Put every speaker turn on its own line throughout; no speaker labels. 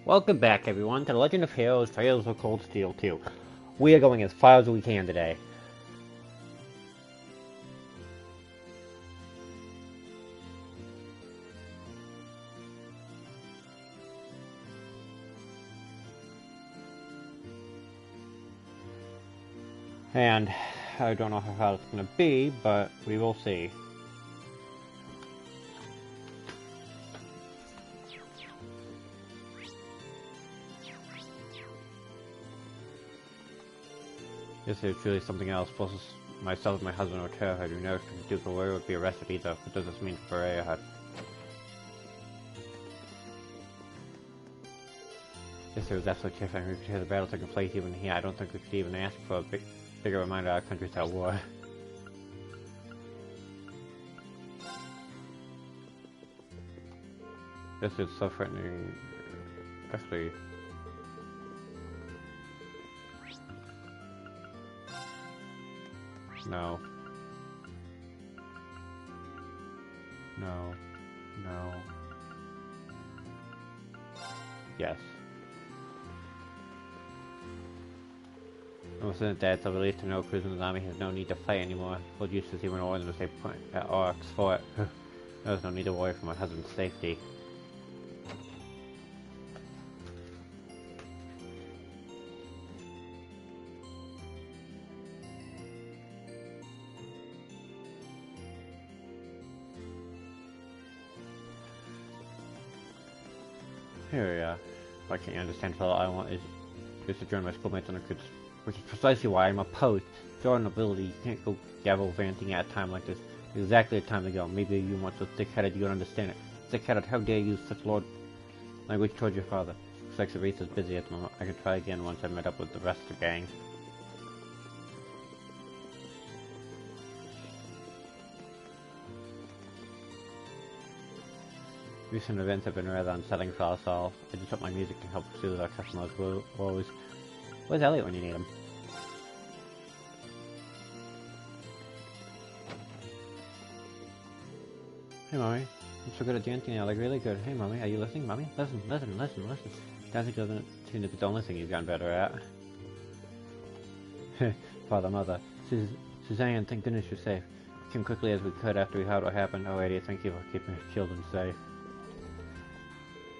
Welcome back, everyone, to the Legend of Heroes Trails of Cold Steel 2. We are going as far as we can today. And I don't know how hard it's going to be, but we will see. This is truly something else. Plus, myself and my husband are terrified. We never could do the war would be arrested either. What does this mean for Ahad? Yes, it was absolutely terrifying. We could hear the battle taking place even here. I don't think we could even ask for a bigger reminder our country's at war. This is so threatening. Actually, no. No. No. Yes. Almost in that, it's a relief to know Cruisen's army has no need to fight anymore. Full use is even more than to say point at orcs for it. There's no need to worry for my husband's safety. Here we are. Why can't you understand, fellow? I want is to join my schoolmates on the Cruise, which is precisely why I'm opposed. If you're an ability, you can't go devil ranting at a time like this. Exactly the time to go. Maybe you want so thick-headed you don't understand it. Thick-headed, how dare you use such lord language towards your father? Looks like the race is busy at the moment. I can try again once I met up with the rest of the gang. Recent events have been rather unsettling for us all. I just hope my music can help soothe our customers' woes. Where's Elliot when you need him? Hey, Mommy. I'm so good at dancing now, like really good. Hey, Mommy, are you listening? Mommy? Listen. Dancing doesn't seem to be the only thing you've gotten better at. Father, Mother. Suzanne, thank goodness you're safe. We came quickly as we could after we heard what happened. Oh, Eddie, thank you for keeping your children safe.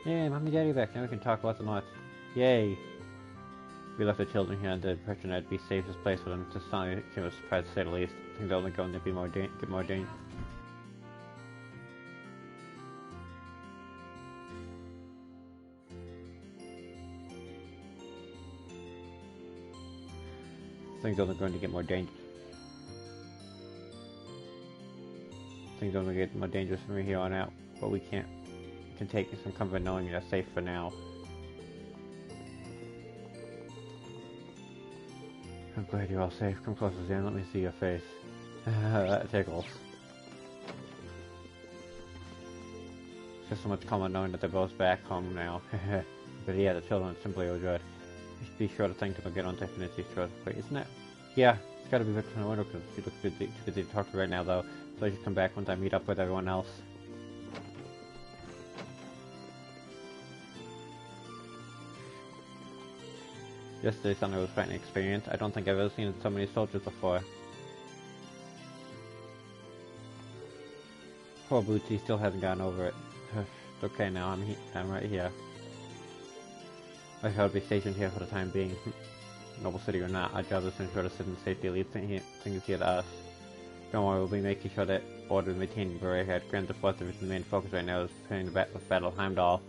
Yay, Mommy, Daddy back. Now we can talk lots and lots. Yay. We left the children here under the impression that it'd be safest place for them. To suddenly came as a surprise to say the least. I think they're only going to be get more dangerous. Things only going to get more dangerous. Things only get more dangerous from here on out, but we can take some comfort knowing you're safe for now. I'm glad you're all safe. Come closer, Zan. Let me see your face. That tickles. It's just so much calmer knowing that they're both back home now. But yeah, the children are simply overjoyed. You should be sure to thank them again on Definitive Short. Wait, isn't it? Yeah, it's gotta be Victor in the window because she looks too busy to talk to right now though. So I should come back once I meet up with everyone else. Yesterday Sunday was quite an experience. I don't think I've ever seen so many soldiers before. Poor Bootsy still hasn't gotten over it. It's okay now, I'm right here. I shall be stationed here for the time being. Noble city or not, our job is to ensure the citizen's safety. Leave things here to us. Don't worry, we'll be making sure that order and maintaining Berayhead. Grand Force Division's main focus right now is preparing the Battle of Heimdall,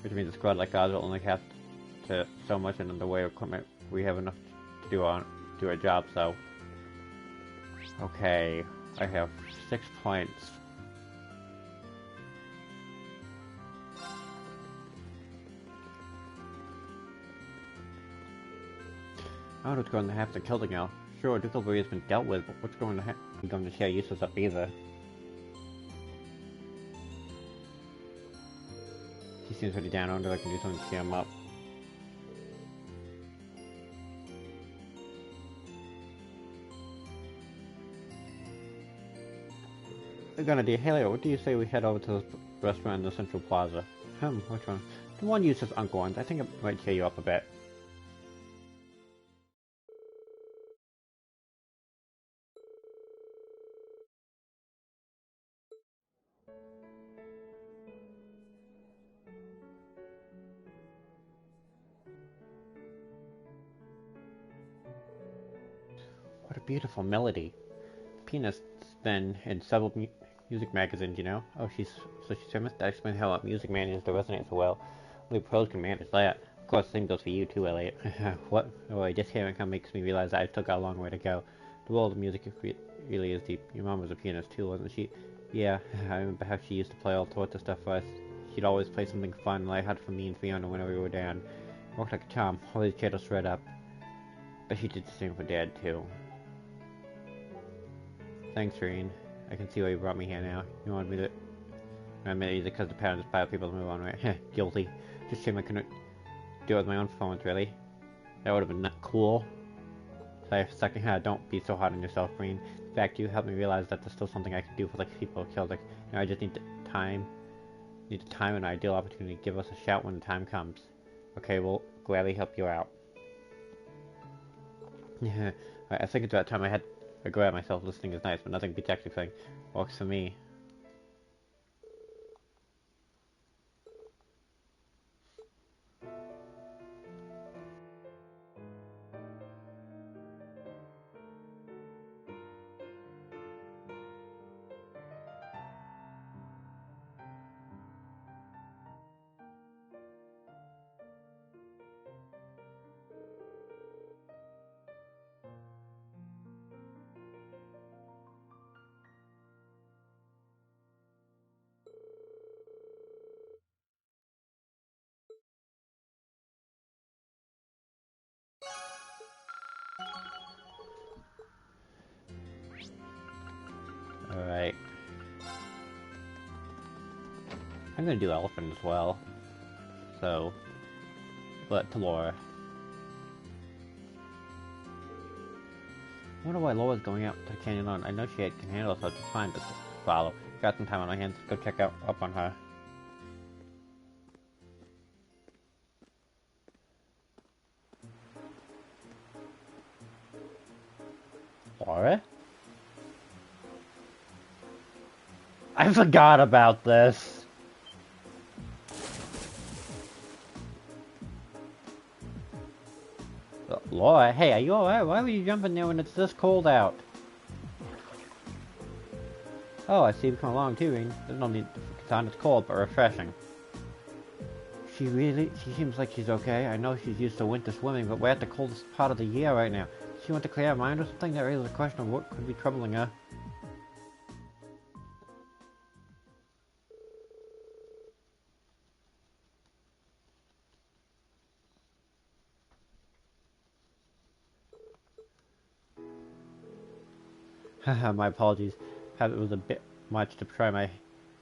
which means a squad like ours will only have to so much in the way of equipment. We have enough to do our job, so. Okay, I have 6 points. Otto's going to have to kill the gal. Sure, Dusselbury has been dealt with, but what's going to share useless up either? He seems pretty down. I wonder if I can do something to cheer him up. gonna do? Hey, what do you say we head over to the restaurant in the Central Plaza? Which one? The one you says Uncle wants. I think it might cheer you up a bit. What a beautiful melody. Pianist's been in several music magazines, you know? Oh, she's famous? That explains how music manages to resonate so well. Only pros can manage that. Of course, the same goes for you too, Elliot. What? Oh, just hearing her makes me realize that I still got a long way to go. The world of music really is deep. Your mom was a pianist too, wasn't she? Yeah, I remember how she used to play all sorts of stuff for us. She'd always play something fun and lighthearted for me and Fiona whenever we were down. Worked like a charm, always cheered us right up. But she did the same for Dad too. Thanks, Reen. I can see why you brought me here now. You wanted me to... I admit it because the parents inspire people to move on, right? Guilty. Just shame I couldn't do it with my own performance, really. That would have been not cool. Sorry for a second. Don't be so hard on yourself, Reen. In fact, you helped me realize that there's still something I can do for the people killed. Like, you know, I just need time. Need the time and an ideal opportunity to give us a shout when the time comes. Okay, we'll gladly help you out. Yeah, I think it's about time I had a go at myself. Listening is nice, but nothing beats actually playing. Works for me. Alright. I'm gonna do elephant as well. So, but to Laura. I wonder why Laura's going out to the canyon alone. I know she can handle it, so it's fine to follow. Got some time on my hands. Go check up on her. Laura? I forgot about this. Laura, hey, are you alright? Why were you jumping there when it's this cold out? Oh, I see you come along too, Reen. There's no need to focus on. It's cold, but refreshing. She seems like she's okay. I know she's used to winter swimming, but we're at the coldest part of the year right now. Does she want to clear her mind or something? That raises a question of what could be troubling her. Haha, my apologies. It was a bit much to try my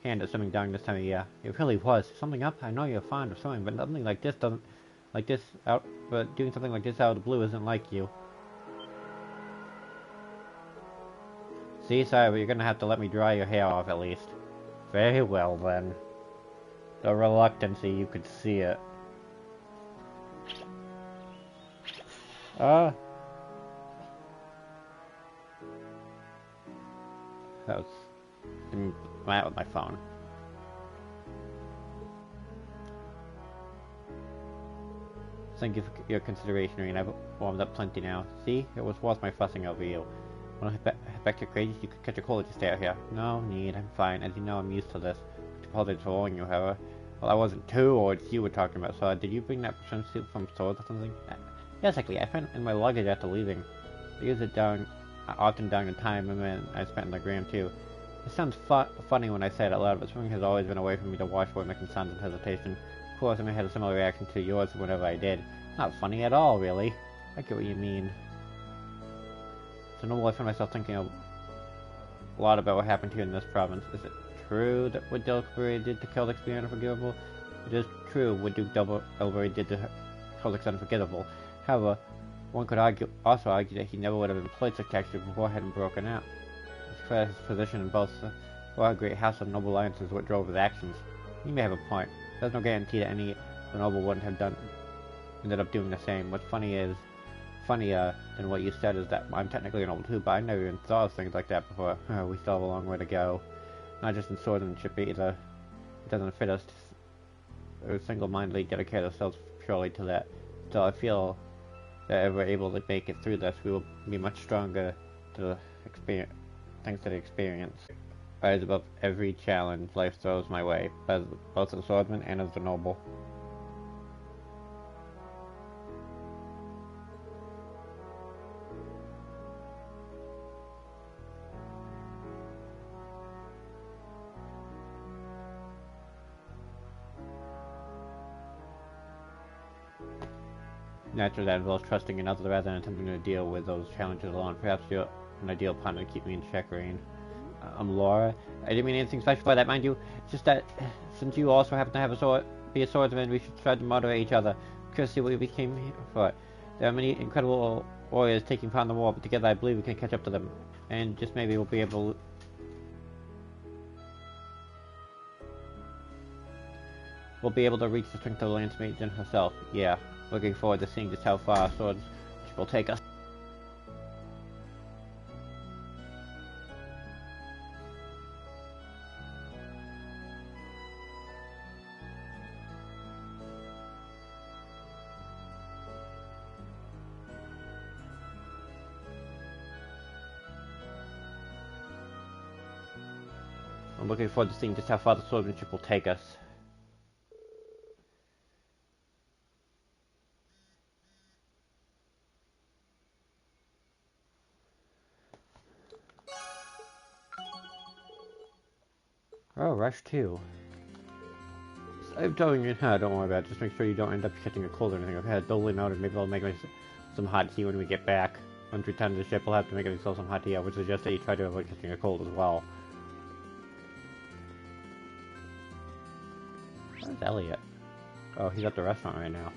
hand at swimming during this time of year. It really was. Something up? I know you're fond of swimming, but something like this doesn't... But doing something like this out of the blue isn't like you. See, sorry, but you're gonna have to let me dry your hair off at least. Very well, then. The reluctancy, you could see it. That was... I'm out with my phone. Thank you for your consideration, Reen. I've warmed up plenty now. See? It was worth my fussing over you. When I head back to Crazy, you could catch a cold if you stay out here. No need, I'm fine. As you know, I'm used to this. I apologize for warning you, however. Well, I wasn't too, or it's you were talking about, so did you bring that swimsuit from stores or something? Yes, actually, I found it in my luggage after leaving. I use it often during the time and I spent in the Grand too. It sounds funny when I say it out loud, but swimming has always been a way for me to wash away my concerns and hesitation. Of course, I may have had a similar reaction to yours whenever I did. Not funny at all, really. I get what you mean. So no, I found myself thinking a lot about what happened here in this province. Is it true that what Delbury did to Keldix be unforgivable? It is true what Duke Delbury did to Keldix unforgivable. However, one could also argue that he never would have employed such tactics before it hadn't broken out. It's clear his position in both For our great house of noble alliances is what drove his actions. You may have a point. There's no guarantee that any the noble wouldn't have ended up doing the same. What's funnier than what you said is that I'm technically a noble too, but I never even thought of things like that before. We still have a long way to go. Not just in swordsmanship either. It doesn't fit us to single-mindedly dedicate ourselves purely to that. Still, I feel that if we're able to make it through this, we will be much stronger to the experience, thanks to the experience. Rise above every challenge life throws my way, both as a swordsman and as a noble. Naturally, that involves trusting in others rather than attempting to deal with those challenges alone. Perhaps you're an ideal partner to keep me in check, Rain. I'm Laura. I didn't mean anything special by that, mind you. It's just that, since you also happen to have be a swordsman, we should try to moderate each other. Curious to see what we came here for. There are many incredible warriors taking part in the war, but together I believe we can catch up to them. And just maybe we'll be able to reach the strength of the Lance Maiden herself. Yeah. Looking forward to seeing just how far our swords will take us. I'm looking forward to seeing just how far the swordsmanship will take us. Oh, Rush 2. I'm telling you now, don't worry about it. Just make sure you don't end up catching a cold or anything. I've had duly noted. Maybe I'll make some hot tea when we get back. Once we return to the ship, we'll have to make ourselves some hot tea. I would suggest that you try to avoid catching a cold as well. Where's Elliot? Oh, he's at the restaurant right now.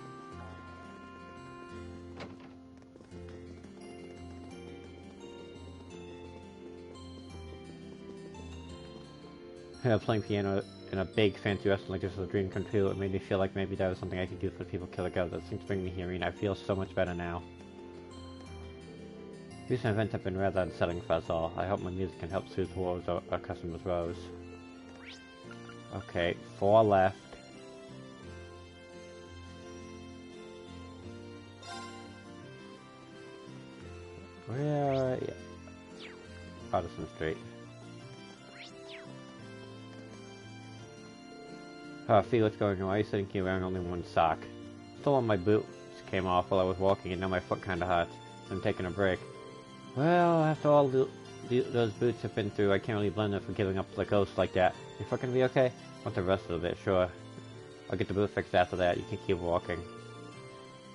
Playing piano in a big fancy restaurant like this was a dream come true. It made me feel like maybe that was something I could do for the people Killer Go. That seems to bring me here, and I feel so much better now. Recent events have been rather unsettling for us all. I hope my music can help soothe the woes our customers' woes. Okay, 4 left. Where? Yeah. Addison Street. Fee, what's going on? Why are you sitting here wearing only one sock? Still on my boots came off while I was walking, and now my foot kinda hurts. I'm taking a break. Well, after all those boots have been through, I can't really blame them for giving up to the ghost like that. Your foot gonna be okay? Want the rest of it, sure. I'll get the boot fixed after that. You can keep walking.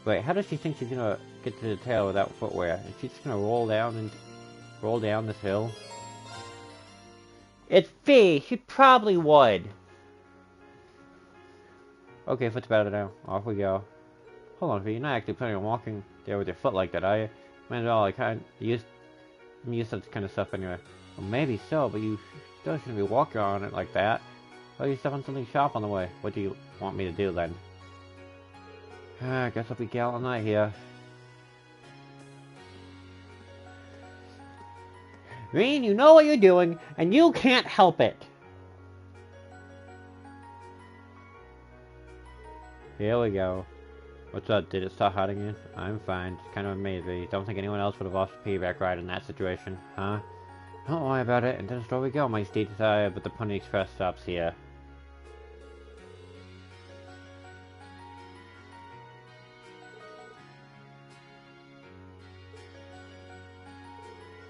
Wait, how does she think she's gonna get to the tail without footwear? Is she just gonna roll down this hill? It's Fee! She probably would! Okay, foot's better now. Off we go. Hold on, Fee, you're not actually planning on walking there with your foot like that, are you? Man, at all, I'm used to this kind of stuff anyway. Well, maybe so, but you still shouldn't be walking on it like that. Oh, you step on something sharp on the way. What do you want me to do then? I guess I'll be gal all night here. Rain, you know what you're doing, and you can't help it. Here we go. What's up? Did it start hurting you? I'm fine. It's kind of amazing. Don't think anyone else would have lost a piggyback ride in that situation, huh? Don't worry about it, and then where we go, my steed. But the Pony Express stops here.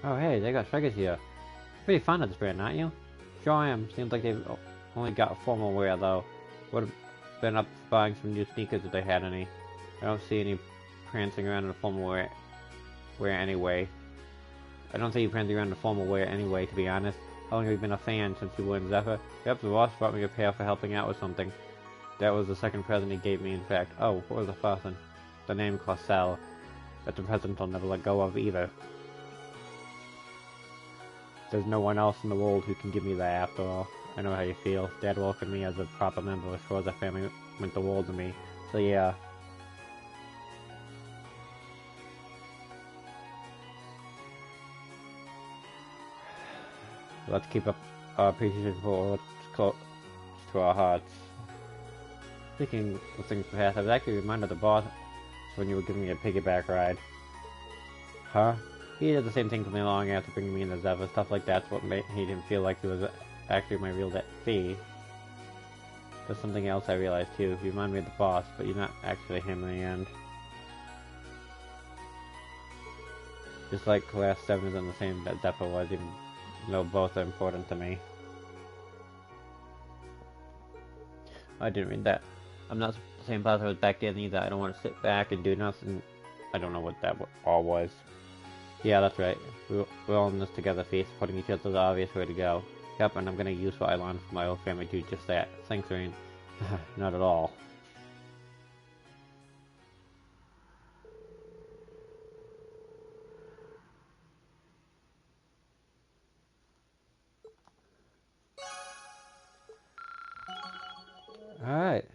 Oh hey, they got Strikers here. Pretty fond of this brand, aren't you? Sure I am. Seems like they've only got formal wear though. Would have been up buying some new sneakers if they had any. I don't see any prancing around in formal wear anyway. I don't see you prancing around in formal wear anyway, to be honest. How long have you been a fan since you were in Zephyr? Yep, the boss brought me a pair for helping out with something. That was the second present he gave me, in fact. Oh, what was the first one? The name Clausel. That's a present I'll never let go of either. There's no one else in the world who can give me that after all. I know how you feel. Dad welcomed me as a proper member as far as the family meant the world to me. So yeah. Let's keep up our appreciation for what's close to our hearts. Speaking of things in the past, I was actually reminded of the boss when you were giving me a piggyback ride. Huh? He did the same thing to me long after bringing me in the Zephyr. Stuff like that's what made him feel like he was actually my real fee. There's something else I realized too. You remind me of the boss, but you're not actually him in the end. Just like Class 7 isn't the same that Zephyr was, even though both are important to me. I didn't read that. I'm not the same boss I was back then either. I don't want to sit back and do nothing. I don't know what that all was. Yeah, that's right. We're all in this together, Fee. Supporting each other is the obvious way to go. Yep, and I'm gonna use what I learned from my old family to do just that. Thanks, Rain. Not at all. Alright.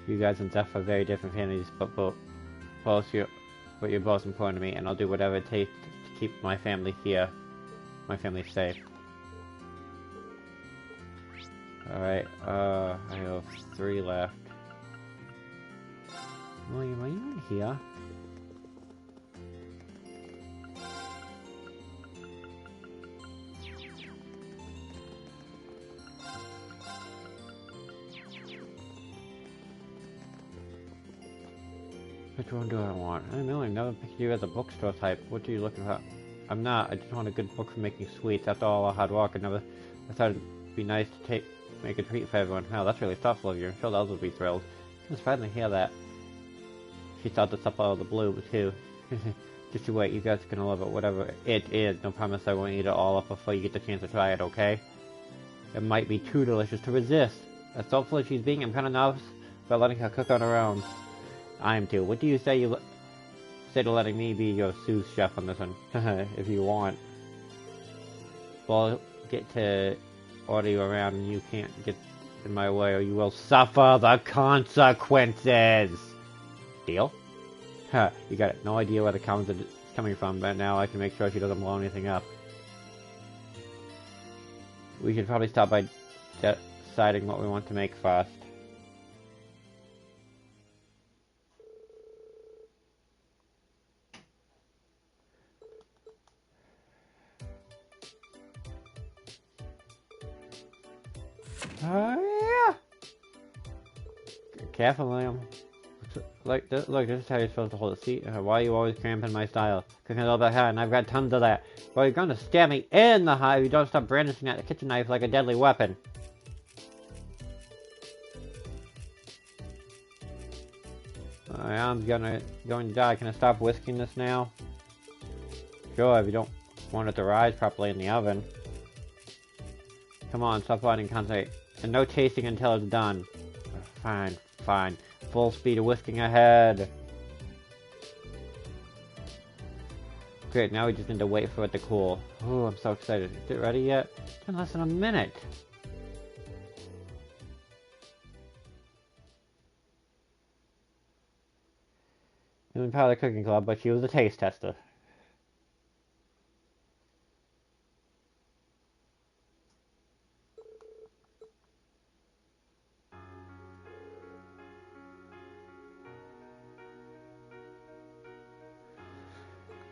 You guys and Zeph are very different families, but you're both important to me, and I'll do whatever it takes to keep my family here. My family safe. Alright, I have 3 left. William, are you in here? Which one do I want? I don't know, I've never picked you as a bookstore type. What are you looking for? I'm not. I just want a good book for making sweets. After all our hard work, I thought it'd be nice to make a treat for everyone. Wow, that's really thoughtful of you. I'm sure those will be thrilled. I was finally hear that. She thought this up out of the blue, too. Just you wait, you guys are gonna love it, whatever it is. No promise I won't eat it all up before you get the chance to try it, okay? It might be too delicious to resist. As thoughtful as she's being, I'm kinda nervous about letting her cook on her own. I am too. What do you say say to letting me be your sous chef on this one? If you want. Well, get to order you around and you can't get in my way or you will suffer the consequences! Deal? Huh, you got no idea where the comments are coming from, but now I can make sure she doesn't blow anything up. We should probably start by deciding what we want to make first. Oh yeah! Careful, William. Look, this is how you're supposed to hold a seat. Why are you always cramping my style? Cooking all that and I've got tons of that. Well, you're gonna stab me in the eye if you don't stop brandishing that kitchen knife like a deadly weapon. My arm's going to die. Can I stop whisking this now? Sure, if you don't want it to rise properly in the oven. Come on, stop fighting, concentrate. And no tasting until it's done. Fine, fine. Full speed of whisking ahead. Great, now we just need to wait for it to cool. Oh, I'm so excited. Is it ready yet? It's been less than a minute. I'm in part of the cooking club, but she was a taste tester.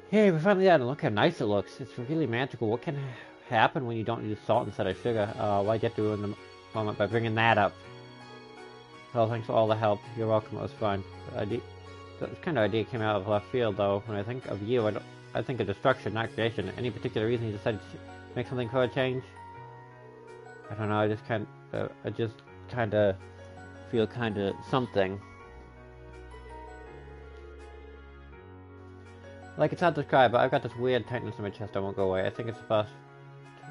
Hey, we finally done. Look how nice it looks. It's really magical. What can happen when you don't use salt instead of sugar? Why'd you have to ruin the moment by bringing that up? Well, thanks for all the help. You're welcome. It was fun. This kind of idea came out of left field, though. When I think of you, I think of destruction, not creation. Any particular reason you decided to make something for a change? I don't know. I just kind of feel kind of something. Like, it's hard to describe, but I've got this weird tightness in my chest that won't go away. I think it's supposed to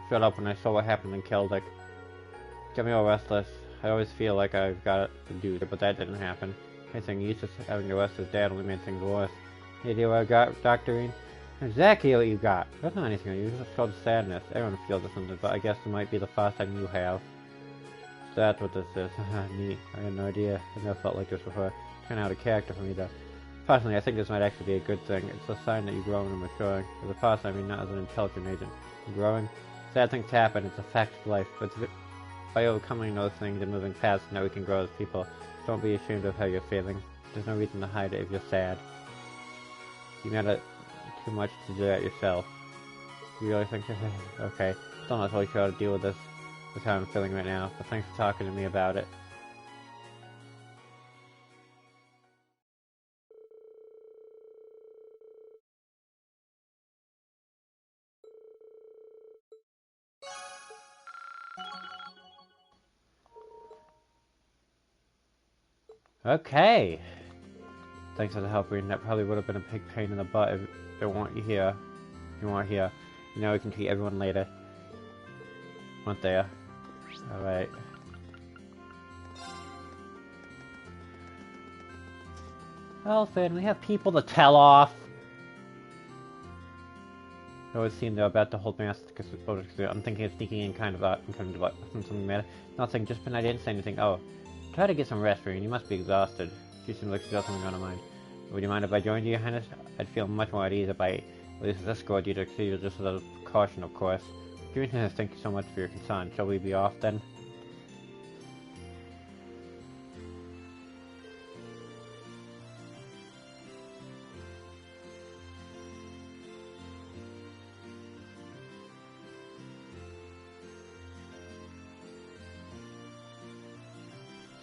shut up when I saw what happened in Keldic. It got me all restless. I always feel like I've got it to do, but that didn't happen. Anything useless having to rest his dad only made things worse. Any idea what I got, Dr. Rean? Exactly what you got. That's not anything unusual, it's called sadness. Everyone feels it sometimes, but I guess it might be the first time you have. So that's what this is. Neat. I had no idea. I've never felt like this before. It's kind of out of character for me, though. Personally, I think this might actually be a good thing. It's a sign that you're growing and maturing. As a person, I mean not as an intelligent agent. You're growing. Sad things happen, it's a fact of life, but by overcoming those things and moving past, now we can grow as people. Don't be ashamed of how you're feeling. There's no reason to hide it if you're sad. You matter too much to do that yourself. You really think okay. Still not totally sure how to deal with this. That's how I'm feeling right now, but thanks for talking to me about it. Okay. Thanks for the help, Reading. That probably would have been a big pain in the butt if they want you here. If you weren't here. You know we can treat everyone later. Weren't there? Alright. Oh, Finn, we have people to tell off. It always seemed they're about to hold me because I'm thinking of sneaking in kind of something matter. Nothing, just when I didn't say anything. Oh, try to get some rest, Rean. You must be exhausted. She seems like she's got something on her mind. Would you mind if I joined you, Your Highness? I'd feel much more at ease if I at least escort you to Exceed just a little caution, of course. Your Highness, thank you so much for your concern. Shall we be off then?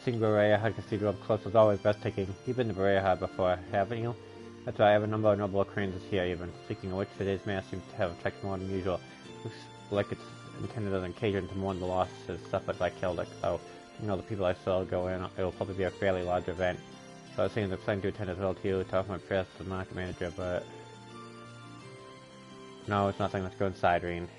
Seeing Berea had Cathedral up close was always breathtaking. You've been to Berea before, haven't you? That's right, I have a number of noble acquaintances here even. Speaking of which, today's mass seems to have attracted more than usual. Looks like it's intended as an occasion to mourn the losses suffered by Keldic. Oh, you know, the people I saw go in, it'll probably be a fairly large event. So I was saying they're planning to attend as well too, to offer my prayers to the market manager, but... No, it's nothing, let's go inside, Reen.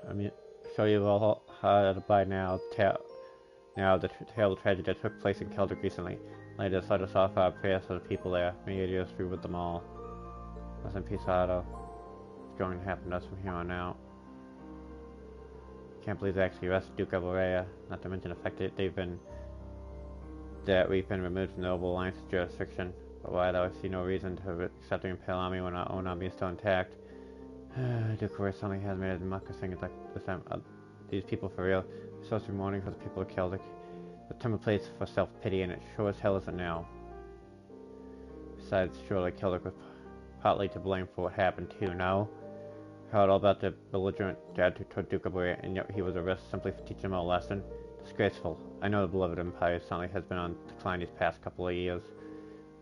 I mean, show you all how to buy now, the terrible tragedy that took place in Keldic recently. Later, let us offer our prayers for the people there. May you deal through with them all. Rest in peace, Otto. It's going to happen to us from here on out. Can't believe they actually arrested Duke of Berea, not to mention the fact that we've been removed from the Noble Alliance jurisdiction. But why though? I see no reason to accept the Imperial Army when our own army is still intact. Duke of Berea suddenly has made a muckus thing like this time. These people for real. We're supposed to be mourning for the people of Keldic. The time and place for self-pity, and it sure as hell isn't now. Besides, surely Keldic was partly to blame for what happened too, no? Heard all about the belligerent attitude toward Duke of Berea, and yet he was arrested simply for teaching him a lesson. Disgraceful. I know the beloved Empire suddenly has been on decline these past couple of years.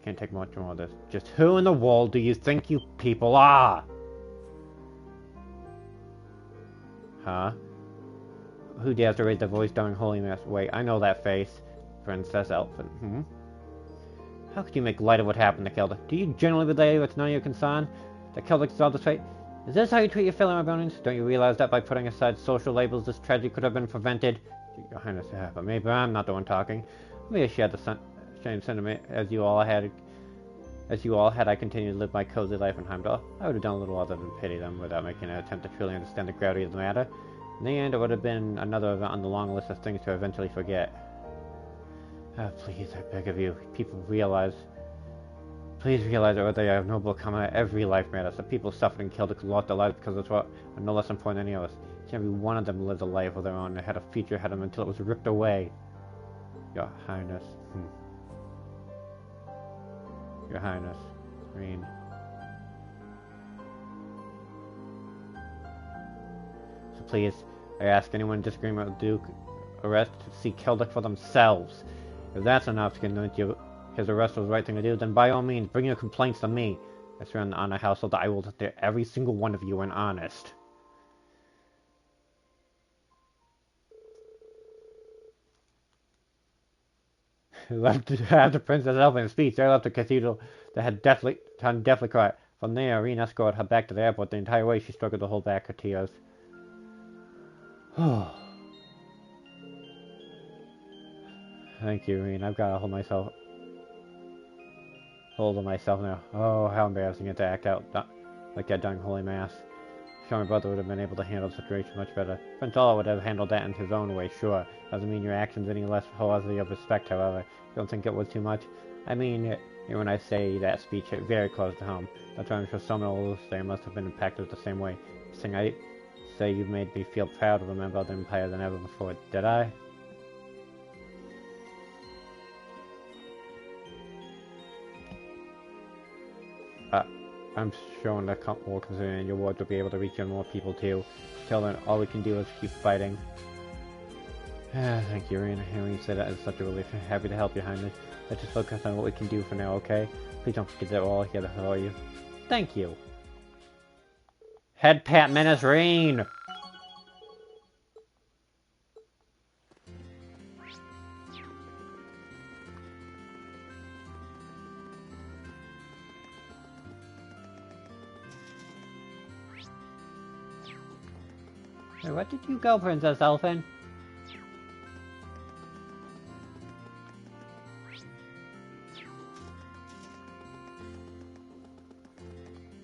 Can't take much more of this. Just who in the world do you think you people are? Huh? Who dares to raise their voice during Holy Mass? Wait, I know that face. Princess Elfin. How could you make light of what happened to Keldic? Do you genuinely believe it's none of your concern that Keldic saw this fate? Is this how you treat your fellow Arbonians? Don't you realize that by putting aside social labels, this tragedy could have been prevented? Your Highness, but maybe I'm not the one talking. Maybe I shared the same sentiment as you all had. I continued to live my cozy life in Heimdall. I would have done a little other than pity them without making an attempt to truly understand the gravity of the matter. In the end, it would have been another event on the long list of things to eventually forget. Please, I beg of you, please realize that whether you have noble karma, every life matters. The people suffered and killed lost their lives because of what are no less important than any of us. Every one of them lived a life of their own and had a future ahead of them until it was ripped away. Your Highness. Your Highness. Rean. So please, I ask anyone in disagreement with Duke arrest to see Keldic for themselves. If that's enough to convince you his arrest was the right thing to do, then by all means, bring your complaints to me. I swear on the honor household that I will declare every single one of you an honest. Left after Princess Elfin speech, I left the cathedral that had deathly cried. From there, Irene escorted her back to the airport. The entire way, she struggled to hold back her tears. Thank you, Irene. I've got to hold of myself now. Oh, how embarrassing it to act out like that during Holy Mass. Sure, my brother would have been able to handle the situation much better. Prince Otto would have handled that in his own way, sure. Doesn't mean your actions any less worthy of respect, however. You don't think it was too much? I mean, when I say that speech, it very close to home. That's why I'm sure someone else there must have been impacted the same way. Saying I say you've made me feel proud of a member of the Empire than ever before, did I? I'm showing that more concern and your words will be able to reach out more people too. Till then, all we can do is keep fighting. Thank you, Irene. Hearing you say that is such a relief. Happy to help you, Highness. Let's just focus on what we can do for now, okay? Please don't forget that we're all here to help you. Thank you. Head Pat Menace Rain! Hey, where did you go, Princess Elfin?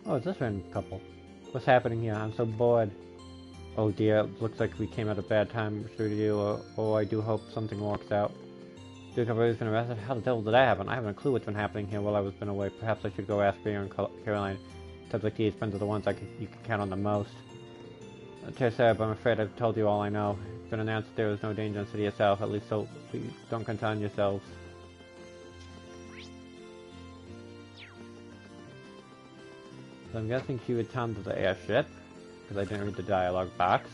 Oh, it's this random couple. What's happening here? I'm so bored. Oh dear, looks like we came at a bad time through you. Oh, I do hope something works out. Duke, I've always been arrested. How the devil did that happen? I haven't a clue what's been happening here while I was been away. Perhaps I should go ask Bear and Caroline. Times like these, friends are the ones you can count on the most. Too sad, but I'm afraid I've told you all I know. It's been announced that there is no danger in the city itself, at least so please don't concern yourselves. So I'm guessing she returned to the airship, because I didn't read the dialogue box.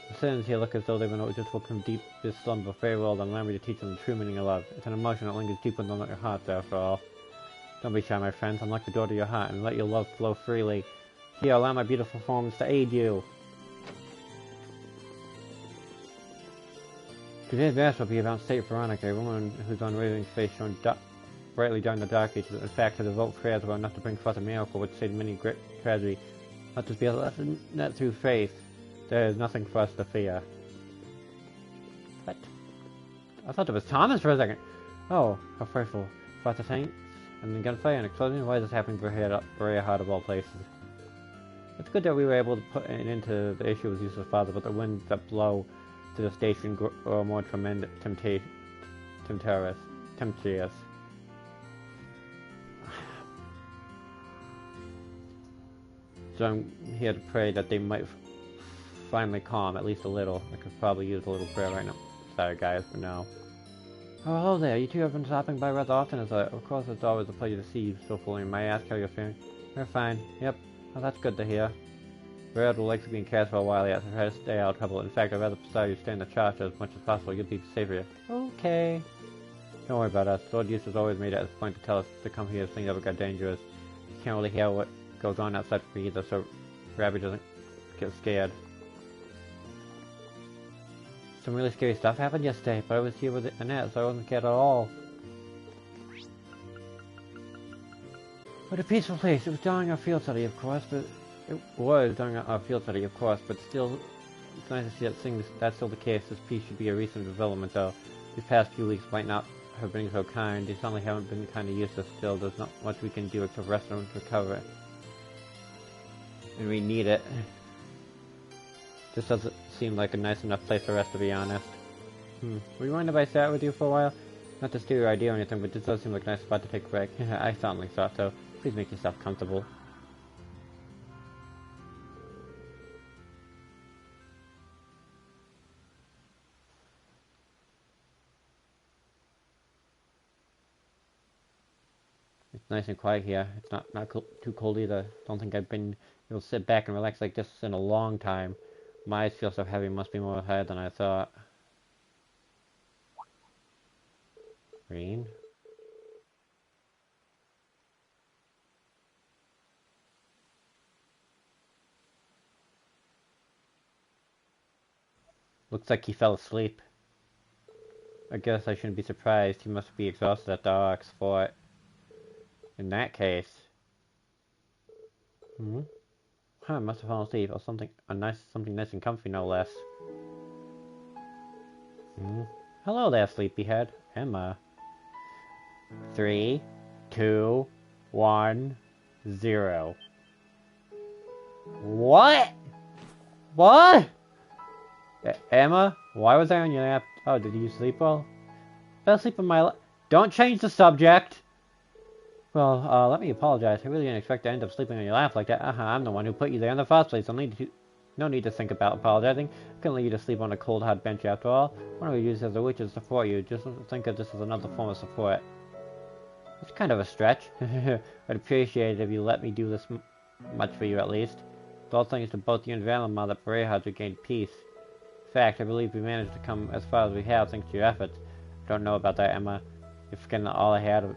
The citizens here look as though they've been just woken from deepest slumber. Very well, then allow me to teach them the true meaning of love. It's an emotion that lingers deep within your hearts, after all. Don't be shy, my friends. Unlock the door to your heart and let your love flow freely. Here, allow my beautiful forms to aid you. Today's mass will be about Saint Veronica, a woman whose unwavering faith shone brightly during the Dark Ages. In fact, her devout prayers were enough to bring forth a miracle which saved many great tragedy. Let this be a lesson that through faith, there is nothing for us to fear. What? I thought it was Thomas for a second. Oh, how frightful. Fought the saints, and then gunfire and explosion? Why is this happening very hard of all places? It's good that we were able to put an end to the issue with useless father, but the winds that blow to the station grow more tempestuous. So I'm here to pray that they might finally calm, at least a little. I could probably use a little prayer right now. Sorry guys, for now. Oh, hello there. You two have been stopping by rather often, of course it's always a pleasure to see you so fully. May I ask how you're feeling? We're fine. Yep. Well, that's good to hear. We're out of the lakes being cast for a while yet, so try to stay out of trouble. In fact, I'd rather prefer you stay in the church as much as possible. You'll be safer here. Okay. Don't worry about us. Lord Eustace always made it as a point to tell us to come here if things ever got dangerous. You can't really hear what goes on outside for me either, so Rabbi doesn't get scared. Some really scary stuff happened yesterday, but I was here with Annette, so I wasn't scared at all. What a peaceful place. It was during our field study, of course, but still, it's nice to see that that's still the case. This peace should be a recent development, though. These past few weeks might not have been so kind. They certainly haven't been kind of useless still. There's not much we can do except rest and recover. And we need it. This doesn't seem like a nice enough place for us, to be honest. Would you mind if I sat with you for a while? Not to steal your idea or anything, but this does seem like a nice spot to take a break. I certainly thought so. Please make yourself comfortable. It's nice and quiet here. It's not too cold either. Don't think I've been able to sit back and relax like this in a long time. My eyes feel so heavy. Must be more tired than I thought. Green. Looks like he fell asleep. I guess I shouldn't be surprised. He must be exhausted at the Ox Fort. In that case... Huh, must have fallen asleep, or something nice and comfy, no less. Hello there, sleepyhead. Emma. 3, 2, 1, 0. What? What? Emma? Why was I on your lap? Oh, did you sleep well? Fell asleep on my lap. Don't change the subject! Well, let me apologize. I really didn't expect to end up sleeping on your lap like that. I'm the one who put you there in the first place. No need to think about apologizing. I couldn't leave you to sleep on a cold, hard bench after all. Why don't we use as a witch to support you? Just think of this as another form of support. It's kind of a stretch. I'd appreciate it if you let me do this much for you at least. It's all thanks to both you and Valimar that Berehad's regained peace. In fact, I believe we managed to come as far as we have thanks to your efforts. I don't know about that, Emma. You're forgetting that all I had...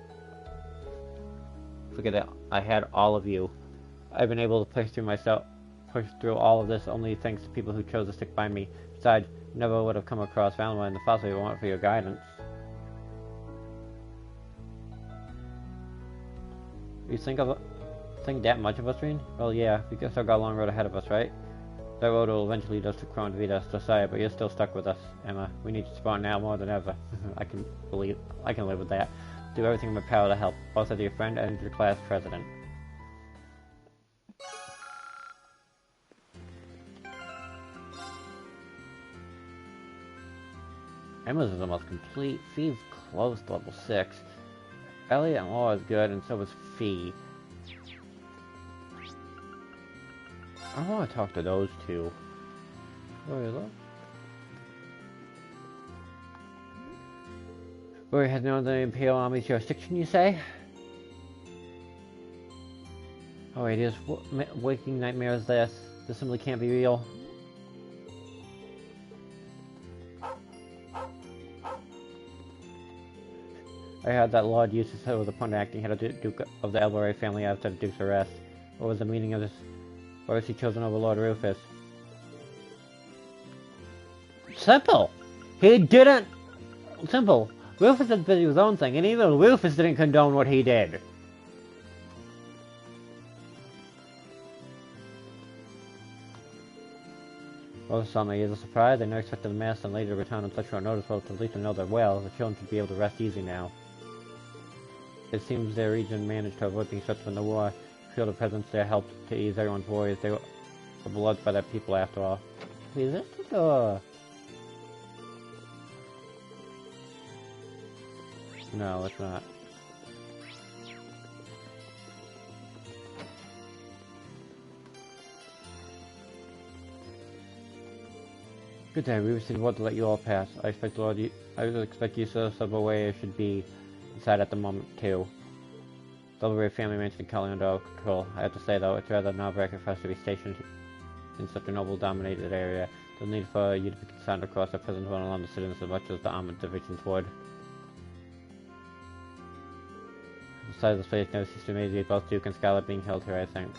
Forget that I had all of you. I've been able to push through all of this only thanks to people who chose to stick by me. Besides, never would have come across Valimar in the first place if it weren't for your guidance. You think that much of us, Reen? Well, yeah, we guess I've got a long road ahead of us, right? That road will eventually lead us to Crown Vita, Josiah, but you're still stuck with us, Emma. We need your support now more than ever. I can live with that. Do everything in my power to help, both as your friend and your class president. Emma's is almost complete. Fee's close to level 6. Elliot and Laura is good, and so is Fee. I want to talk to those two. Where is that? Where has known the Imperial Army's jurisdiction, you say? Oh wait, is waking nightmare is this? This simply can't be real. I heard that Lord Eustace was upon acting head of the Duke of the Elboray family after the Duke's arrest. What was the meaning of this? Why was he chosen over Lord Rufus? Simple! He didn't... Simple. Rufus is busy with his own thing, and even Rufus didn't condone what he did. Well, suddenly is a surprise. I never expected the master and lady to return on such short notice, but at least I know they're well. The children should be able to rest easy now. It seems their region managed to avoid being swept from the war. I feel the presence there helped to ease everyone's worries. They were beloved by their people after all. Is this the door? No, it's not. Good day, we received word to let you all pass. I expect you to step away it should be inside at the moment too. The Elboray family mentioned Kelly under control. I have to say though, it's rather nerve-wracking for us to be stationed in such a noble dominated area. There's no need for you to be concerned across the presence won't allow the citizens as much as the armored divisions would. Besides, this place never ceased to amaze me, both Duke and Scarlet being held here, I think.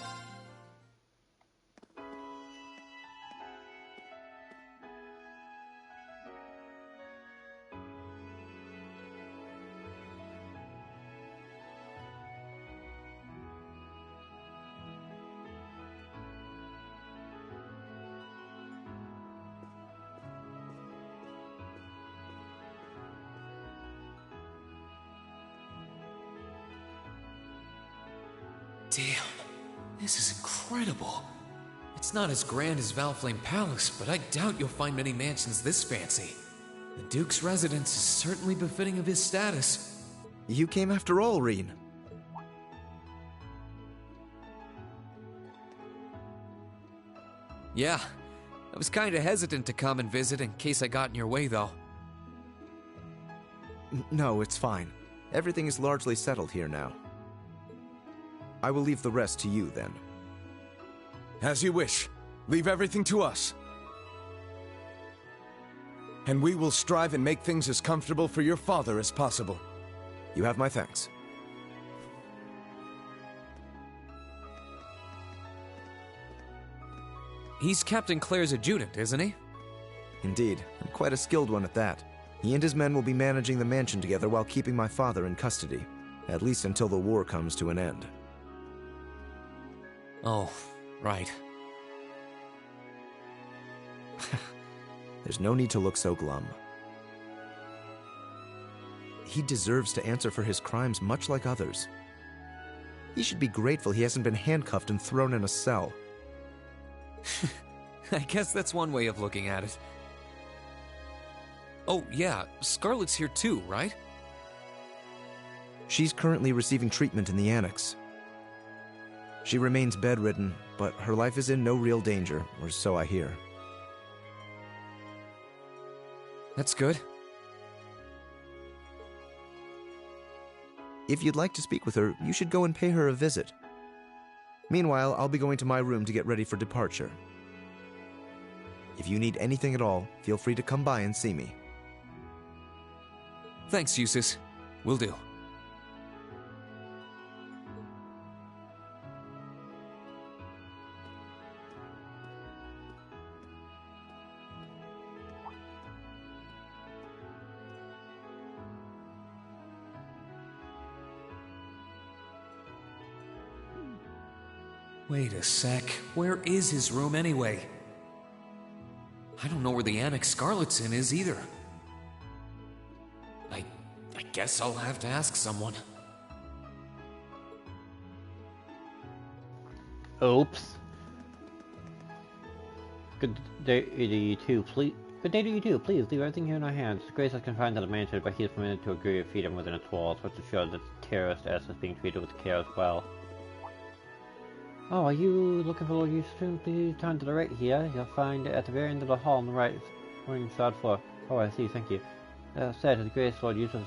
Damn, this is incredible. It's not as grand as Valflame Palace, but I doubt you'll find many mansions this fancy. The Duke's residence is certainly befitting of his status.
You came after all, Reen.
Yeah, I was kinda hesitant to come and visit in case I got in your way, though.
No, it's fine. Everything is largely settled here now. I will leave the rest to you, then.
As you wish. Leave everything to us. And we will strive and make things as comfortable for your father as possible.
You have my thanks.
He's Captain Claire's adjutant, isn't he?
Indeed, and quite a skilled one at that. He and his men will be managing the mansion together while keeping my father in custody, at least until the war comes to an end.
Oh, right.
There's no need to look so glum. He deserves to answer for his crimes much like others. He should be grateful he hasn't been handcuffed and thrown in a cell.
I guess that's one way of looking at it. Oh, yeah, Scarlet's here too, right?
She's currently receiving treatment in the annex. She remains bedridden, but her life is in no real danger, or so I hear.
That's good.
If you'd like to speak with her, you should go and pay her a visit. Meanwhile, I'll be going to my room to get ready for departure. If you need anything at all, feel free to come by and see me.
Thanks, Eustace. Will do. Wait a sec. Where is his room anyway? I don't know where the Annex Scarlet's in is either. I guess I'll have to ask someone.
Oops. Good day to you too, please. Good day to you too. Please leave everything here in our hands. Grace is confined to the mansion, but he is permitted to agree to feed him within its walls, which assures that the terrorist S is being treated with care as well. Oh, are you looking for Lord Eustace? Please turn to the right here. You'll find it at the very end of the hall on the right, running third floor. Oh, I see. Thank you. Said His Grace Lord Eustace.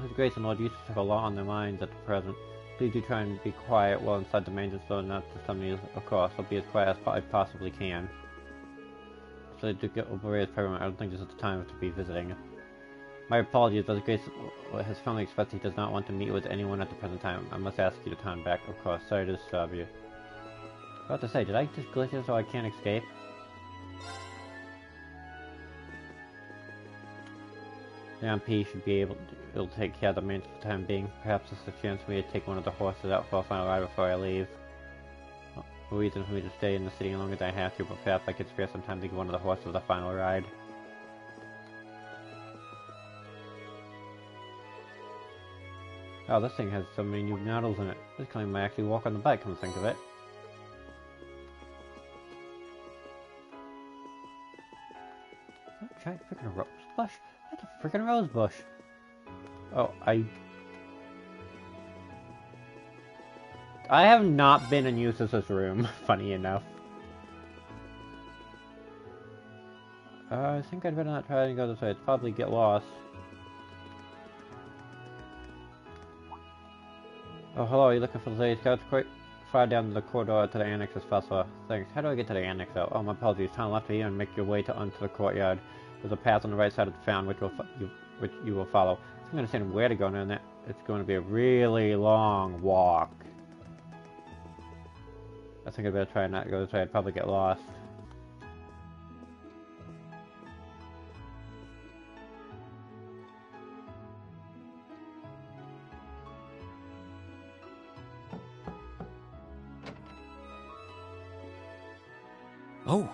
His Grace and Lord Eustace have a lot on their minds at the present. Please do try and be quiet while inside the mansion, so not to summon you. Of course, I'll be as quiet as I possibly can. So to get over his paramount, I don't think this is the time to be visiting. My apologies, but His Grace has firmly expressed he does not want to meet with anyone at the present time. I must ask you to turn back, of course. Sorry to disturb you. About to say, did I just glitch it so I can't escape? The MP should be able to take care of the mansion for the time being. Perhaps this is a chance for me to take one of the horses out for a final ride before I leave. A reason for me to stay in the city longer than I have to, but perhaps I could spare some time to give one of the horses a final ride. Oh, this thing has so many new models in it. This claim might actually walk on the bike, come to think of it. Oh, giant freaking rose bush? That's a freaking rose bush. Oh, I have not been in Eustace's room, funny enough. I think I'd better not try to go this way. I'd probably get lost. Oh, hello, are you looking for the lady scouts? Quite far down the corridor to the annex as possible. Thanks. How do I get to the annex, though? Oh, my apologies. Turn left here and make your way onto the courtyard. There's a path on the right side of the fountain which you will follow. I don't understand where to go now. It's going to be a really long walk. I think I'd better try not to go this way. I'd probably get lost.
Oh.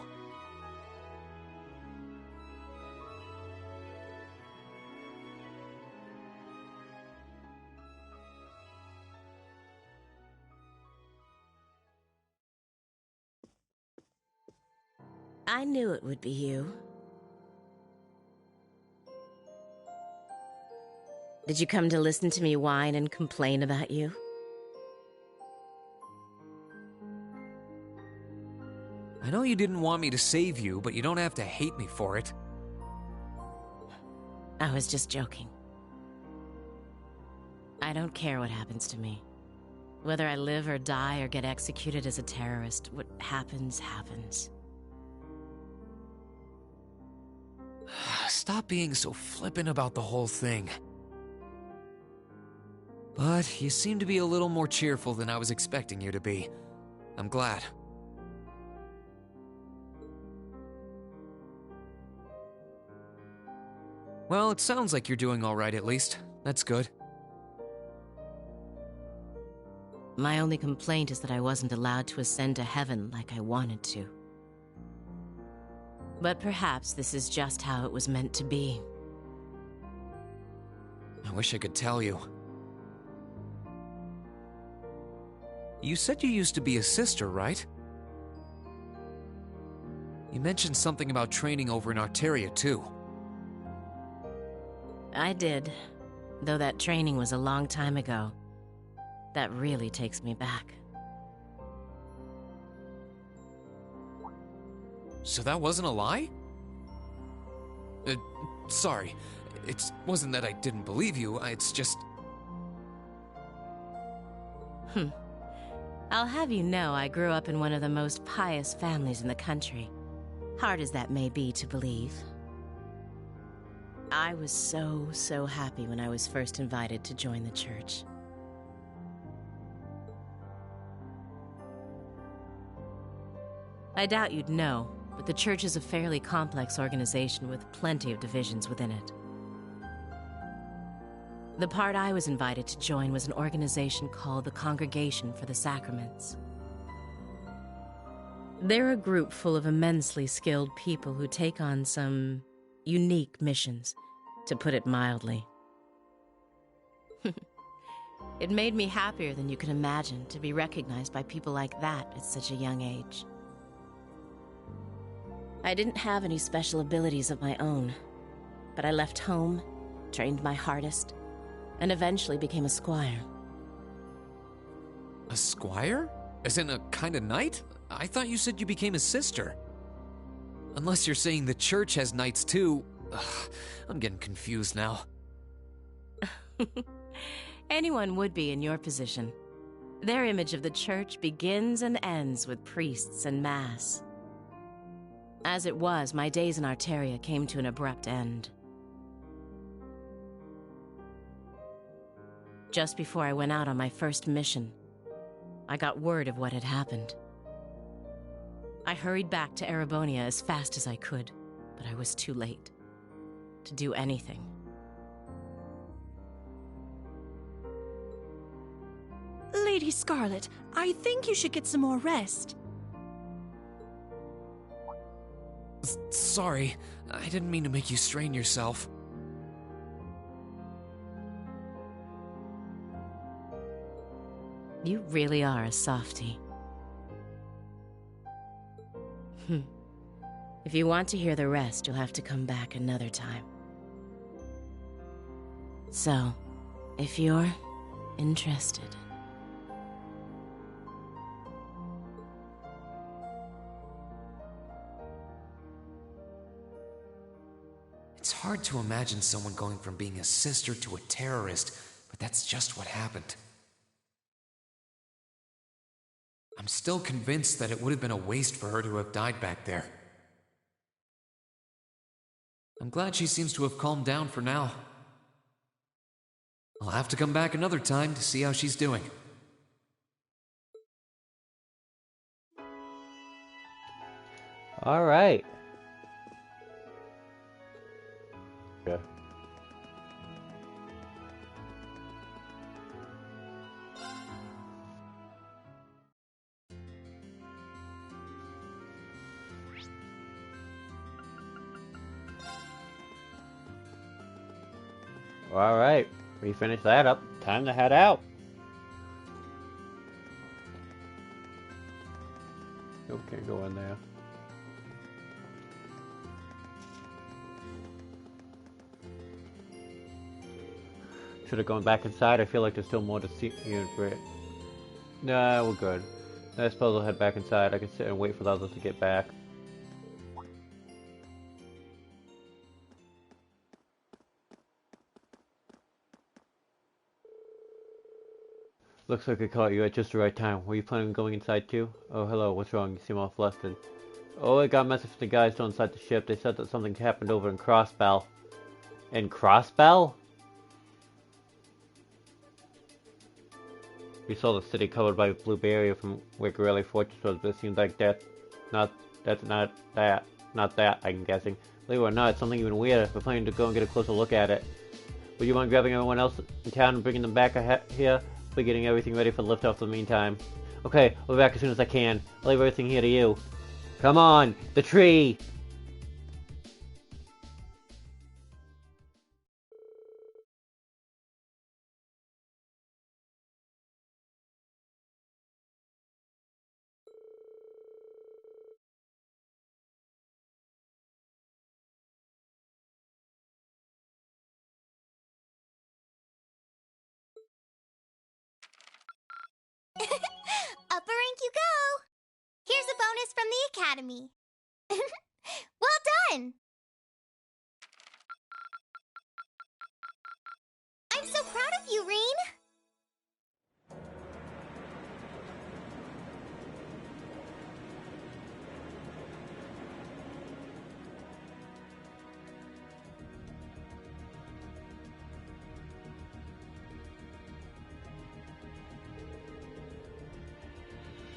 I knew it would be you. Did you come to listen to me whine and complain about you?
I know you didn't want me to save you, but you don't have to hate me for it.
I was just joking. I don't care what happens to me. Whether I live or die or get executed as a terrorist, what happens, happens.
Stop being so flippant about the whole thing. But you seem to be a little more cheerful than I was expecting you to be. I'm glad. Well, it sounds like you're doing alright at least. That's good.
My only complaint is that I wasn't allowed to ascend to heaven like I wanted to. But perhaps this is just how it was meant to be.
I wish I could tell you. You said you used to be a sister, right? You mentioned something about training over in Arteria, too.
I did, though that training was a long time ago. That really takes me back.
So that wasn't a lie? Sorry. It wasn't that I didn't believe you, it's just...
I'll have you know I grew up in one of the most pious families in the country. Hard as that may be to believe. I was so happy when I was first invited to join the church. I doubt you'd know, but the church is a fairly complex organization with plenty of divisions within it. The part I was invited to join was an organization called the Congregation for the Sacraments. They're a group full of immensely skilled people who take on some unique missions, to put it mildly. It made me happier than you can imagine to be recognized by people like that at such a young age. I didn't have any special abilities of my own, but I left home, trained my hardest, and eventually became a squire.
A squire? As in a kind of knight? I thought you said you became a sister. Unless you're saying the church has knights too. Ugh, I'm getting confused now.
Anyone would be in your position. Their image of the church begins and ends with priests and mass. As it was, my days in Arteria came to an abrupt end. Just before I went out on my first mission, I got word of what had happened. I hurried back to Erebonia as fast as I could, but I was too late to do anything.
Lady Scarlet, I think you should get some more rest.
Sorry, I didn't mean to make you strain yourself.
You really are a softie. If you want to hear the rest, you'll have to come back another time. So, if you're interested.
It's hard to imagine someone going from being a sister to a terrorist, but that's just what happened. I'm still convinced that it would have been a waste for her to have died back there. I'm glad she seems to have calmed down for now. I'll have to come back another time to see how she's doing.
All right. Yeah. All right, we finished that up. Time to head out. Okay, go in there. Should have gone back inside. I feel like there's still more to see here. Nah, we're good. I suppose I'll head back inside. I can sit and wait for the others to get back. Looks like I caught you at just the right time. Were you planning on going inside too? Oh, hello. What's wrong? You seem all flustered. Oh, I got a message from the guys still inside the ship. They said that something happened over in Crossbell. In Crossbell? We saw the city covered by a blue barrier from where Gorelli Fortress was, but it seems like not that, I'm guessing. Believe it or not, it's something even weirder. We're planning to go and get a closer look at it. Would you mind grabbing everyone else in town and bringing them back here? We're getting everything ready for liftoff in the meantime. Okay, I'll be back as soon as I can. I'll leave everything here to you. Come on! The tree!
Upper rank you go! Here's a bonus from the Academy. Well done! I'm so proud of you, Reen!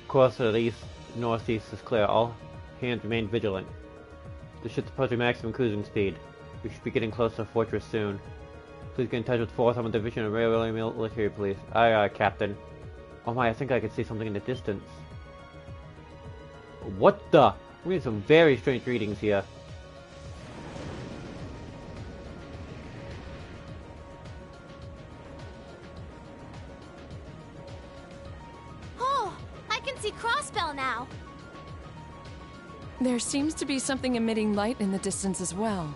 Course to the east, northeast is clear. All hands remain vigilant. The ship's approaching maximum cruising speed. We should be getting close to the fortress soon. Please get in touch with 4th Armored Division and Railway Military Police. Aye, aye, Captain. Oh my, I think I can see something in the distance. What the? We're getting some very strange readings here.
Oh, I can see Crossbell now.
There seems to be something emitting light in the distance as well.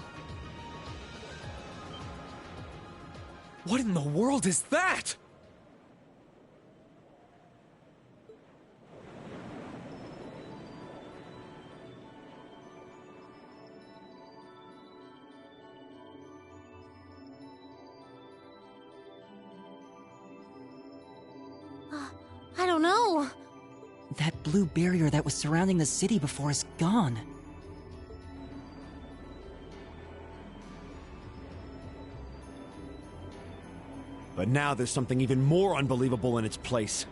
What in the world is that?
I don't know.
That blue barrier that was surrounding the city before is gone.
But now there's something even more unbelievable in its place.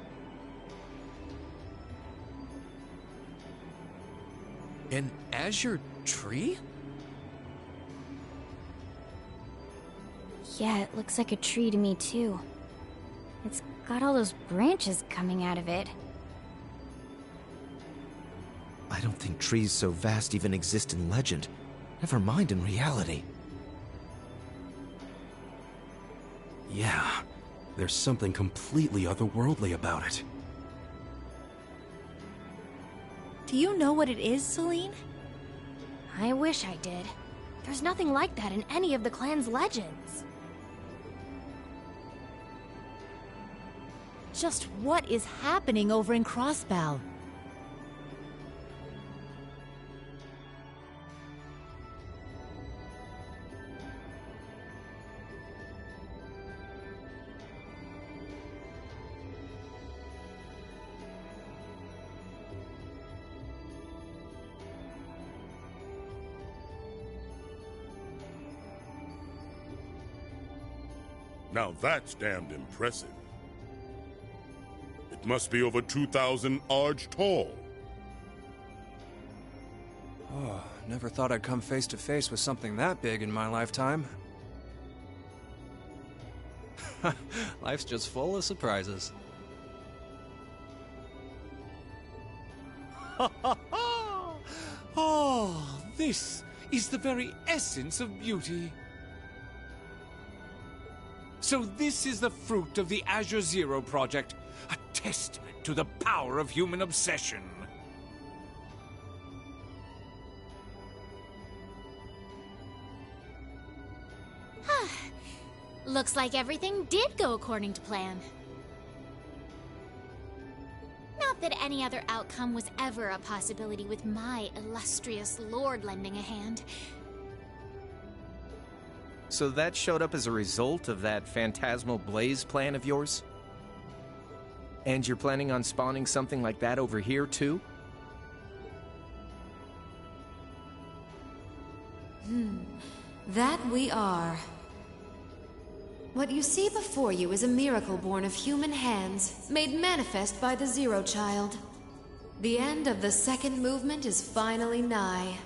An azure tree?
Yeah, it looks like a tree to me too. It's got all those branches coming out of it.
I don't think trees so vast even exist in legend. Never mind in reality.
Yeah, there's something completely otherworldly about it.
Do you know what it is, Celine?
I wish I did. There's nothing like that in any of the clan's legends.
Just what is happening over in Crossbell?
Now that's damned impressive. It must be over 2,000 arge tall.
Oh, never thought I'd come face to face with something that big in my lifetime. Life's just full of surprises.
Oh, this is the very essence of beauty. So this is the fruit of the Azure Zero project, a testament to the power of human obsession.
Looks like everything did go according to plan. Not that any other outcome was ever a possibility with my illustrious lord lending a hand.
So that showed up as a result of that phantasmal blaze plan of yours? And you're planning on spawning something like that over here, too?
That we are. What you see before you is a miracle born of human hands, made manifest by the Zero Child. The end of the second movement is finally nigh.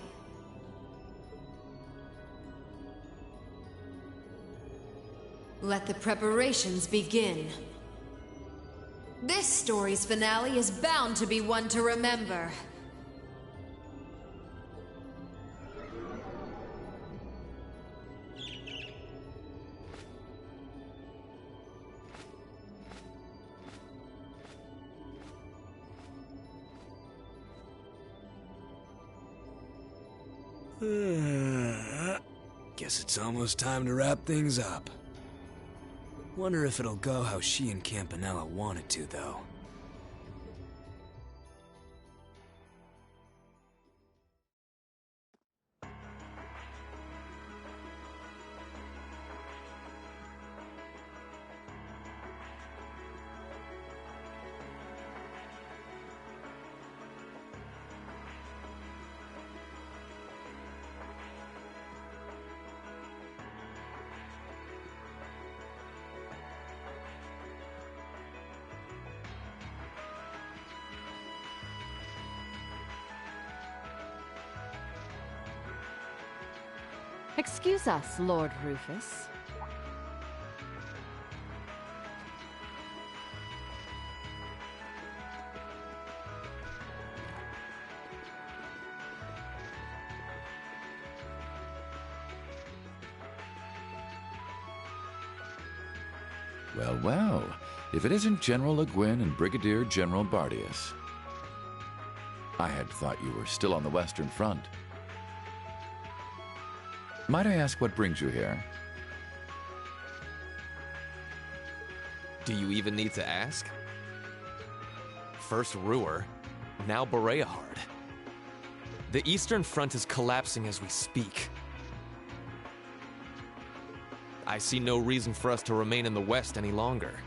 Let the preparations begin. This story's finale is bound to be one to remember.
Guess it's almost time to wrap things up. Wonder if it'll go how she and Campanella want it to, though.
Excuse us, Lord Rufus.
Well, well. If it isn't General Le Guin and Brigadier General Bardius. I had thought you were still on the Western Front. Might I ask what brings you here?
Do you even need to ask? First Ruhr, now Bereahard. The Eastern Front is collapsing as we speak. I see no reason for us to remain in the West any longer.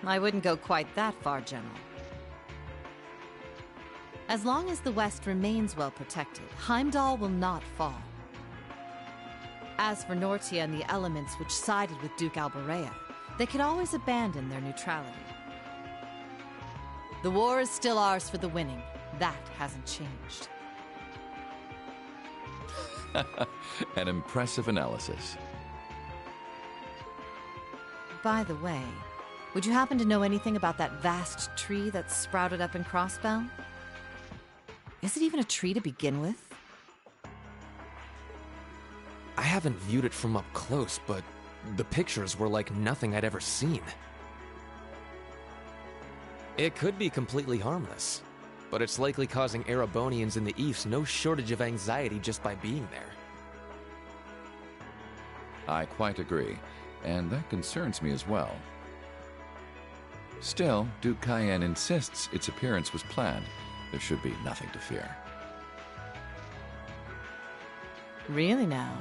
I wouldn't go quite that far, General. As long as the West remains well protected, Heimdall will not fall. As for Nortia and the elements which sided with Duke Alberea, they could always abandon their neutrality. The war is still ours for the winning. That hasn't changed.
An impressive analysis.
By the way, would you happen to know anything about that vast tree that sprouted up in Crossbell? Is it even a tree to begin with?
I haven't viewed it from up close, but the pictures were like nothing I'd ever seen. It could be completely harmless, but it's likely causing Erebonians in the East no shortage of anxiety just by being there.
I quite agree, and that concerns me as well. Still, Duke Cayenne insists its appearance was planned. There should be nothing to fear.
Really now?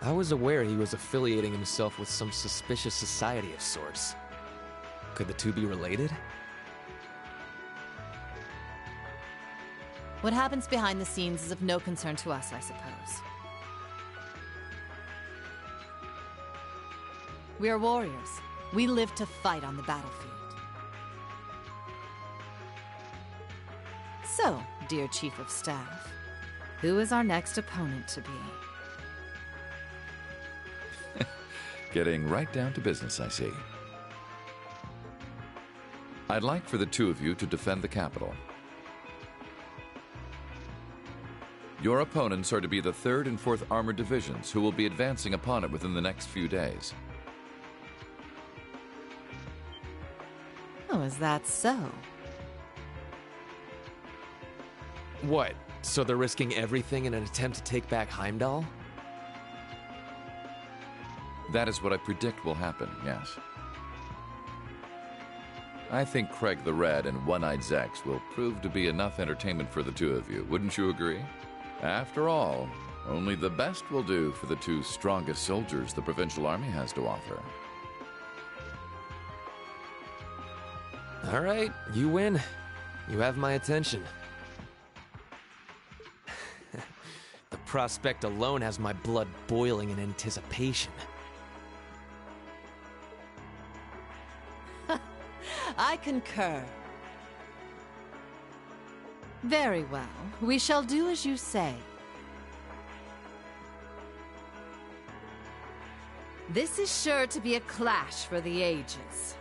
I was aware he was affiliating himself with some suspicious society of sorts. Could the two be related?
What happens behind the scenes is of no concern to us, I suppose. We are warriors. We live to fight on the battlefield. So, dear Chief of Staff, who is our next opponent to be?
Getting right down to business, I see. I'd like for the two of you to defend the capital. Your opponents are to be the 3rd and 4th Armored Divisions, who will be advancing upon it within the next few days.
Oh, is that so?
What? So they're risking everything in an attempt to take back Heimdall?
That is what I predict will happen, yes. I think Craig the Red and One-Eyed Zex will prove to be enough entertainment for the two of you, wouldn't you agree? After all, only the best will do for the two strongest soldiers the Provincial Army has to offer.
All right, you win. You have my attention. The prospect alone has my blood boiling in anticipation.
I concur. Very well. We shall do as you say. This is sure to be a clash for the ages.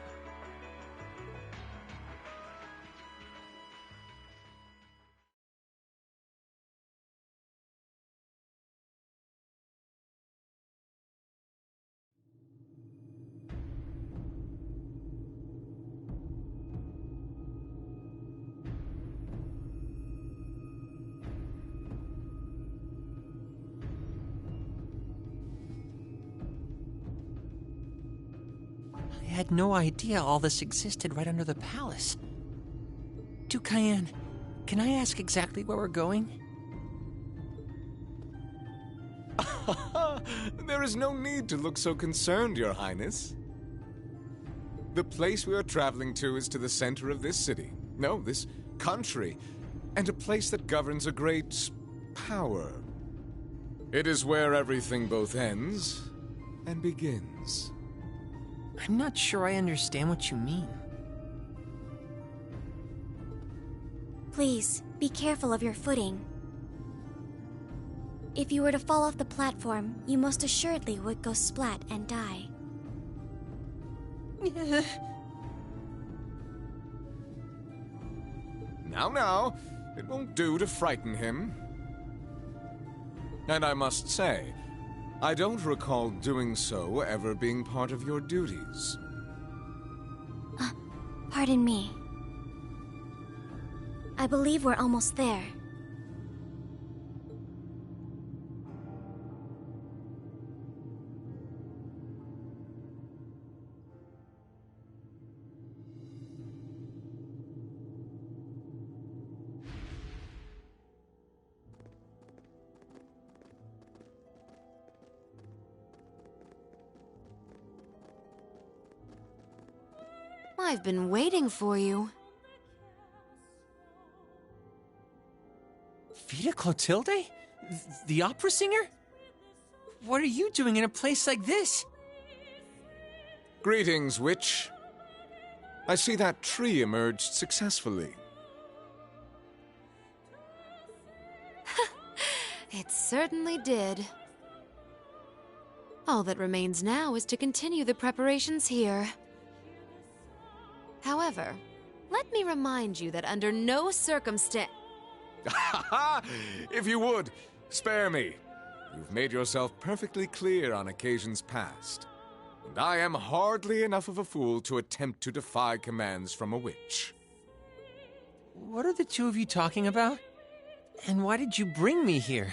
I had no idea all this existed right under the palace. Duke Cayenne, can I ask exactly where we're going?
There is no need to look so concerned, Your Highness. The place we are traveling to is to the center of this city. No, this country. And a place that governs a great power. It is where everything both ends and begins.
I'm not sure I understand what you mean.
Please, be careful of your footing. If you were to fall off the platform, you most assuredly would go splat and die.
Now, it won't do to frighten him. And I must say, I don't recall doing so ever being part of your duties.
Pardon me. I believe we're almost there.
I've been waiting for you.
Vita Clotilde? The opera singer? What are you doing in a place like this?
Greetings, witch. I see that tree emerged successfully.
It certainly did. All that remains now is to continue the preparations here. However, let me remind you that under no circumstance...
If you would, spare me. You've made yourself perfectly clear on occasions past. And I am hardly enough of a fool to attempt to defy commands from a witch.
What are the two of you talking about? And why did you bring me here?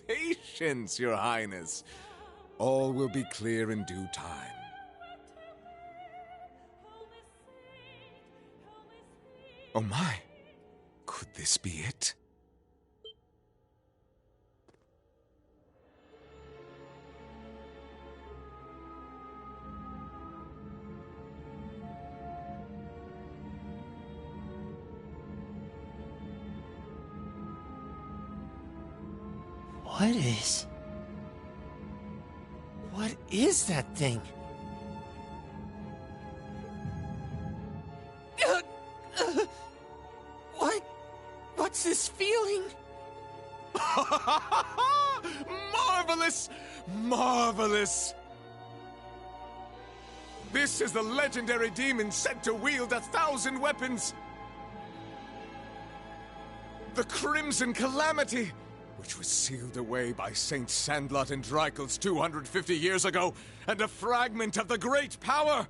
Patience, Your Highness. All will be clear in due time. Oh my, could this be it?
What is that thing? What's this feeling?
Marvelous! Marvelous! This is the legendary demon said to wield 1,000 weapons! The Crimson Calamity, which was sealed away by Saints Sandlot and Dreichels 250 years ago, and a fragment of the Great Power!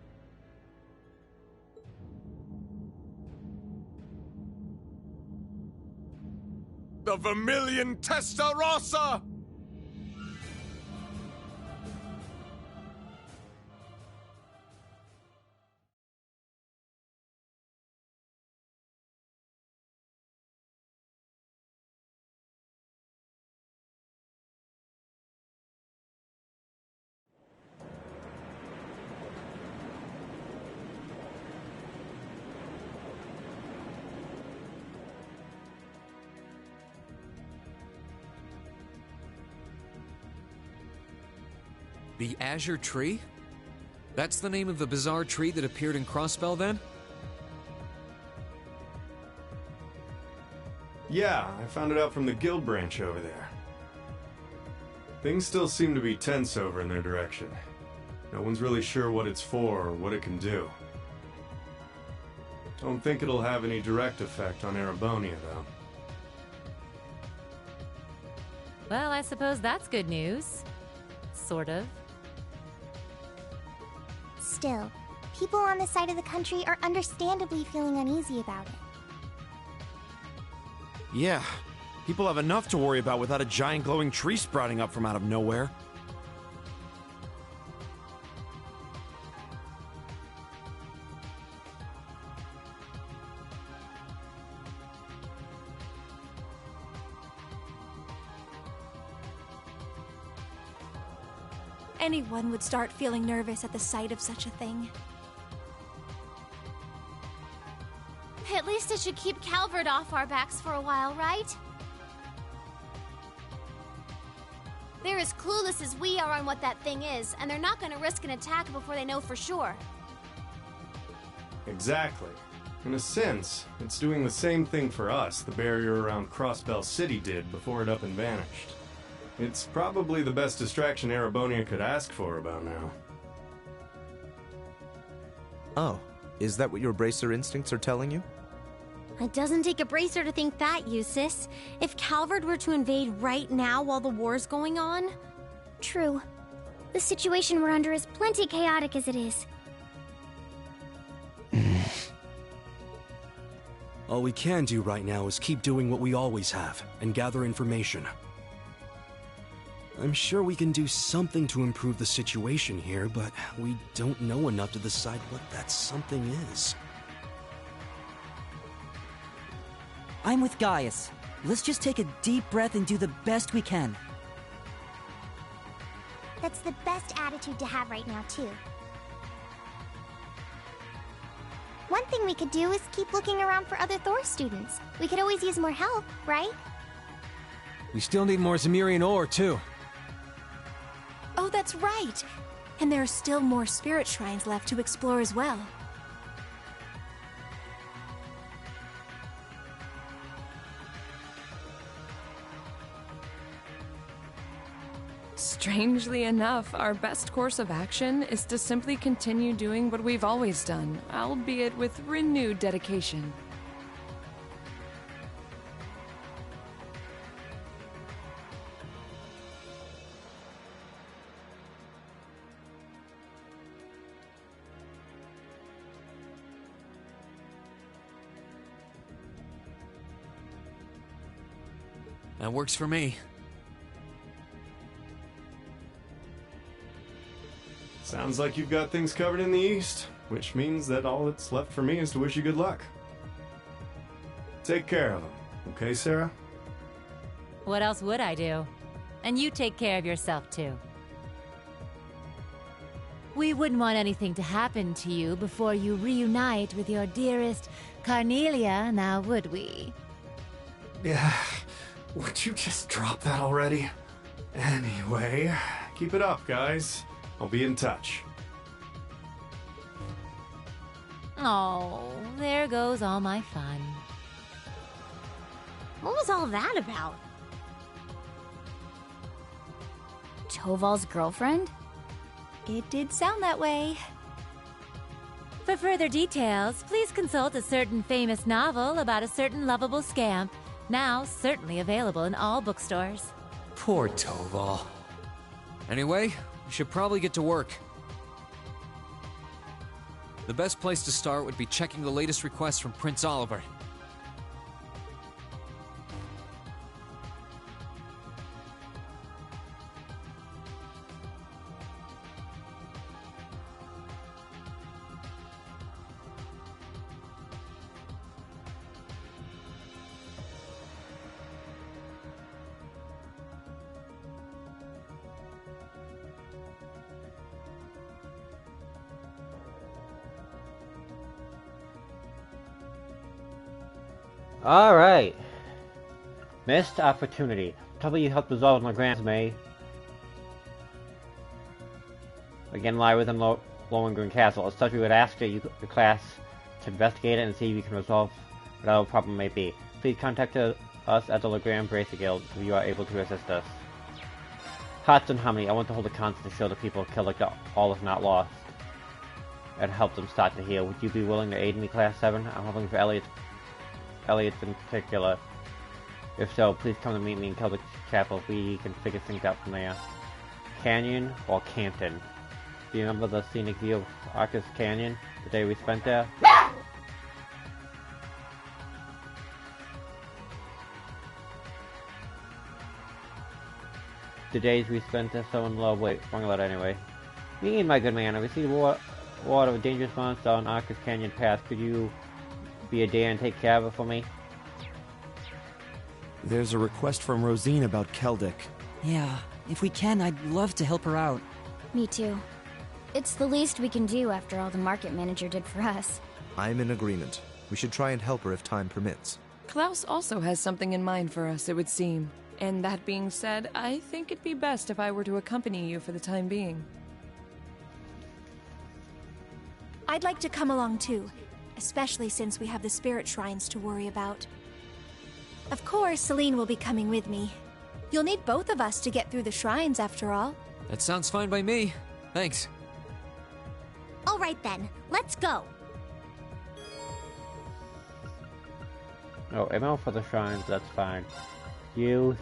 The Vermilion Testarossa!
The Azure Tree? That's the name of the bizarre tree that appeared in Crossbell, then?
Yeah, I found it out from the guild branch over there. Things still seem to be tense over in their direction. No one's really sure what it's for or what it can do. Don't think it'll have any direct effect on Erebonia, though.
Well, I suppose that's good news. Sort of.
Still, people on this side of the country are understandably feeling uneasy about it.
Yeah, people have enough to worry about without a giant glowing tree sprouting up from out of nowhere.
Anyone would start feeling nervous at the sight of such a thing.
At least it should keep Calvert off our backs for a while, right? They're as clueless as we are on what that thing is, and they're not going to risk an attack before they know for sure.
Exactly. In a sense, it's doing the same thing for us the barrier around Crossbell City did before it up and vanished. It's probably the best distraction Erebonia could ask for about now.
Oh, is that what your bracer instincts are telling you?
It doesn't take a bracer to think that, Eustace. If Calvert were to invade right now while the war's going on...
True. The situation we're under is plenty chaotic as it is.
All we can do right now is keep doing what we always have, and gather information. I'm sure we can do something to improve the situation here, but we don't know enough to decide what that something is.
I'm with Gaius. Let's just take a deep breath and do the best we can.
That's the best attitude to have right now, too. One thing we could do is keep looking around for other Thor students. We could always use more help, right?
We still need more Zemirian ore, too.
Oh, that's right! And there are still more spirit shrines left to explore as well.
Strangely enough, our best course of action is to simply continue doing what we've always done, albeit with renewed dedication.
That works for me.
Sounds like you've got things covered in the east, which means that all that's left for me is to wish you good luck. Take care of them, okay, Sarah?
What else would I do? And you take care of yourself, too. We wouldn't want anything to happen to you before you reunite with your dearest Carnelia, now would we?
Yeah, would you just drop that already? Anyway, keep it up, guys. I'll be in touch.
Oh, there goes all my fun.
What was all that about?
Toval's girlfriend?
It did sound that way.
For further details, please consult a certain famous novel about a certain lovable scamp, now certainly available in all bookstores.
Poor Toval. Anyway, we should probably get to work. The best place to start would be checking the latest requests from Prince Oliver.
Alright. Missed opportunity. W helped resolve Legrand's May. Again, lie within Lohengrin Castle. As such, we would ask that your class to investigate it and see if you can resolve whatever problem may be. Please contact the us at the Legrand Bracer Guild if you are able to assist us. Hudson Hummy, I want to hold a concert to show the people killed like all is not lost. And help them start to heal. Would you be willing to aid me, Class 7? I'm hoping for Elliot's in particular. If so, please come to meet me in Celtic Chapel. We can figure things out from there. Canyon or Canton? Do you remember the scenic view of Arcus Canyon, the day we spent there? The days we spent there so in love. Wait, wrong letter anyway. Me, my good man, I received water of a dangerous monster on Arcus Canyon Pass. Could you be a dear and take care of it for me?
There's a request from Rosine about Keldic.
Yeah, if we can, I'd love to help her out.
Me too. It's the least we can do after all the market manager did for us.
I'm in agreement. We should try and help her if time permits.
Klaus also has something in mind for us, it would seem. And that being said, I think it'd be best if I were to accompany you for the time being.
I'd like to come along too, especially since we have the spirit shrines to worry about. Of course, Celine will be coming with me. You'll need both of us to get through the shrines, after all.
That sounds fine by me. Thanks.
All right then, let's go.
Oh, ML for the shrines, that's fine. You...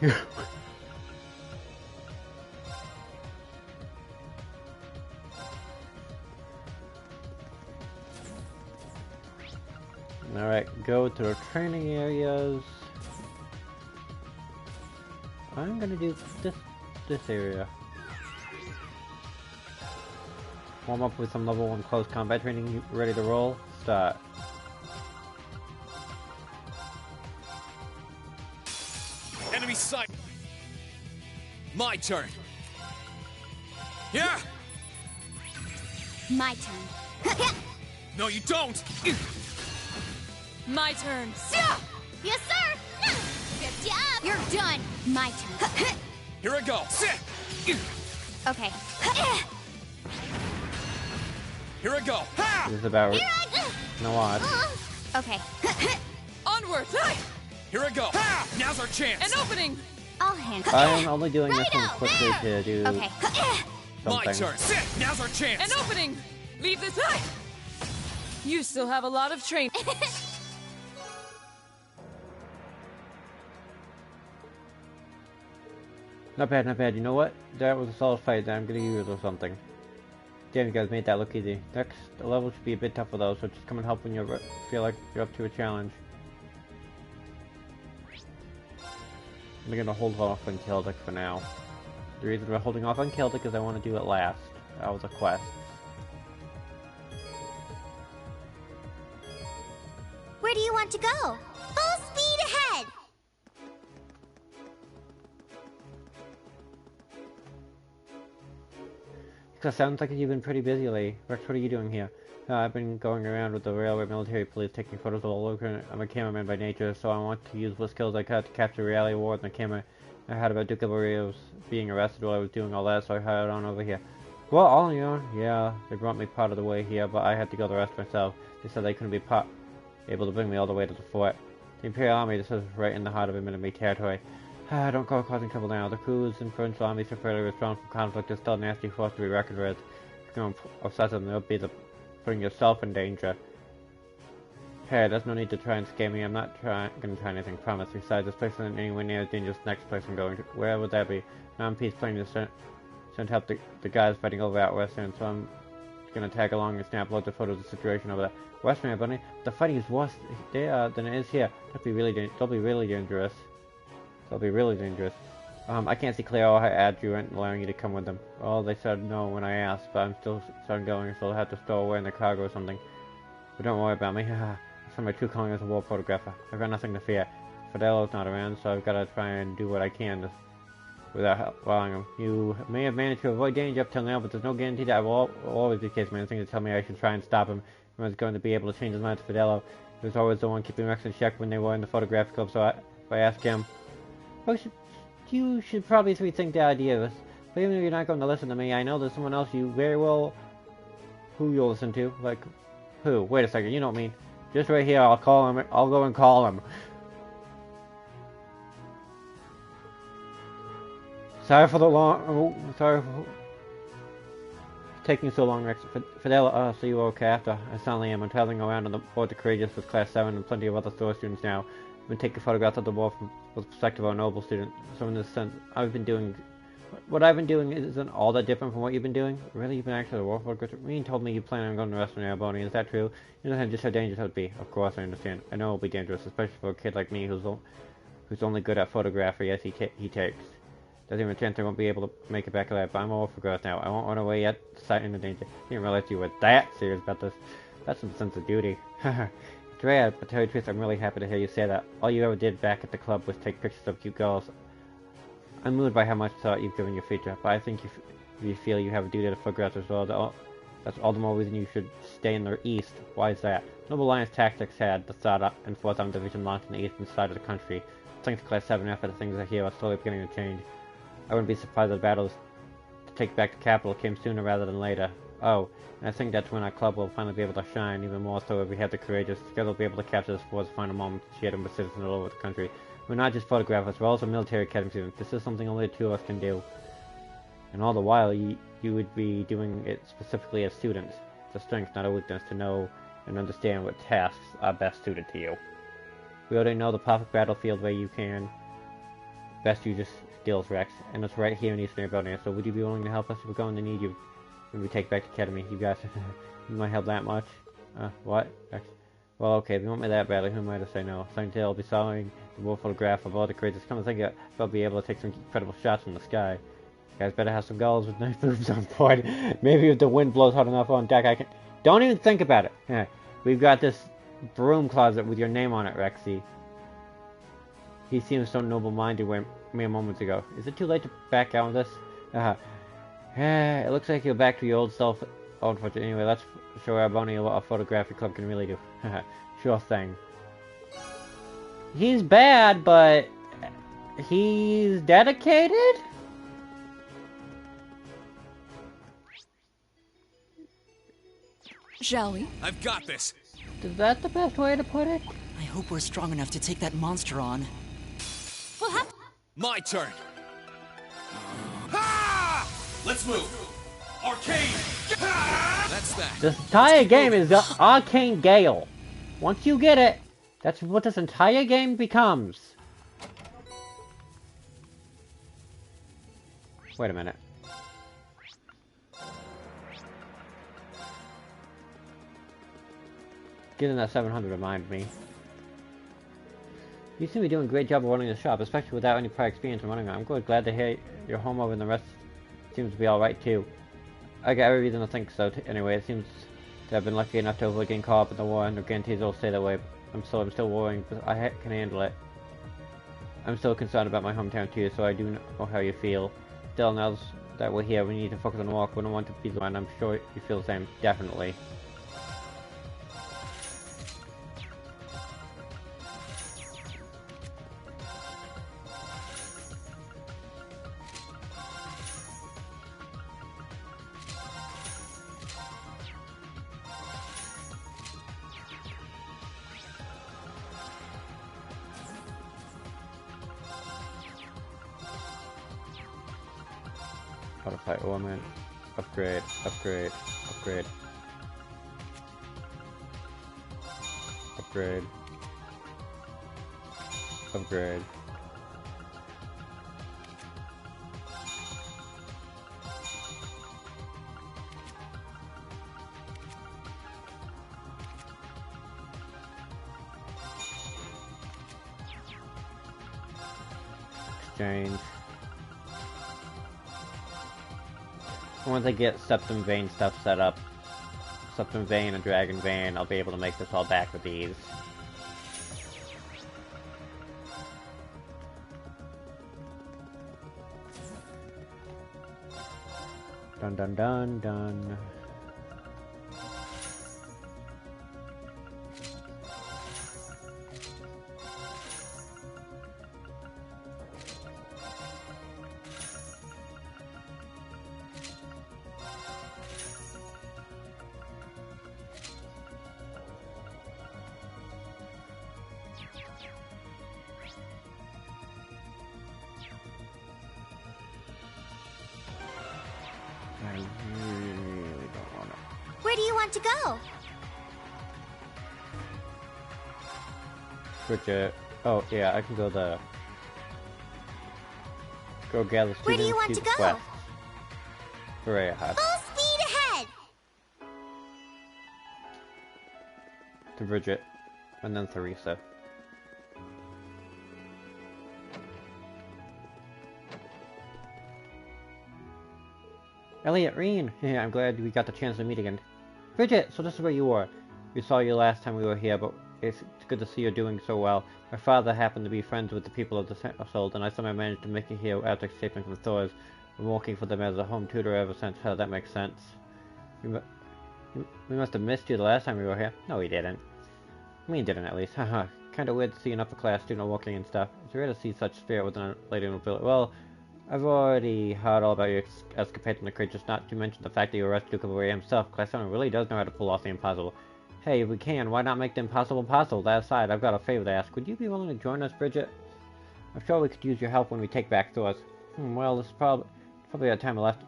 Alright, go to the training areas. I'm gonna do this area. Warm up with some level 1 close combat training. You ready to roll? Start.
Enemy sight. My turn. Yeah.
My turn.
No, you don't.
My turn.
Yes, sir. Tripped you up. You're done. My turn.
Here I go.
Okay.
Here I go.
This is about no odds.
Okay.
Onward.
Here I go. Now's our chance.
An opening.
I'll handle
I'm only doing this one quickly to do
Okay.
My
something.
turn. Now's our chance.
An opening. Leave this. You still have a lot of training.
Not bad, not bad. You know what? That was a solid fight. I'm gonna use or something. Damn, you guys made that look easy. Next level should be a bit tougher though, so just come and help when you feel like you're up to a challenge. I'm gonna hold off on Celtic for now. The reason we're holding off on Celtic is I want to do it last. That was a quest.
Where do you want to go? Full speed ahead!
Because sounds like you've been pretty busy lately. Rex, what are you doing here? I've been going around with the railway military police taking photos all over. I'm a cameraman by nature, so I want to use what skills I got to capture reality awards on the camera. I heard about Duke Alberia being arrested while I was doing all that, so I hired on over here. Well, all on your own? Yeah, they brought me part of the way here, but I had to go the rest myself. They said they couldn't be able to bring me all the way to the fort. The Imperial Army, this is right in the heart of enemy territory. Don't go causing trouble now. The crews and provincial armies are fairly withdrawn from conflict. It's still a nasty force to be reckoned with. If you're obsessed with them, it'll be putting yourself in danger. Hey, there's no need to try and scare me. I'm not gonna try anything, promise. Besides, this place isn't anywhere near as dangerous as the next place I'm going to. Where would that be? Now I'm peace planning to send help the guys fighting over at Western, so I'm gonna tag along and snap loads of photos of the situation over there. Western, buddy, the fighting is worse there than it is here. They'll be really dangerous. They'll be really dangerous. I can't see clear. I add you and allowing you to come with them. Well, they said no when I asked, but I'm still going, so I'll have to stow away in the cargo or something. But don't worry about me. From my true calling as a war photographer. I've got nothing to fear. Fidelo's not around, so I've got to try and do what I can without allowing him. You may have managed to avoid danger up till now, but there's no guarantee that I will always be the case. Man, things to tell me I should try and stop him. I was going to be able to change his mind to Fidelo. He was always the one keeping Rex in check when they were in the photograph club, so if I ask him, well, you should probably rethink the idea of this. But even if you're not going to listen to me, I know there's someone else you very well who you'll listen to. Like, who? Wait a second, you know what I mean. Just right here, I'll call him. I'll go and call him. Sorry for the long. Oh, sorry for taking so long, Rex. Fidel, so you were okay after? I certainly am. I'm traveling around on the board the Courageous with Class 7 and plenty of other store students now. I've been taking photographs of the war from the perspective of a noble student. So in this sense, what I've been doing isn't all that different from what you've been doing. Really, you've been actually a war photographer? Reen told me you plan on going to Western Airborne. Is that true? You understand just how dangerous it would be. Of course, I understand. I know it'll be dangerous, especially for a kid like me who's only good at photography as he takes. There's even a chance I won't be able to make it back alive, but I'm all for growth now. I won't run away yet. Sight in the danger. Didn't realize you were that serious about this. That's some sense of duty. It's rare, but to tell you the truth, I'm really happy to hear you say that. All you ever did back at the club was take pictures of cute girls. I'm moved by how much thought you've given your future, but I think if you feel you have a duty to photograph as well, that's all the more reason you should stay in the east. Why is that? Noble Alliance Tactics had the thought up and 4th Armored Division launched in the eastern side of the country. Thanks to Class 7 effort, things are here are slowly beginning to change. I wouldn't be surprised if the battles to take back the capital came sooner rather than later. Oh, and I think that's when our club will finally be able to shine, even more so if we have the Courageous. Together we'll be able to capture this war's final moment shared with citizens all over the country. We're not just photographers, we're also military academy students. This is something only the two of us can do. And all the while, you would be doing it specifically as students. It's a strength, not a weakness, to know and understand what tasks are best suited to you. We already know the perfect battlefield where you can best use your skills, Rex, and it's right here in Eastern Airborne. So would you be willing to help us? We're going to need you when we take back the academy. You guys, you might help that much? What? Rex? Well, okay, if you want me that badly, who am I to say no? Someday I'll be selling the war photograph of all the Courageous. Come and think of it, I'll be able to take some incredible shots from the sky. You guys better have some goals with nice boobs on board. Maybe if the wind blows hard enough on deck, I can... Don't even think about it! Yeah, we've got this broom closet with your name on it, Rexy. He seemed so noble-minded mere moments ago. Is it too late to back out of this? It looks like you're back to your old self. Unfortunately, anyway, let's show our Bonnie what a photographic club can really do. Sure thing. He's bad, but he's dedicated?
Shall we?
I've got this.
Is that the best way to put it?
I hope we're strong enough to take that monster on.
We'll have...
My turn. Ha! Let's move. Arcane. That's that.
This entire game is the Arcane Gale. Once you get it, that's what this entire game becomes. Wait a minute. Getting that 700 reminded me. You seem to be doing a great job of running the shop, especially without any prior experience in running it. I'm glad to hear you're home over and the rest seems to be alright too. I got every reason to think so. Anyway, it seems to have been lucky enough to avoid getting caught up in the war, and no guarantees it'll stay that way. I'm still worrying, but I can handle it. I'm still concerned about my hometown too, so I do know how you feel. Still, now that we're here, we need to focus on the walk. We don't want to be the one. I'm sure you feel the same. Definitely. How to fight woman. Upgrade, upgrade, upgrade. Upgrade. Upgrade. Exchange. Once I get Septum Vein stuff set up, Septum Vein and Dragon Vein, I'll be able to make this all back with ease. Dun dun dun dun. I really don't want to.
Where do you want to go?
Bridget. Oh, yeah, I can go go gather students.
Where do you want to go?
West. Berea Hut.
Full speed ahead!
To Bridget. And then Theresa. Elliot, Reen! Yeah, I'm glad we got the chance to meet again. Bridget, so this is where you were. We saw you last time we were here, but it's good to see you're doing so well. My father happened to be friends with the people of the household, and I somehow managed to make it here after escaping from Thor's. I'm working for them as a home tutor ever since. How that makes sense. We must have missed you the last time we were here. No, we didn't. We didn't, at least. Haha. Kinda weird to see an upper-class student walking and stuff. It's rare to see such spirit within a lady nobility. Well, I've already heard all about your escapades in the crate, just not to mention the fact that you arrested Duke Alberia himself. Class 7 really does know how to pull off the impossible. Hey, if we can, why not make the impossible possible? That aside, I've got a favor to ask. Would you be willing to join us, Bridget? I'm sure we could use your help when we take back Thor's. Well, this is probably a time left.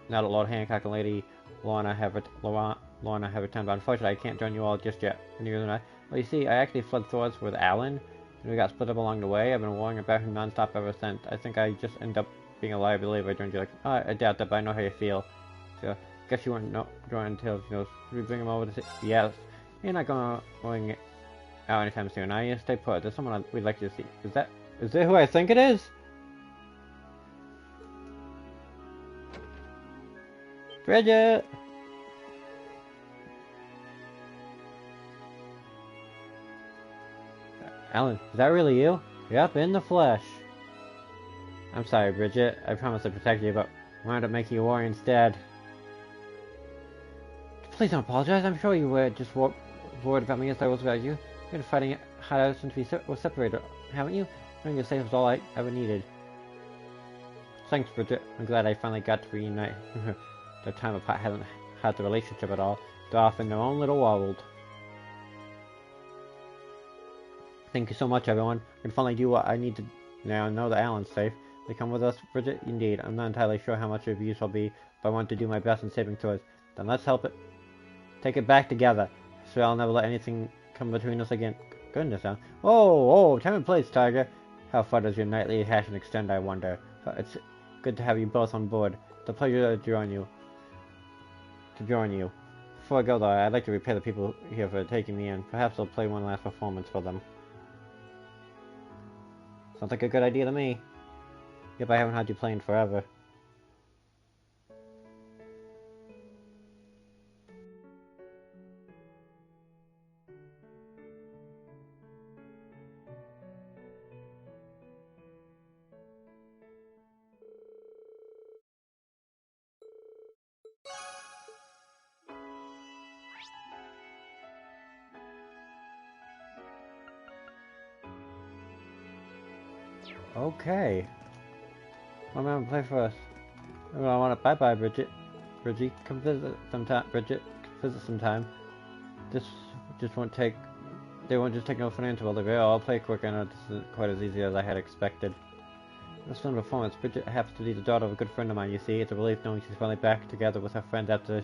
Now that Lord Hancock and Lady Lorna have returned, but unfortunately I can't join you all just yet. Neither than I. Well, you see, I actually fled Thor's with Alan, and we got split up along the way. I've been worrying about him non-stop ever since. I think I just end up being a liability if I joined you. Like, I doubt that, but I know how you feel. So, guess you weren't joining until, should we bring him over to see? Yes. You're not going out anytime soon. Now you stay put. There's someone we'd like you to see. Is that who I think it is? Bridget! Alan, is that really you? Yep, in the flesh. I'm sorry, Bridget. I promised to protect you, but I wound up making you a warrior instead. Please don't apologize. I'm sure you were just worried about me as I was about you. You've been fighting it hard since we were separated, haven't you? Knowing you're safe was all I ever needed. Thanks, Bridget. I'm glad I finally got to reunite. Their time apart hasn't had the relationship at all. They're off in their own little world. Thank you so much, everyone. I can finally do what I need to now. Know that Alan's safe. They come with us, Bridget? Indeed. I'm not entirely sure how much of use I'll be, but I want to do my best in saving Thor's. Then let's help it. Take it back together. So I'll never let anything come between us again. Goodness, Alan. Oh, time and place, Tiger. How far does your nightly passion extend, I wonder? It's good to have you both on board. It's a pleasure to join you. Before I go, though, I'd like to repay the people here for taking me in. Perhaps I'll play one last performance for them. Sounds like a good idea to me. Yep, I haven't had you playing forever. Okay. I'm gonna play for us. I want to bye-bye, Bridget. Bridgie, come visit sometime. Bridget, come visit sometime. This just won't take. They won't just take no financial delivery. I'll play quick. I know this isn't quite as easy as I had expected. This fun performance. Bridget happens to be the daughter of a good friend of mine. You see, it's a relief knowing she's finally back together with her friends after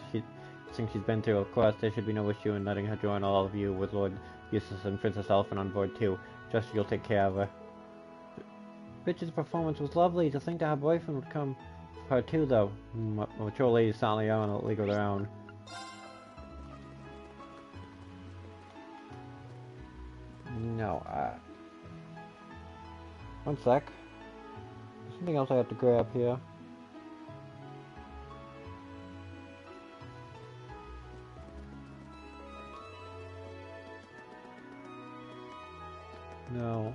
things she's been through. Of course, there should be no issue in letting her join all of you with Lord Eustace and Princess Elephant on board too. Just you'll take care of her. Bridget's performance was lovely. To think that her boyfriend would come for her too, though. Mature ladies certainly are in a league of their own. No, one sec. There's something else I have to grab here. No.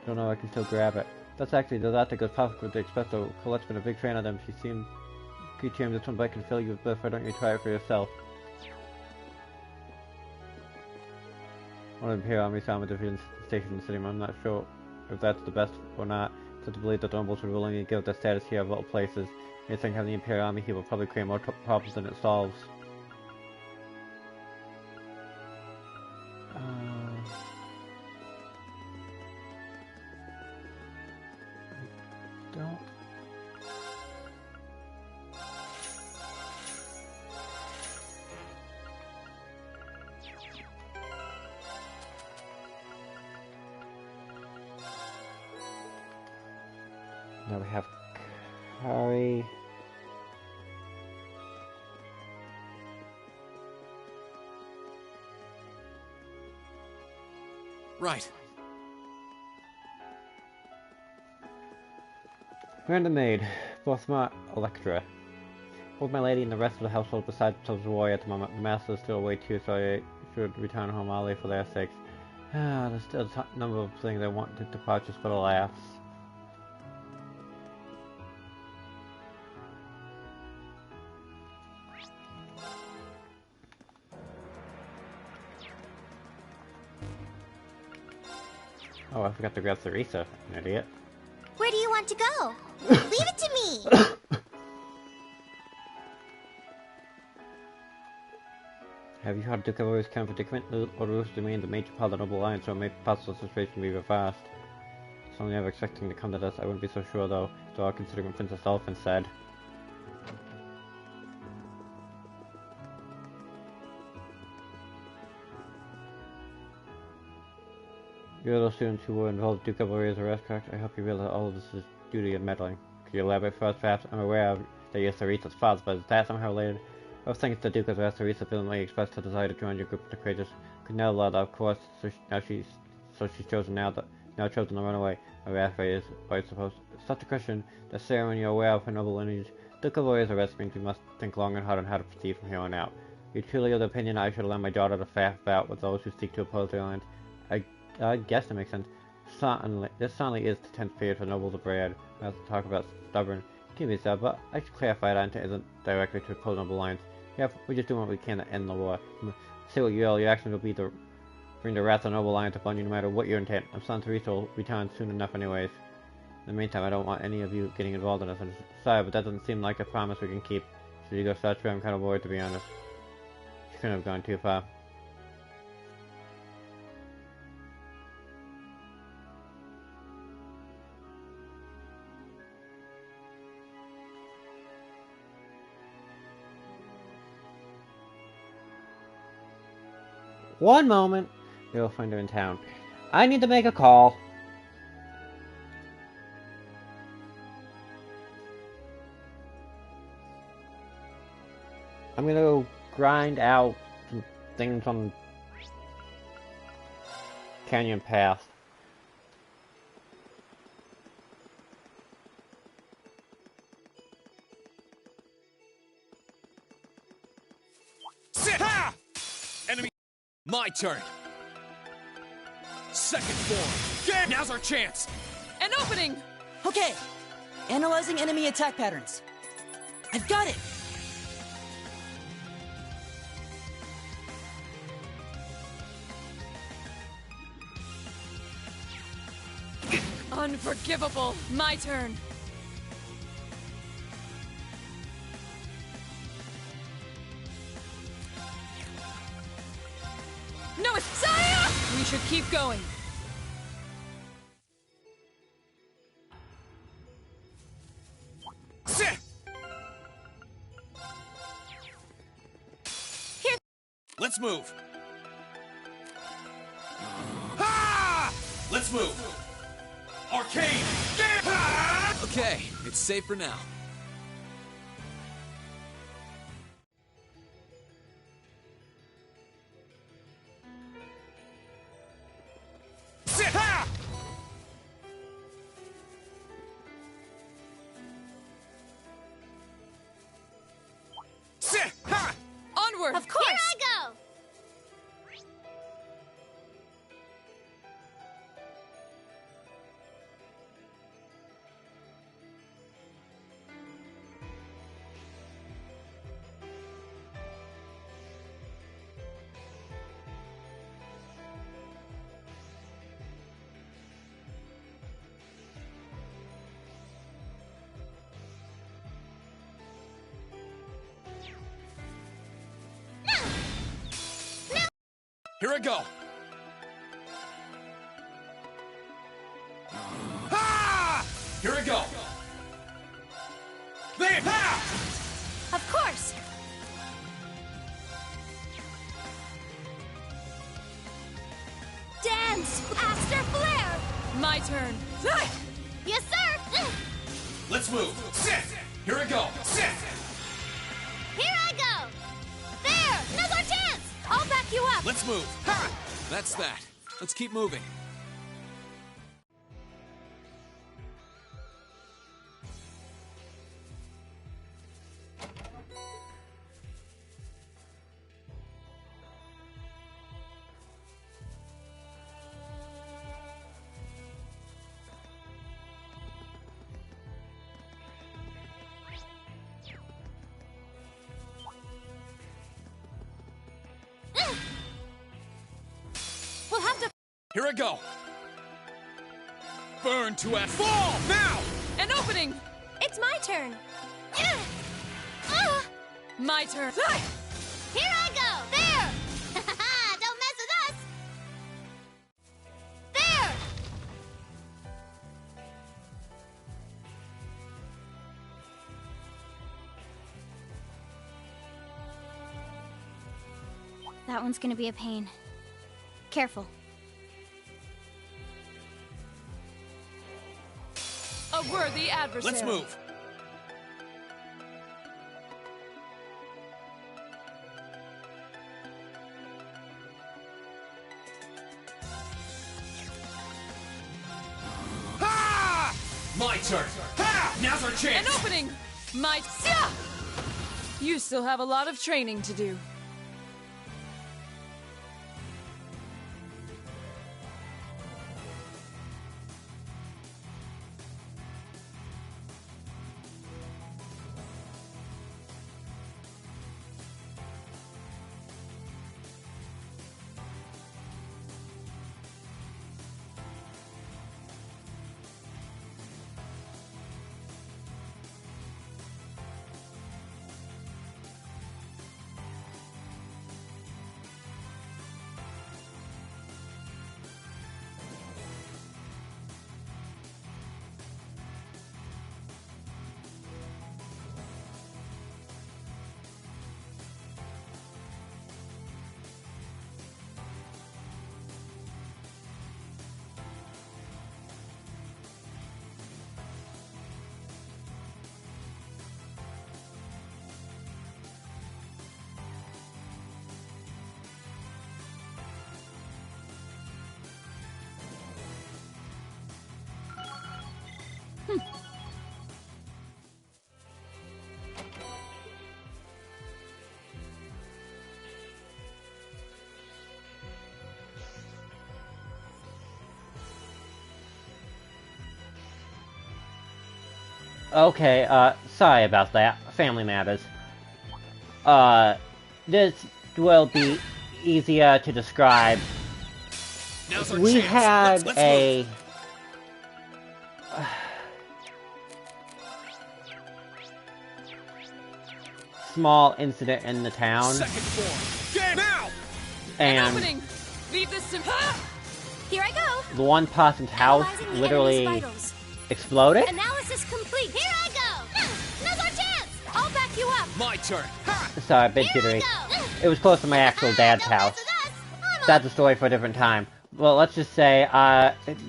Don't know, I can still grab it. That's actually the goes perfect with the espresso. Colette's been a big fan of them. She seemed good to him. This one bite can fill you with bliss. Why don't you try it for yourself? One of the Imperial Army found a different station in the city. I'm not sure if that's the best or not. So to believe that the nobles would willingly give their status here of all places. Anything having the Imperial Army here will probably create more problems than it solves. Now we have Kari.
Right.
Random maid, both smart Electra. Both my lady and the rest of the household besides themselves warrior at the moment. The master is still away too, so I should return home early for their sakes. There's still a number of things I want to depart just for the laughs. Oh, I forgot to grab Theresa, an idiot.
Where do you want to go? Leave it to me!
Have you heard Duke Alvarea's current predicament? Orderos remains a major part of the Noble Alliance, so it may possible the situation be reversed. It's only ever expecting to come to this. I wouldn't be so sure though, so I'll consider what Princess Elephant said. You're those students who were involved in Duke Alvarea's arrest, correct? I hope you realize all of this is due to your meddling. Could you elaborate for us, perhaps? I'm aware of that you're Theresa's father, but is that somehow related? I was thinking the Duke has asked Theresa violently expressed her desire to join your group of the courageous. Could now allow that, of course, so she's chosen chosen to run away. My wrath is what I suppose. Such a question, the ceremony you're aware of her noble lineage. Duke Alvarea's arrest means you must think long and hard on how to proceed from here on out. You truly are the opinion I should allow my daughter to faff about with those who seek to oppose the alliance. I guess that makes sense. This certainly is the 10th period for nobles of Brad. We have to talk about stubborn. Give me that, but I should clarify that intent isn't directly to oppose noble alliance. Yeah, we're just doing what we can to end the war. Say what you will, your actions will be to bring the wrath of Noble Alliance upon you no matter what your intent. I'm son Theresa will return soon enough anyways. In the meantime, I don't want any of you getting involved in this. I'm sorry, but that doesn't seem like a promise we can keep. Should you go search for her? I'm kind of worried, to be honest. She couldn't have gone too far. One moment. We'll find her in town. I need to make a call. I'm gonna go grind out some things on Canyon Path.
Enemy. My turn. Second form. Now's our chance.
An opening!
Okay. Analyzing enemy attack patterns. I've got it!
Unforgivable. My turn. No, it's Saya! We should keep going.
Here. Let's move. Ah! Let's move. Arcane! Okay, it's safe for now.
Onward!
Of course! Here I go!
Here I go. Ah! Here I go. There! Ah!
Of course!
Dance! Aster Flare! My turn.
Yes, sir!
Let's move! Sit! Here I go! Sit!
Here I go! There! No more chance!
I'll back you up!
Let's move! Ha! That's that. Let's keep moving.
We'll have to...
Here I go! Burn to a fall! Now!
An opening!
It's my turn!
My turn!
Here I go! There! Don't mess with us! There!
That one's gonna be a pain. Careful.
A worthy adversary.
Let's move! Ha! My turn! Ha! Now's our chance!
An opening! My... You still have a lot of training to do.
Okay, sorry about that. Family matters. This will be easier to describe. We had a... small incident in the town.
Second form. Get now!
And
opening! Leave this to...
Here I go!
the one person's house
Analyzing the
literally
enemy's vitals.
exploded?
Analysis complete! Here I go! No more chance! I'll back you up!
My turn. Ha!
Sorry, a bit jittery. It was close to my actual dad's house. That's a story for a different time. Well, let's just say,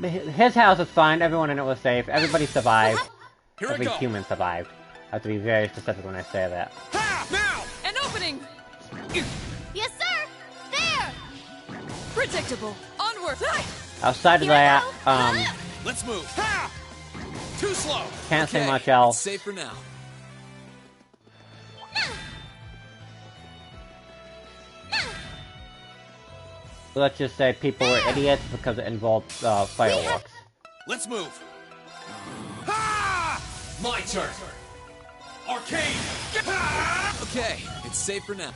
his house was fine, everyone in it was safe, everybody survived. Every human survived. I have to be very specific when I say that.
Ha! Now!
An opening!
Yes, sir! There!
Predictable. Onward!
Outside of that,
Let's move! Ha! Too slow!
can't say
Okay,
much else.
it's safe for now.
Let's just say people were idiots because it involved fireworks.
Let's move! Ha! My turn! Arcane! Ha! Okay, it's safe for now.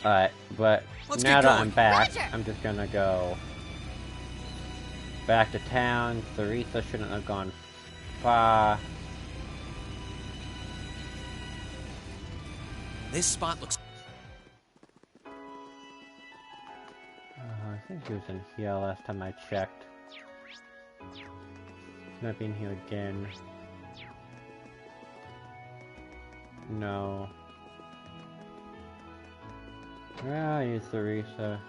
Alright, but
Let's
now
get
that
going.
I'm back,
Roger.
I'm just gonna go back to town. Theresa shouldn't have gone far.
This spot looks...
I think she was in here last time I checked. She might be in here again. No. Where are you, Theresa?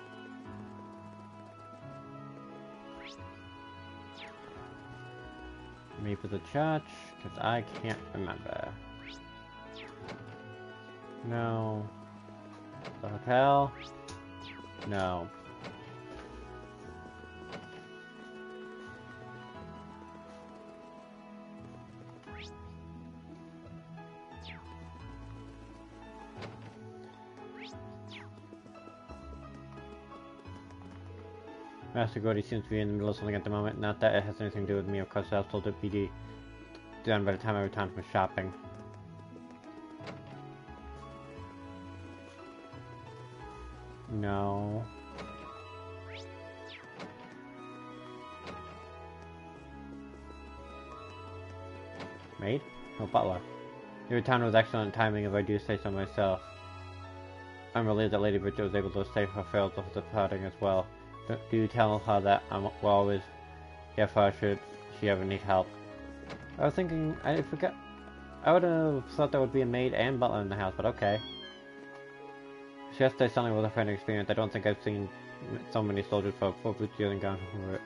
Maybe the church, because I can't remember. No. The hotel? No. Master Gordy seems to be in the middle of something at the moment. Not that it has anything to do with me, of course. I was told it be done by the time I returned from shopping. No. Maid? No, butler. Your return was excellent timing, if I do say so myself. I'm relieved that Lady Bridget was able to stay for Farrell's departing as well. Do you tell her that I'm always here for her should she ever need help? I was thinking, I forgot. I would have thought there would be a maid and butler in the house, but okay. She has to say something with a friend experience. I don't think I've seen so many soldiers for 4 boots and gone over it.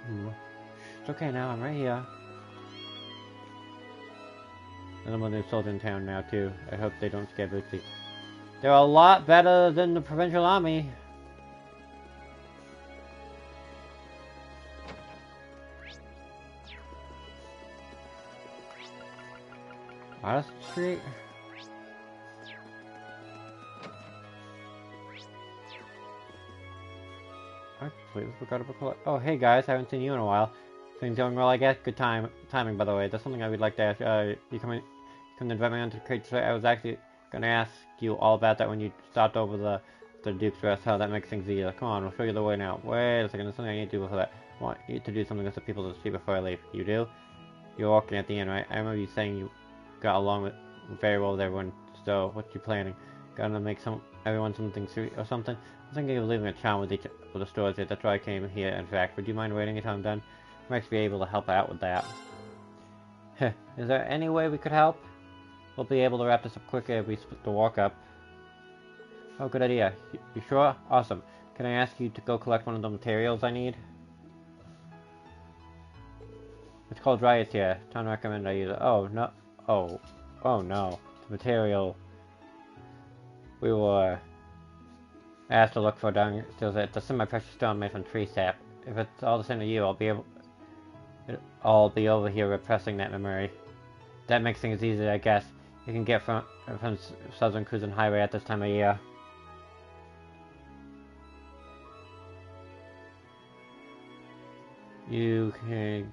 It's okay now, I'm right here. And I'm a new soldier in town now too. I hope they don't scare Bootsy. They're a lot better than the provincial army. Artist Street? I completely forgot about collect. Oh, hey guys, haven't seen you in a while. Things going well, I guess. Good timing, by the way. There's something I would like to ask. You come to invite me onto the crate today. I was actually gonna ask you all about that when you stopped over the Duke's rest. How that makes things easier. Come on, I'll show you the way now. Wait a second, there's something I need to do with that. I want you to do something with the people to see before I leave. You do? You're walking at the end, right? I remember you saying you got along very well with everyone. So, what you planning? Gonna make everyone something sweet or something? I'm thinking of leaving a charm with the stores here. That's why I came here, in fact. Would you mind waiting until I'm done? I might be able to help out with that. Is there any way we could help? We'll be able to wrap this up quicker if we split the walk up. Oh, good idea. You sure? Awesome. Can I ask you to go collect one of the materials I need? It's called Riot here. Time to recommend I use it. Oh, no. Oh no. The material we were asked to look for downstairs. It's a semi-precious stone made from tree sap. If it's all the same to you, I'll be over here repressing that memory. That makes things easier, I guess. You can get from Southern Cruising Highway at this time of year. You can...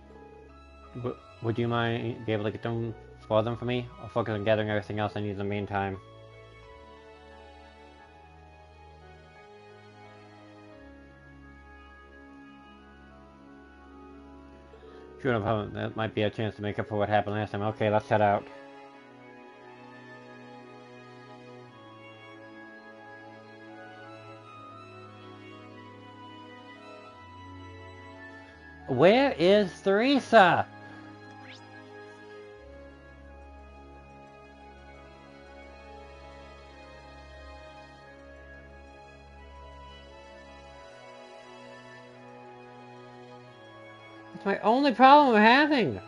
Would you mind be able to get them for them for me? I'll focus on gathering everything else I need in the meantime. Sure enough, that might be a chance to make up for what happened last time. Okay, let's head out. Where is Theresa? That's my only problem I'm having.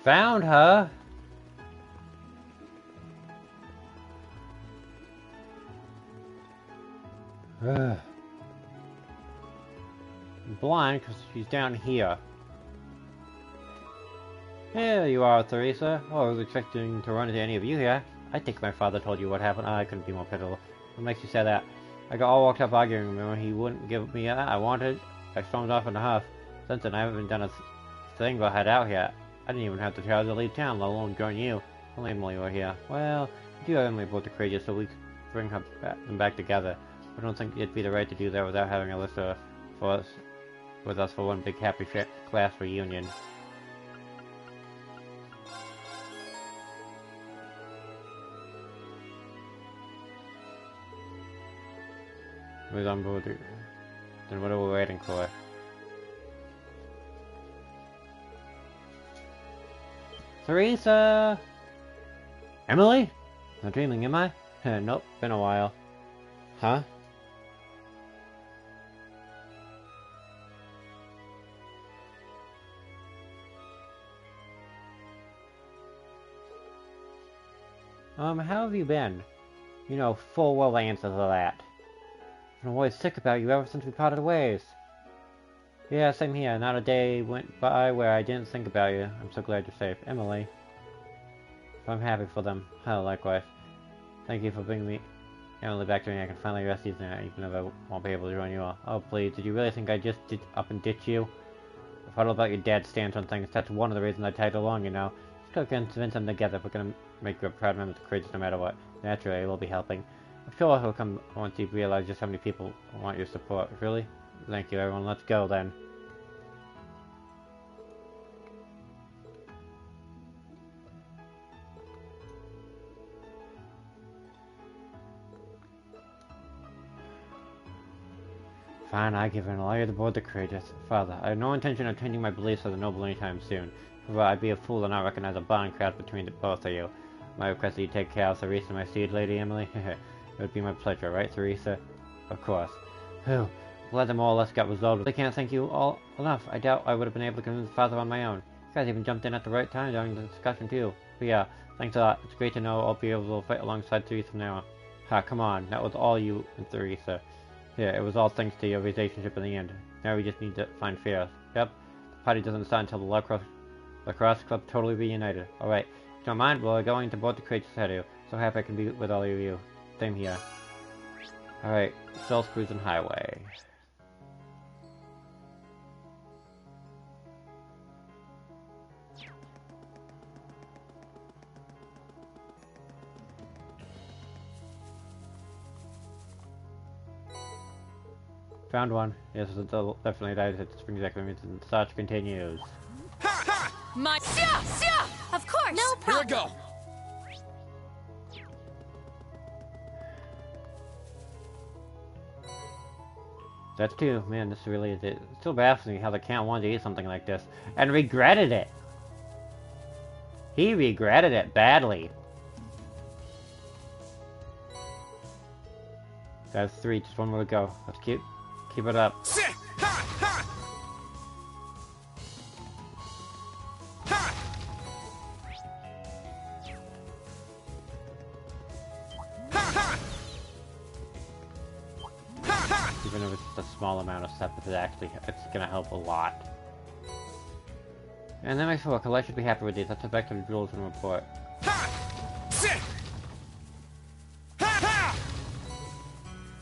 Found her. I'm blind because she's down here. Here you are, Theresa. Oh, I was expecting to run into any of you here. I think my father told you what happened. I couldn't be more pitiful. What makes you say that? I got all worked up arguing with him when he wouldn't give me that I wanted. I stormed off in a huff. Since then, I haven't done a thing but head out yet. I didn't even have the charge to leave town, let alone join you. Only Emily were here. Well, we do have Emily both the courageous, so we could bring them back together. I don't think it'd be the right to do that without having Alyssa with us for one big happy class reunion. We're on board. Then what are we waiting for? Theresa! Emily? Not dreaming, am I? Nope, been a while. Huh? How have you been? You know full well the answer to that. I've been always sick about you ever since we parted ways. Yeah, same here. Not a day went by where I didn't think about you. I'm so glad you're safe. Emily. I'm happy for them. Oh, likewise. Thank you for bringing me Emily back to me. I can finally rest easy now, even if I won't be able to join you all. Oh, please. Did you really think I just did up and ditch you? I've heard all about your dad's stance on things. That's one of the reasons I tagged along, you know. Just gotta convince them together. We're gonna make you a proud member of the courageous no matter what. Naturally, we'll be helping. I'm sure he'll come once you realize just how many people want your support. Really? Thank you, everyone. Let's go, then. Fine, I give in. Allow you to board the courageous. Father, I have no intention of changing my beliefs of the noble anytime soon. However, I'd be a fool to not recognize a bond crafted between the both of you. My request that you take care of Theresa, my seed lady, Emily? It would be my pleasure, right, Theresa? Of course. Whew. Glad that more or less got resolved. I can't thank you all enough. I doubt I would have been able to convince Father on my own. You guys even jumped in at the right time during the discussion, too. But yeah, thanks a lot. It's great to know I'll be able to fight alongside Theresa from now on. Ha, come on. That was all you and Theresa. Yeah, it was all thanks to your relationship in the end. Now we just need to find Fear. Yep. The party doesn't start until the lacrosse club totally reunited. Alright. If you don't mind, we're going to board the courageous ahead of you. So happy I can be with all of you. Same here. Alright. Still cruising highway. Found one. Yes, it's definitely died. It springs exactly means and such continues.
My of course. No problem.
Here we go.
That's too. Man, this really is it. It still baffles me how the Count wanted to eat something like this and regretted it. He regretted it badly. That's 3. Just one more to go. Let's keep it up. Even if it's just a small amount of stuff, it's gonna help a lot. And that makes it work. I should be happy with these. Let's head back to the rules and report.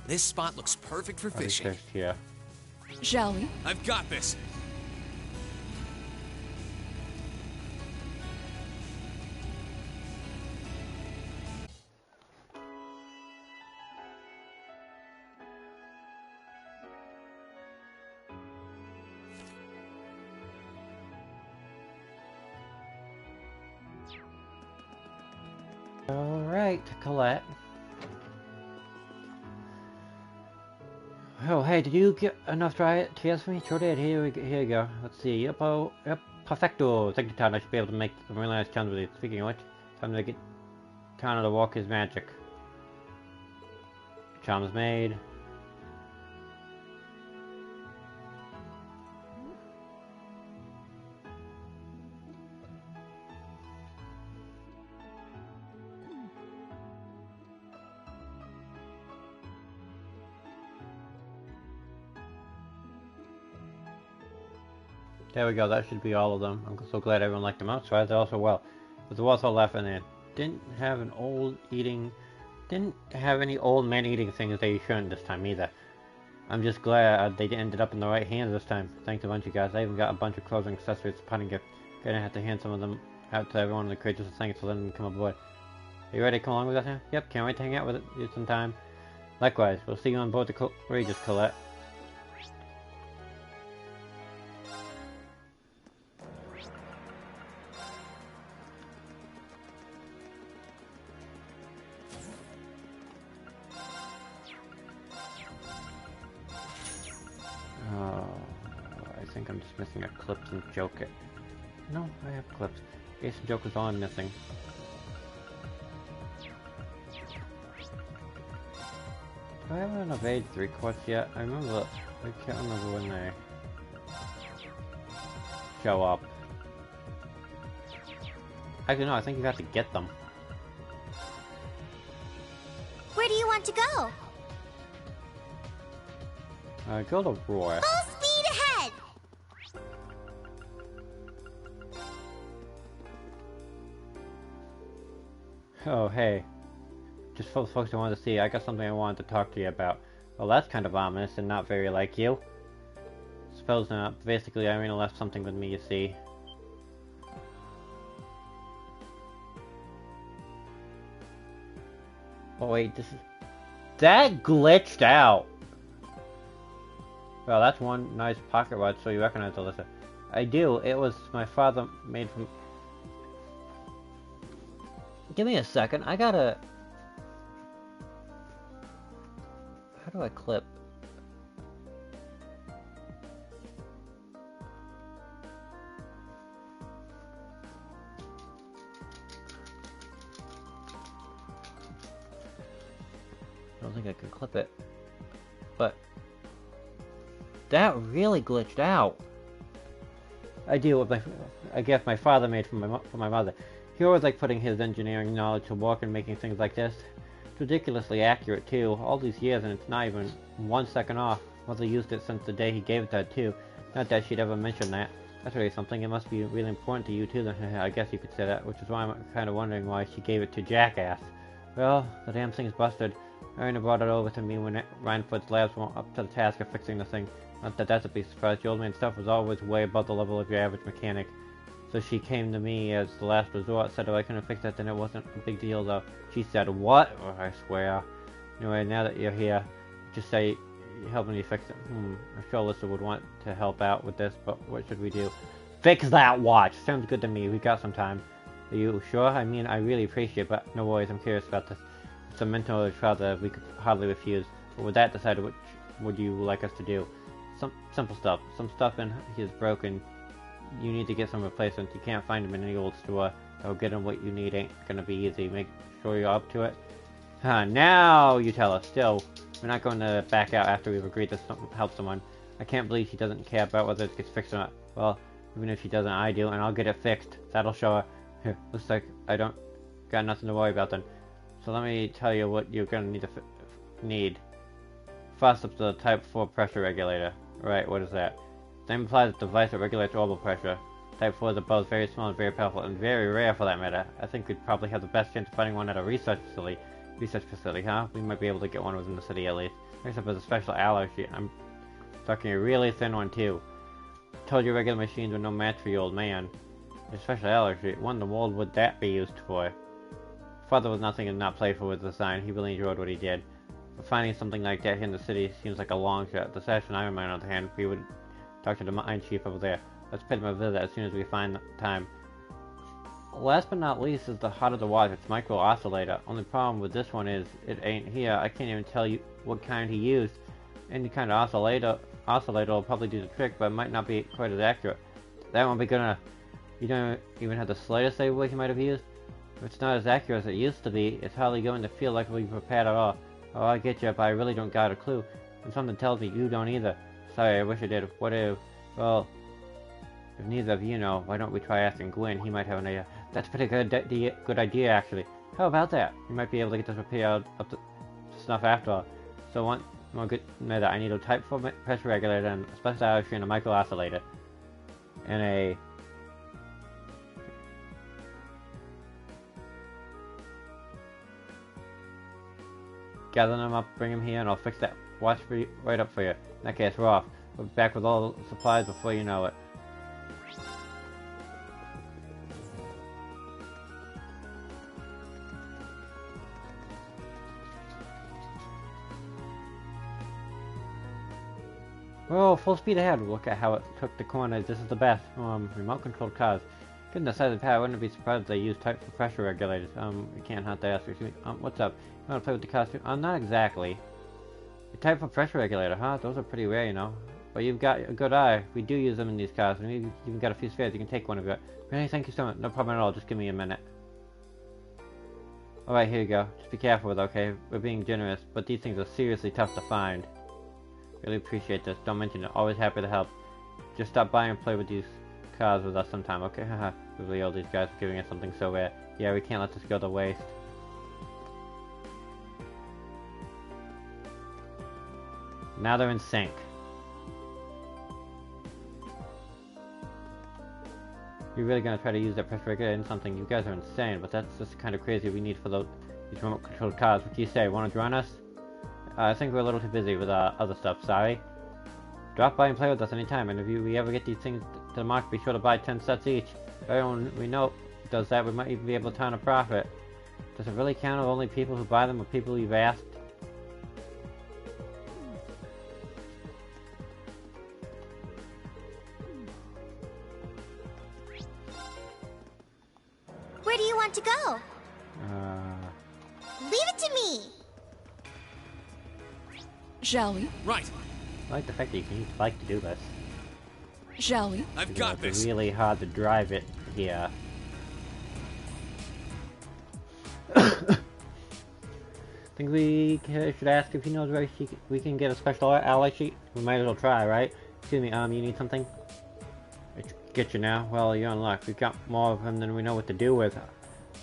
This spot looks perfect for fishing.
Here.
Shall we?
I've got this.
Alright, Colette. Oh, hey, did you get enough dry tears for me? Sure did. Here you go. Let's see. Yep, perfecto. Take your time. I should be able to make some really nice charms with it. Speaking of which, time to get Tana to walk his magic. Charms made. There we go, that should be all of them. I'm so glad everyone liked them outside. They're also well. But there was also left in there. Didn't have any old man eating things they shouldn't this time either. I'm just glad they ended up in the right hands this time. Thanks a bunch of you guys. I even got a bunch of clothes and accessories to parting gift. Gonna have to hand some of them out to everyone in the crate just to thank for letting them come aboard. Are you ready to come along with us now? Yep, can't wait to hang out with you some time. Likewise, we'll see you on board the Courageous Colette. I think I'm just missing a clips and joke it. No, I have clips. Ace and joke is all I'm missing. Do I have an evade 3 quests yet? I can't remember when they show up. Actually no, I think you have to get them.
Where do you want to go?
Go to Roar.
Full speed ahead!
Oh, hey. Just for the folks who wanted to see, I got something I wanted to talk to you about. Well, that's kind of ominous and not very like you. Suppose not. Basically, Irina left something with me, you see. Oh wait, this is... That glitched out! Well, that's one nice pocket watch, so you recognize Alyssa. I do. It was my father made from... Give me a second. I gotta... How do I clip? I don't think I can clip it. But... That really glitched out. I deal with a gift my father made for my mother. He always liked putting his engineering knowledge to work and making things like this. It's ridiculously accurate too. All these years and it's not even 1 second off. Mother used it since the day he gave it to her too. Not that she'd ever mentioned that. That's really something. It must be really important to you too then. I guess you could say that, which is why I'm kind of wondering why she gave it to Jackass. Well, the damn thing's busted. Irina brought it over to me when Reinford's labs weren't up to the task of fixing the thing. Not that that's a big surprise. The old man's stuff was always way above the level of your average mechanic. So she came to me as the last resort, said if I couldn't fix it then it wasn't a big deal though. She said, what? Oh, I swear. Anyway, now that you're here, just say you're helping me fix it. I'm sure Alyssa would want to help out with this, but what should we do? Fix that watch! Sounds good to me. We got some time. Are you sure? I mean, I really appreciate it, but no worries, I'm curious about this. It's a mental trial that we could hardly refuse. But with that decided, what would you like us to do? Some simple stuff. Some stuff in here is broken. You need to get some replacements. You can't find them in any old store. So getting what you need ain't gonna be easy. Make sure you're up to it. Now you tell us. Still, we're not going to back out after we've agreed to help someone. I can't believe she doesn't care about whether it gets fixed or not. Well, even if she doesn't, I do, and I'll get it fixed. That'll show her. Here, looks like I don't got nothing to worry about then. So let me tell you what you're gonna need to need. First up, the Type 4 pressure regulator. Right, what is that? Same applies to the device that regulates orbital pressure. Type 4s are both very small and very powerful, and very rare for that matter. I think we'd probably have the best chance of finding one at a research facility, huh? We might be able to get one within the city at least. Except for the special alloy sheet. I'm talking a really thin one too. Told you regular machines were no match for you, old man. A special alloy sheet. What in the world would that be used for? Father was nothing and not playful with the design. He really enjoyed what he did. But finding something like that here in the city seems like a long shot. The Session Iron Man, on the other hand, we would talk to the mine chief over there. Let's pay him a visit as soon as we find the time. Last but not least is the heart of the watch. It's micro oscillator. Only problem with this one is it ain't here. I can't even tell you what kind he used. Any kind of oscillator will probably do the trick, but it might not be quite as accurate. That won't be good enough. You don't even have the slightest idea what he might have used? If it's not as accurate as it used to be, it's hardly going to feel like we've prepared at all. Oh, I get you, but I really don't got a clue. And something tells me you don't either. Sorry, I wish I did. What if... Well... If neither of you know, why don't we try asking Gwyn? He might have an idea. That's a pretty good idea, actually. How about that? We might be able to get this repaired up to snuff after all. So one more good matter. I need a Type 4 pressure regulator and a special alloy and a micro oscillator. and a gather them up, bring them here, and I'll fix that watch for you, right up for you. In that case, we're off. We're back with all the supplies before you know it. Whoa, full speed ahead. Look at how it took the corner. This is the best. Remote controlled cars. Given the size of the pad, I wouldn't be surprised if they use type for pressure regulators. We can't have to ask. What's up? You wanna play with the cars too? Not exactly. A type for pressure regulator, huh? Those are pretty rare, you know. But you've got a good eye. We do use them in these cars. And we've even got a few spares. You can take one of it. Really, thank you so much. No problem at all. Just give me a minute. Alright, here you go. Just be careful with it, okay? We're being generous, but these things are seriously tough to find. Really appreciate this. Don't mention it. Always happy to help. Just stop by and play with these cars with us sometime, okay? Haha. We really owe these guys for giving us something so rare. Yeah, we can't let this go to waste. Now they're in sync. You're really gonna try to use that pressure regulator in something? You guys are insane, but that's just kind of crazy we need for these remote controlled cars. What do you say? Wanna join us? I think we're a little too busy with other stuff, sorry. Drop by and play with us anytime, and if we ever get these things to the market, be sure to buy 10 sets each. If everyone we know does that, we might even be able to turn a profit. Does it really count if only people who buy them are people you've asked?
Where do you want to go? Leave it to me!
Shall we?
Right.
I like the fact that you can use bike to do this.
Shall we?
I've got this.
It's really hard to drive it here. Think we should ask if he knows where we can get a special ally sheet? We might as well try, right? Excuse me, you need something? Get you now? Well, you're in luck. We've got more of them than we know what to do with.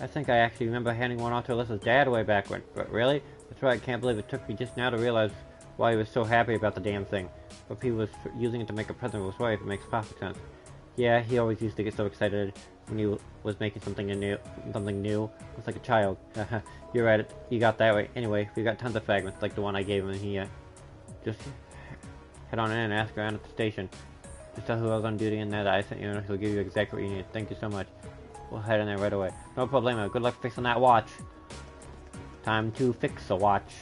I think I actually remember handing one off to Alyssa's dad way back when. But really? That's right, I can't believe it took me just now to realize why he was so happy about the damn thing. But if he was using it to make a present of his wife, it makes perfect sense. Yeah, he always used to get so excited when he was making something new. It's like a child. You're right, you got that right. Anyway, we got tons of fragments, like the one I gave him here. Just head on in and ask around at the station. Just tell whoever's on duty in there that I sent you, and he'll give you exactly what you need. Thank you so much. We'll head in there right away. No problemo. Good luck fixing that watch. Time to fix a watch.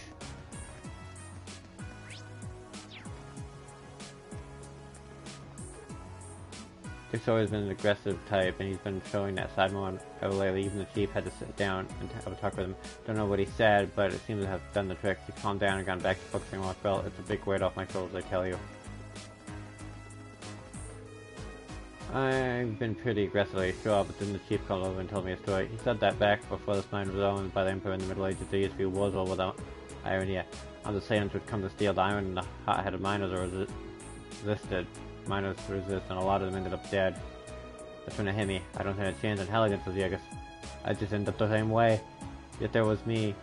Dick's always been an aggressive type, and he's been showing that side more lately. Even the chief had to sit down and have a talk with him. Don't know what he said, but it seems to have done the trick. He's calmed down and gone back to focusing on what felt. It's a big weight off my shoulders, I tell you. I've been pretty aggressively sure, but then the chief called over and told me a story. He said that back before this land was owned by the Emperor in the Middle Ages. There used to be wars all without iron here. On the Saiyans would come to steal the iron, and the hot-headed miners resisted. Miners resist, and a lot of them ended up dead. That's when it hit me. I don't stand a chance in hell against those Jaegers. I just ended up the same way. Yet there was me.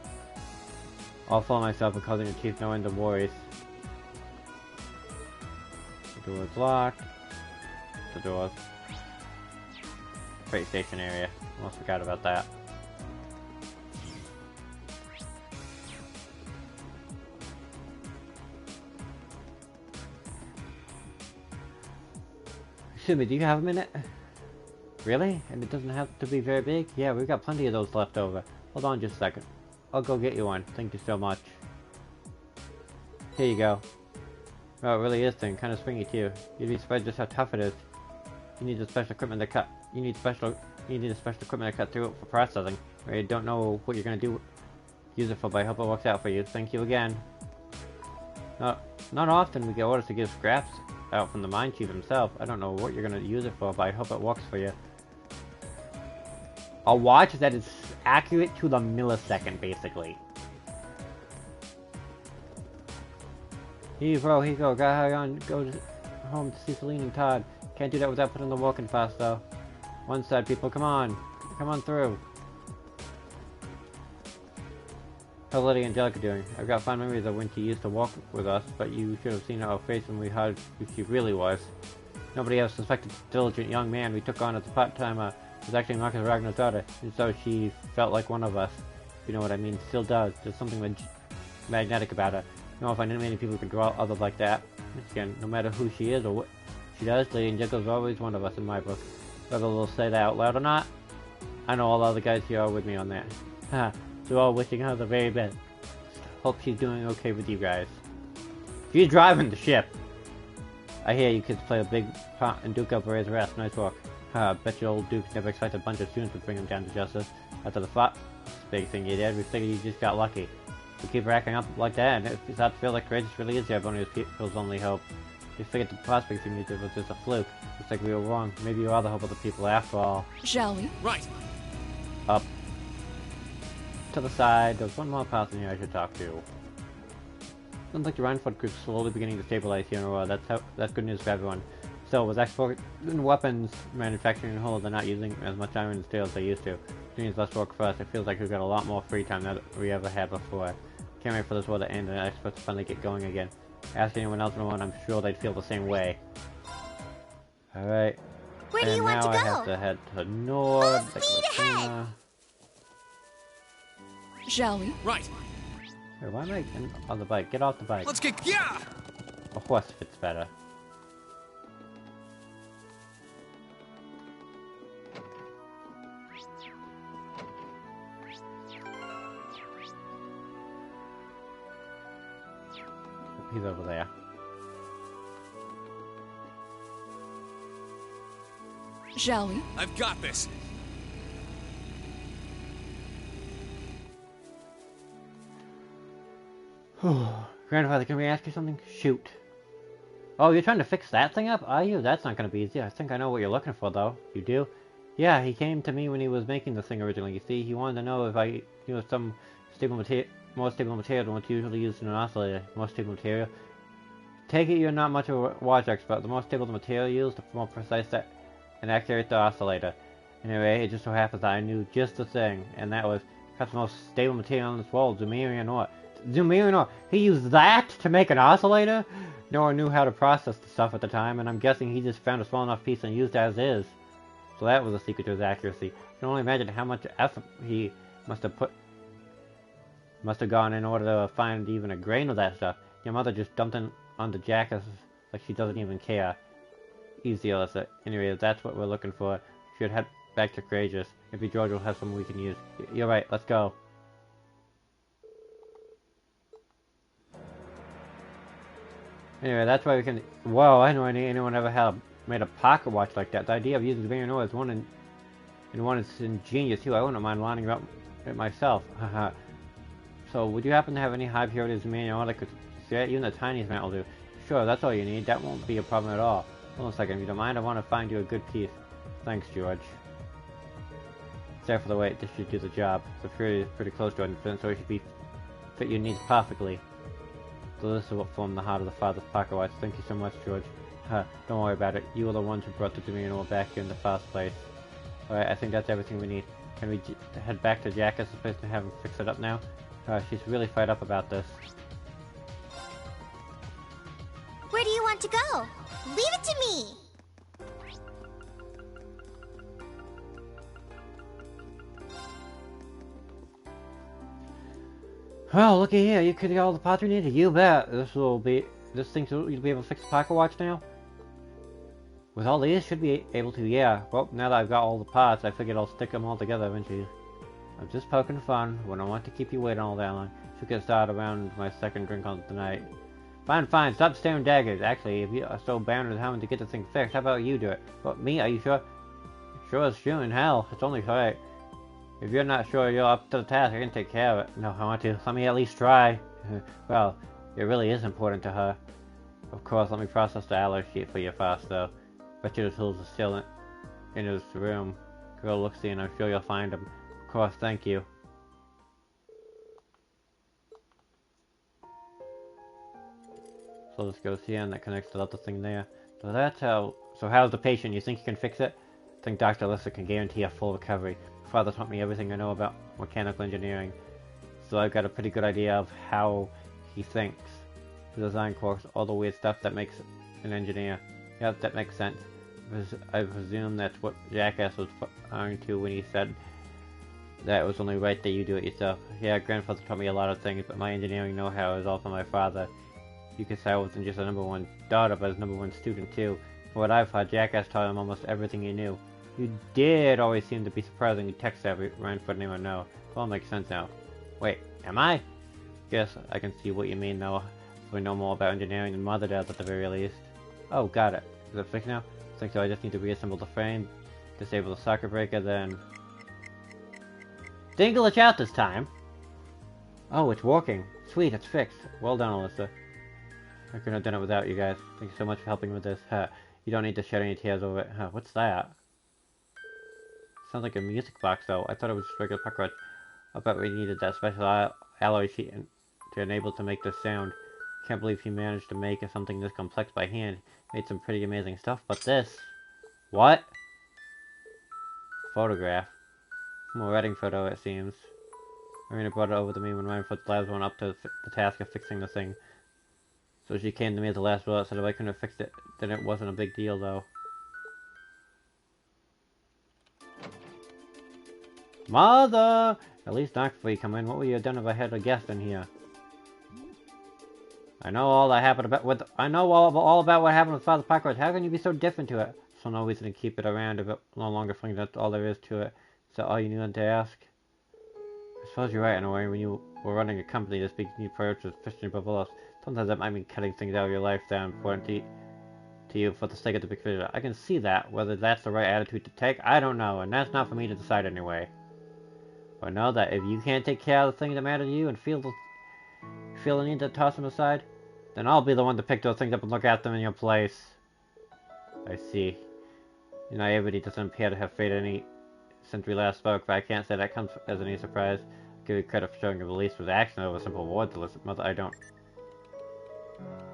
All for myself and causing the chief no end of worries. The door's locked. The doors. Freight station area. Almost forgot about that. Excuse me, do you have a minute? Really? And it doesn't have to be very big? Yeah, we've got plenty of those left over. Hold on just a second. I'll go get you one. Thank you so much. Here you go. Oh, it really is thin. Kind of springy too. You'd be surprised just how tough it is. You need the special equipment to cut. You need the special equipment to cut through it for processing. I don't know what you're gonna use it for, but I hope it works out for you. Thank you again. Not often we get orders to give scraps out from the mine chief himself. I don't know what you're gonna use it for, but I hope it works for you. A watch that is accurate to the millisecond, basically. Here, bro, here you go. Go home to see Celine and Todd. Can't do that without putting the walking fast, though. One side, people, come on. Come on through. How's Lady Angelica doing? I've got fond memories of when she used to walk with us, but you should have seen her face when we heard who she really was. Nobody else suspected the diligent young man we took on as a part-timer was actually Marcus Ragnar's daughter, and so she felt like one of us. You know what I mean? Still does. There's something magnetic about her. No, if I knew many people who could draw others like that. Again, no matter who she is or what she does, Lady Angelica's always one of us in my book. Whether they'll say that out loud or not, I know all the other guys here are with me on that. Haha, so all wishing her the very best. Hope she's doing okay with you guys. She's driving the ship! I hear you kids play a big part in Duke Alvare's arrest. Nice work. Bet your old Duke never expected a bunch of students would bring him down to justice. After the big thing you did, we figured you just got lucky. We keep racking up like that, and it starts to feel like courageous really is everyone's people's only hope. We figured the prospect thing you did was just a fluke. Looks like we were wrong. Maybe you are the hope of the people after all.
Shall we?
Right.
Up. To the side. There's one more person here I should talk to. Sounds like the Rhineford group's slowly beginning to stabilize here in Aurora. That's good news for everyone. Still, with export and weapons manufacturing and whole, they're not using as much iron and steel as they used to. It means less work for us. It feels like we've got a lot more free time than we ever had before. Can't wait for this war to end and exports to finally get going again. Ask anyone else around, I'm sure they'd feel the same way. Alright.
Where do you want to go?
Now I have to head to north.
Full speed ahead!
Shall we?
Right.
Wait, why am I on the bike? Get off the bike.
Let's get... Yeah!
A horse fits better. He's over there.
Shall we?
I've got this.
Grandfather, can we ask you something? Shoot. Oh, you're trying to fix that thing up, are you? That's not going to be easy. I think I know what you're looking for, though. You do? Yeah, he came to me when he was making the thing originally. You see, he wanted to know if I knew some more stable material than what's usually used in an oscillator. More stable material? Take it you're not much of a watch expert. The more stable the material used, the more precise and accurate the oscillator. Anyway, it just so happens that I knew just the thing, and that was perhaps the most stable material in this world, Zumerian ore. Zumerian ore! He used that to make an oscillator? No one knew how to process the stuff at the time, and I'm guessing he just found a small enough piece and used it as is. So that was the secret to his accuracy. I can only imagine how much effort he must have gone in order to find even a grain of that stuff. Your mother just dumped it on the jacket like she doesn't even care. Easy, Alyssa. Anyway, that's what we're looking for. We should head back to Courageous. Maybe George will have something we can use. You're right, let's go. Anyway, that's why we can... Whoa, I didn't know anyone ever made a pocket watch like that. The idea of using Zumerian ore is one is ingenious too. I wouldn't mind learning about it myself. Haha. So, would you happen to have any high purity Zumerian ore that could fit? Even the tiniest amount will do. Sure, that's all you need. That won't be a problem at all. Hold on a second, if you don't mind, I want to find you a good piece. Thanks, George. Sorry for the wait. This should do the job. The purity is pretty close to it, so it should fit your needs perfectly. So this is what formed the heart of the father's pocket watch. Thank you so much, George. Don't worry about it. You were the ones who brought the Zumerian ore back here in the first place. Alright, I think that's everything we need. Can we head back to Jackass's place and have him fix it up now? She's really fired up about this.
Where do you want to go? Leave it to me!
Well, looky here, you could get all the parts we needed. You bet. You'll be able to fix the pocket watch now? With all these, should be able to, yeah. Well, now that I've got all the parts, I figured I'll stick them all together eventually. I'm just poking fun. When I want to keep you waiting all that long. Should get started around my second drink on the night. Fine, stop staring daggers. Actually, if you are so bound with having to get this thing fixed, how about you do it? What, me? Are you sure? Sure as shooting, hell. It's only right. If you're not sure you're up to the task, I can take care of it. No, I want to. Let me at least try. Well, it really is important to her. Of course, let me process the alloy sheet for you first, though. Bet you the tools are still in his room. Go look-see, and I'm sure you'll find them. Of course, thank you. So this goes here, and that connects to the other thing there. So that's how... So how's the patient? You think you can fix it? I think Dr. Alyssa can guarantee a full recovery. My father taught me everything I know about mechanical engineering. So I've got a pretty good idea of how he thinks. The design quirks, all the weird stuff that makes an engineer. Yep, that makes sense. I presume that's what Jackass was referring to when he said that it was only right that you do it yourself. Yeah, grandfather taught me a lot of things, but my engineering know-how is all from my father. You could say I wasn't just a #1 daughter, but his #1 student too. From what I've heard, Jackass taught him almost everything he knew. You did always seem to be surprisingly tech-savvy, right for anyone know. It all makes sense now. Wait, am I? Guess I can see what you mean though. We know more about engineering than Mother does at the very least. Oh, got it. Is it fixed now? I think so. I just need to reassemble the frame, disable the socket breaker, then... Didn't glitch out this time! Oh, it's working. Sweet, it's fixed. Well done, Alyssa. I couldn't have done it without you guys. Thank you so much for helping with this. Huh. You don't need to shed any tears over it. Huh, what's that? Sounds like a music box though. I thought it was just regular puck. I bet we needed that special alloy sheet to enable to make this sound. Can't believe he managed to make something this complex by hand. Made some pretty amazing stuff, but this... What? Photograph. A wedding photo, it seems. Marina brought it over to me when Rhinefoot's labs went up to the task of fixing the thing. So she came to me at the last bullet, said if I couldn't have fixed it, then it wasn't a big deal, though. Mother! At least knock before you come in. What would you have done if I had a guest in here? I know all that happened about with. I know all about what happened with Father Parker. How can you be so different to it? So no reason to keep it around if it no longer thinks that's all there is to it. Is that all you knew to ask? I suppose you're right in a way. When you were running a company, this big new approach was fishing above all else. Sometimes that might mean cutting things out of your life that are important to you for the sake of the big picture. I can see that. Whether that's the right attitude to take, I don't know, and that's not for me to decide anyway. But know that if you can't take care of the things that matter to you and feel the need to toss them aside, then I'll be the one to pick those things up and look at them in your place. I see. Your naivety doesn't appear to have faded any since we last spoke, but I can't say that comes as any surprise. I'll give you credit for showing your release with action over simple words to listen. Mother, I don't.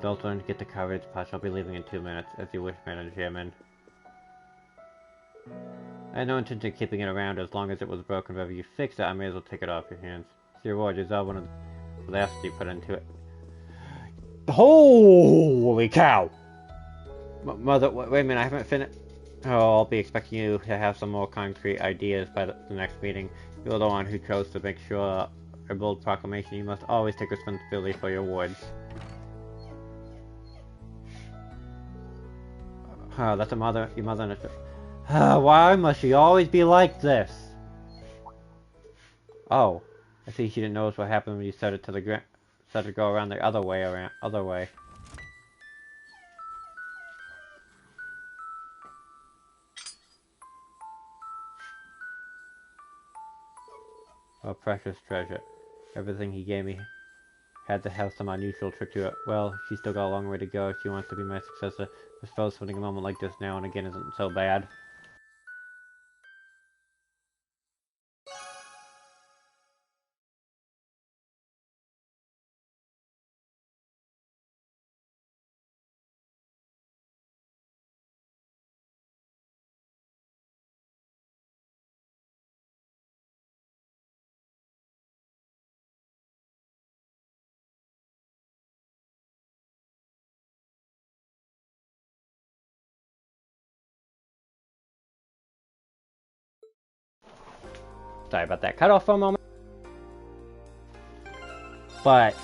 Don't learn to get the courage, Patch. I'll be leaving in 2 minutes, as you wish, Madam Chairman. I had no intention of keeping it around as long as it was broken, but if you fix it, I may as well take it off your hands. It's your reward, resolve one of the laughs you put into it. Holy cow! Mother, wait a minute, I haven't finished. Oh, I'll be expecting you to have some more concrete ideas by the next meeting. You're the one who chose to make sure a bold proclamation. You must always take responsibility for your words. Oh, that's your mother. Why must she always be like this? Oh, I see she didn't notice what happened when you set it to the ground. Set it to go around the other way. Oh, precious treasure. Everything he gave me had to have some unusual trick to it. Well, she's still got a long way to go if she wants to be my successor. I suppose spending a moment like this now and again isn't so bad. Sorry about that. Cut off for a moment. But,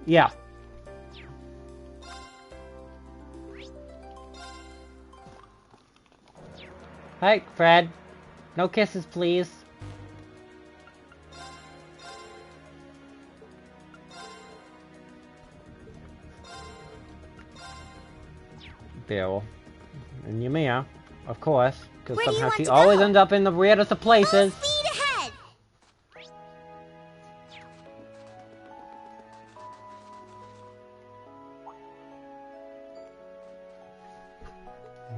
yeah. Hi, Fred. No kisses, please. Bill. And Yamiya, of course, because somehow she always ends up in the weirdest of places.
Full speed ahead.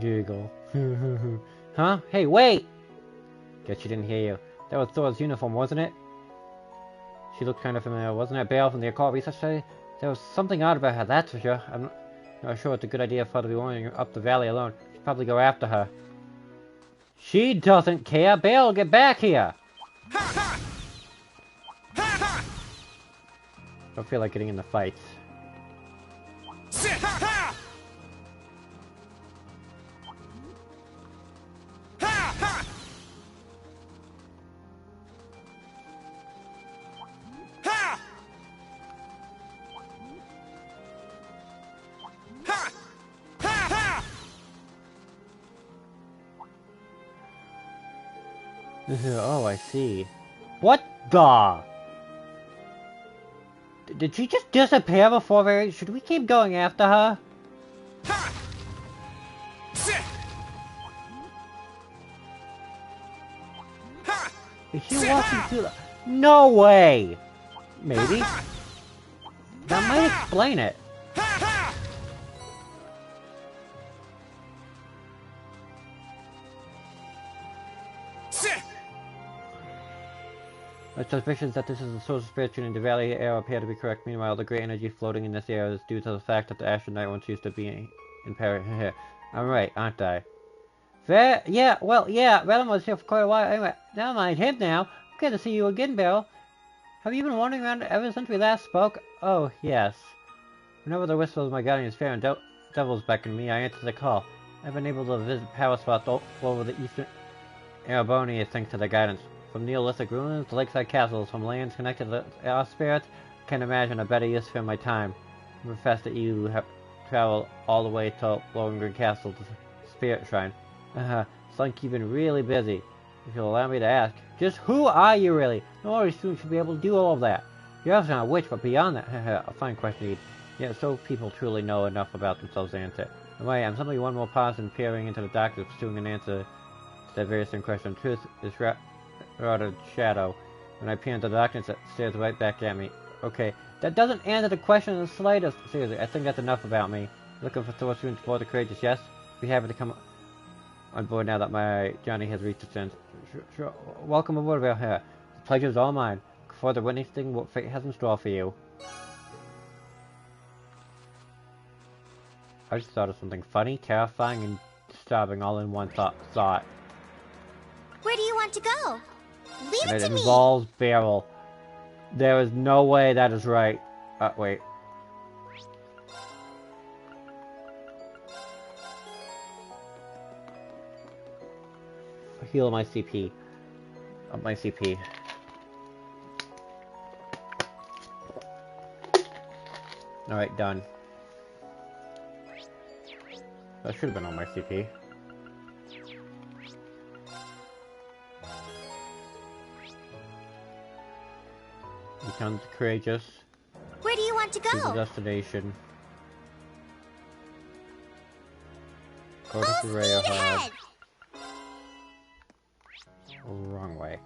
Giggle. Huh? Hey, wait! Guess she didn't hear you. That was Thor's uniform, wasn't it? She looked kind of familiar, wasn't it? Bale from the occult research study? There was something odd about her, that's for sure. I'm not sure it's a good idea for her to be wandering up the valley alone. She'd probably go after her. She doesn't care! Bale, get back here! Don't feel like getting in the fights. Oh, I see. What the? Did she just disappear before very? Should we keep going after her? Is she walking through the... No way! Maybe? That might explain it. My suspicions that this is the source of spirit in the valley air appear to be correct. Meanwhile, the great energy floating in this air is due to the fact that the astronaut once used to be in Paris. I'm right, aren't I? Yeah, Venom was here for quite a while. Anyway, never mind him now. Good to see you again, Beryl. Have you been wandering around ever since we last spoke? Oh, yes. Whenever the whisper of my guardian is fair and devils beckon me, I answer the call. I've been able to visit power spots all over the eastern Erebony thanks to their guidance. From Neolithic ruins to lakeside castles, from lands connected to our spirits, I can't imagine a better use for my time. I profess that you have traveled all the way to Lohengrin Castle to the Spirit Shrine. It's like you've been really busy. If you'll allow me to ask, just who are you really? No ordinary student should be able to do all of that. You're obviously not a witch, but beyond that, a fine question indeed. Yet so people truly know enough about themselves to answer. Anyway, I'm simply one more person peering into the darkness, pursuing an answer to that very same question. Truth is rather shadow. When I peer into the darkness, it stares right back at me. Okay, that doesn't answer the question in the slightest. Seriously, I think that's enough about me. Looking for Thor students for the courageous, yes? Be happy to come on board now that my journey has reached its end. Sure. Welcome aboard, Beryl here. The pleasure is all mine. Look forward to witnessing what fate has in store for you. I just thought of something funny, terrifying, and disturbing all in one thought.
Where do you want to go? Leave
And
it to me!
It involves Beryl. There is no way that is right. Wait. Heal my CP. Up my CP. Alright, done. That should have been on my CP. Become courageous.
Where do you want to
To the
go?
destination. Go to
Full
Barea
speed
Hard.
ahead!
Wrong way.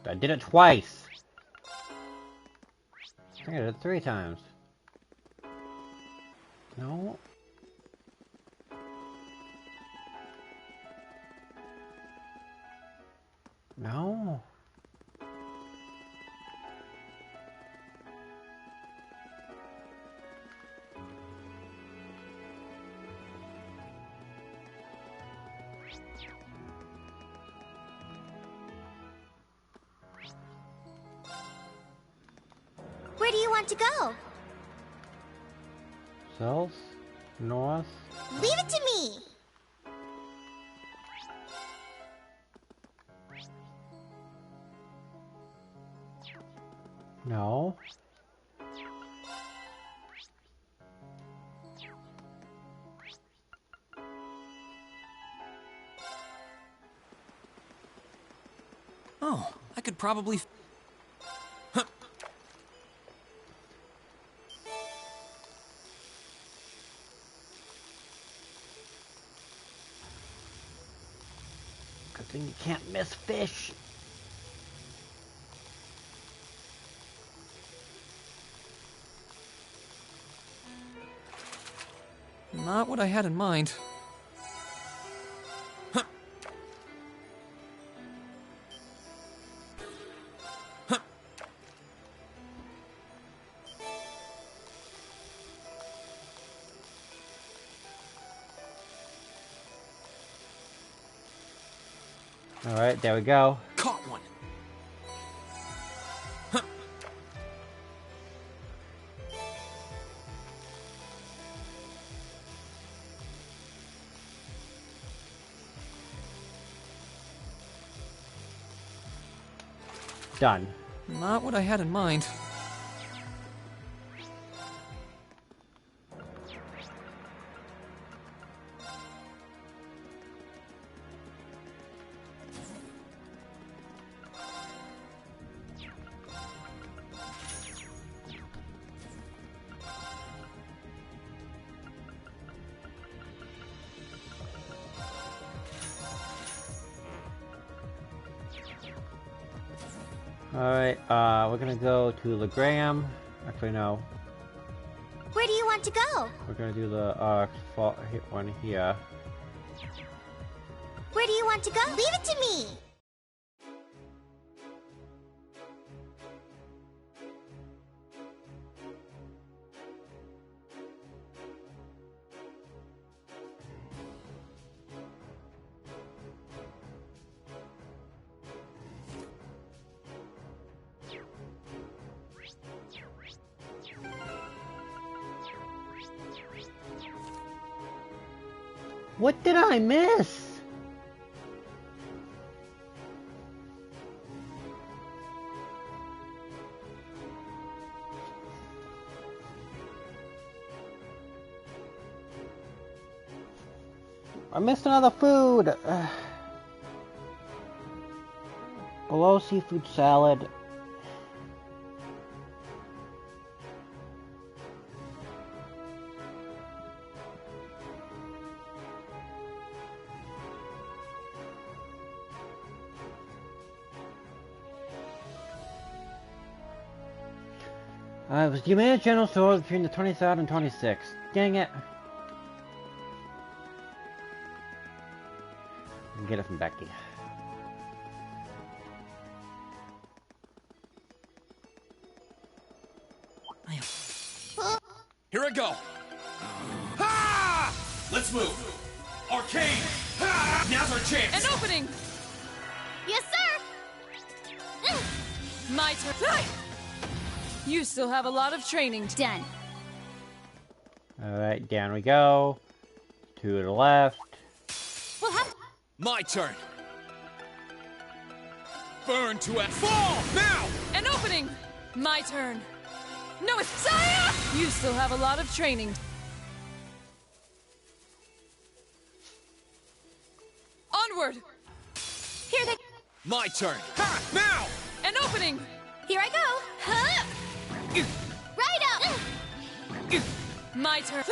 I did it twice! I did it 3 times. No. No.
Where do you want to go?
South? North?
Leave it to me!
No.
Oh, I could probably...
Good thing you can't miss fish.
Not what I had in mind.
Alright, there we go.
Caught one.
Done.
Not what I had in mind.
Alright, we're gonna go to Legram. Actually, no.
Where do you want to go?
We're gonna do the, one here.
Where do you want to go? Leave it to me!
What did I miss? I missed another food. Below seafood salad. It was the Humanist General Stores between the 23rd and 26th. Dang it. I'll get it from Becky.
Here I go. Ha! Let's move. Arcane. Ha! Now's our chance.
An opening.
Yes, sir.
My turn. You still have a lot of training.
Done.
Alright, down we go. To the left.
We'll have
my turn. Burn to a fall now.
An opening. My turn. No, it's Saya! You still have a lot of training. Onward.
Here they.
My turn. Ha! Now.
An opening.
Here I go. Huh? Right up.
My turn.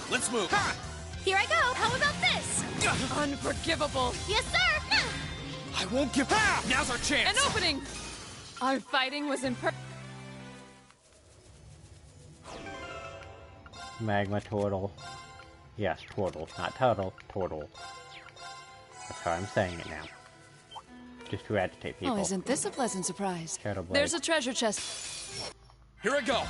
Let's move. Ha!
Here I go. How about this?
Unforgivable.
Yes, sir.
I won't give. Ha! Now's our chance.
An opening. Our fighting was imperfect.
Magma turtle. Yes, turtle, not turtle, turtle. That's how I'm saying it now. Just to agitate people.
Oh, isn't this a pleasant surprise?
Shadow Blade.
There's a treasure chest.
Here I go.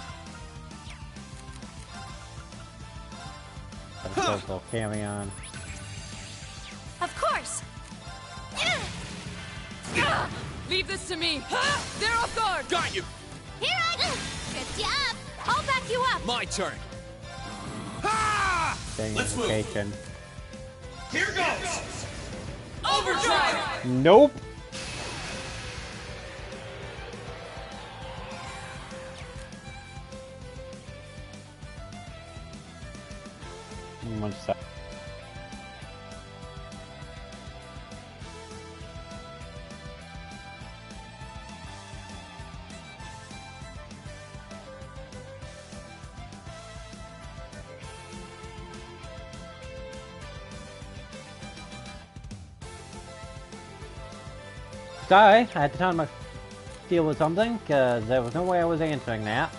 Purple Carrion.
Of course.
Leave this to me. They're off guard.
Got you.
Here I go. Tripped you up. I'll back you up.
My turn. Ha!
Let's move.
Here goes. Overdrive.
Nope. One sec. Sorry, I had to time my deal with something, because there was no way I was answering that.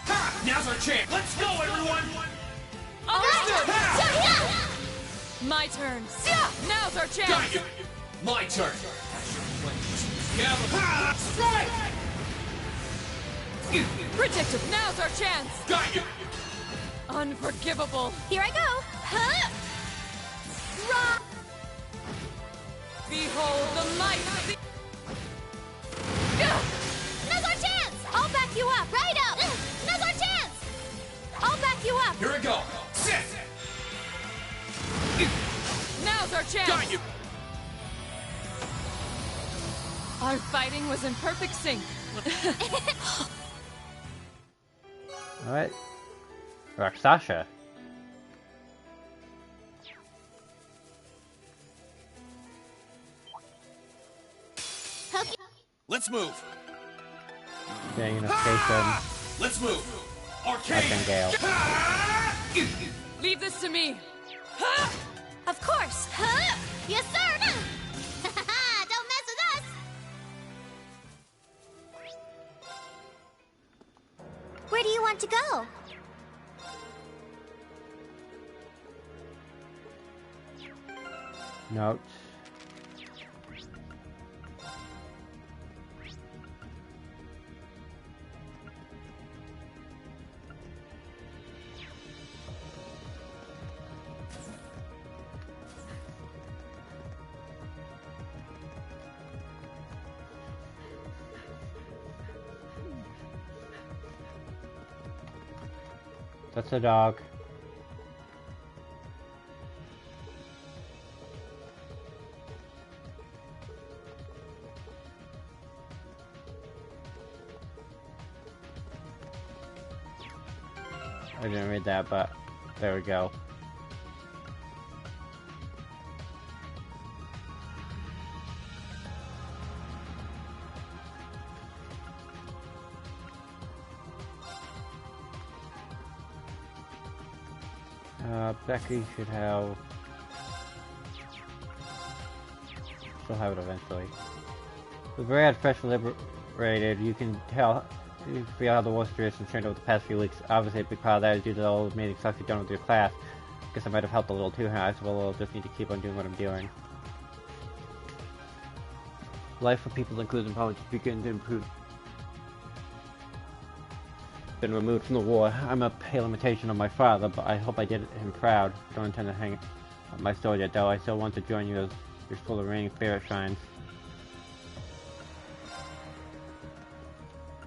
Ha! Now's our chance. Let's go, everyone.
Understood. My turn. Now's our chance.
Got you. My turn. Strike.
Predictable. Now's our chance.
Got you.
Unforgivable.
Here I go. Huh? Rock.
Behold the might.
Now's our chance. I'll back you up. Right up. Now's our chance. I'll back you up.
Here I go. Sit.
Now's our chance.
Got you.
Our fighting was in perfect sync.
Alright. Raksasha.
Let's move.
Unification.
Let's move. Arcane.
Gale.
Leave this to me.
Of course. Yes, sir. Don't mess with us. Where do you want to go?
Notes. That's a dog. I didn't read that, but there we go. Becky should have... She'll have it eventually. With Brad fresh liberated, you can tell... You feel how the war situation has turned over the past few weeks. Obviously, a big part of that is due to the old amazing stuff you've done with your class. Guess I might have helped a little too, huh? So I'll just need to keep on doing what I'm doing. Life for people including college is beginning to improve. Been removed from the war. I'm a pale imitation of my father, but I hope I did him proud. Don't intend to hang up my sword yet, though. I still want to join you as you're full of remaining spirit shrines.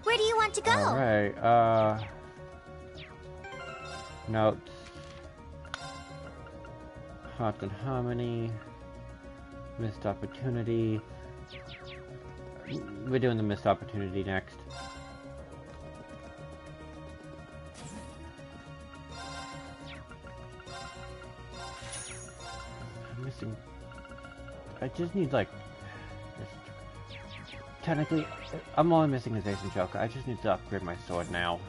Where do you want to go?
Alright, notes. Heart and Harmony. Missed Opportunity. We're doing the Missed Opportunity next. I'm missing... I just need, like... Technically, I'm only missing his Ace and Joker. I just need to upgrade my sword now.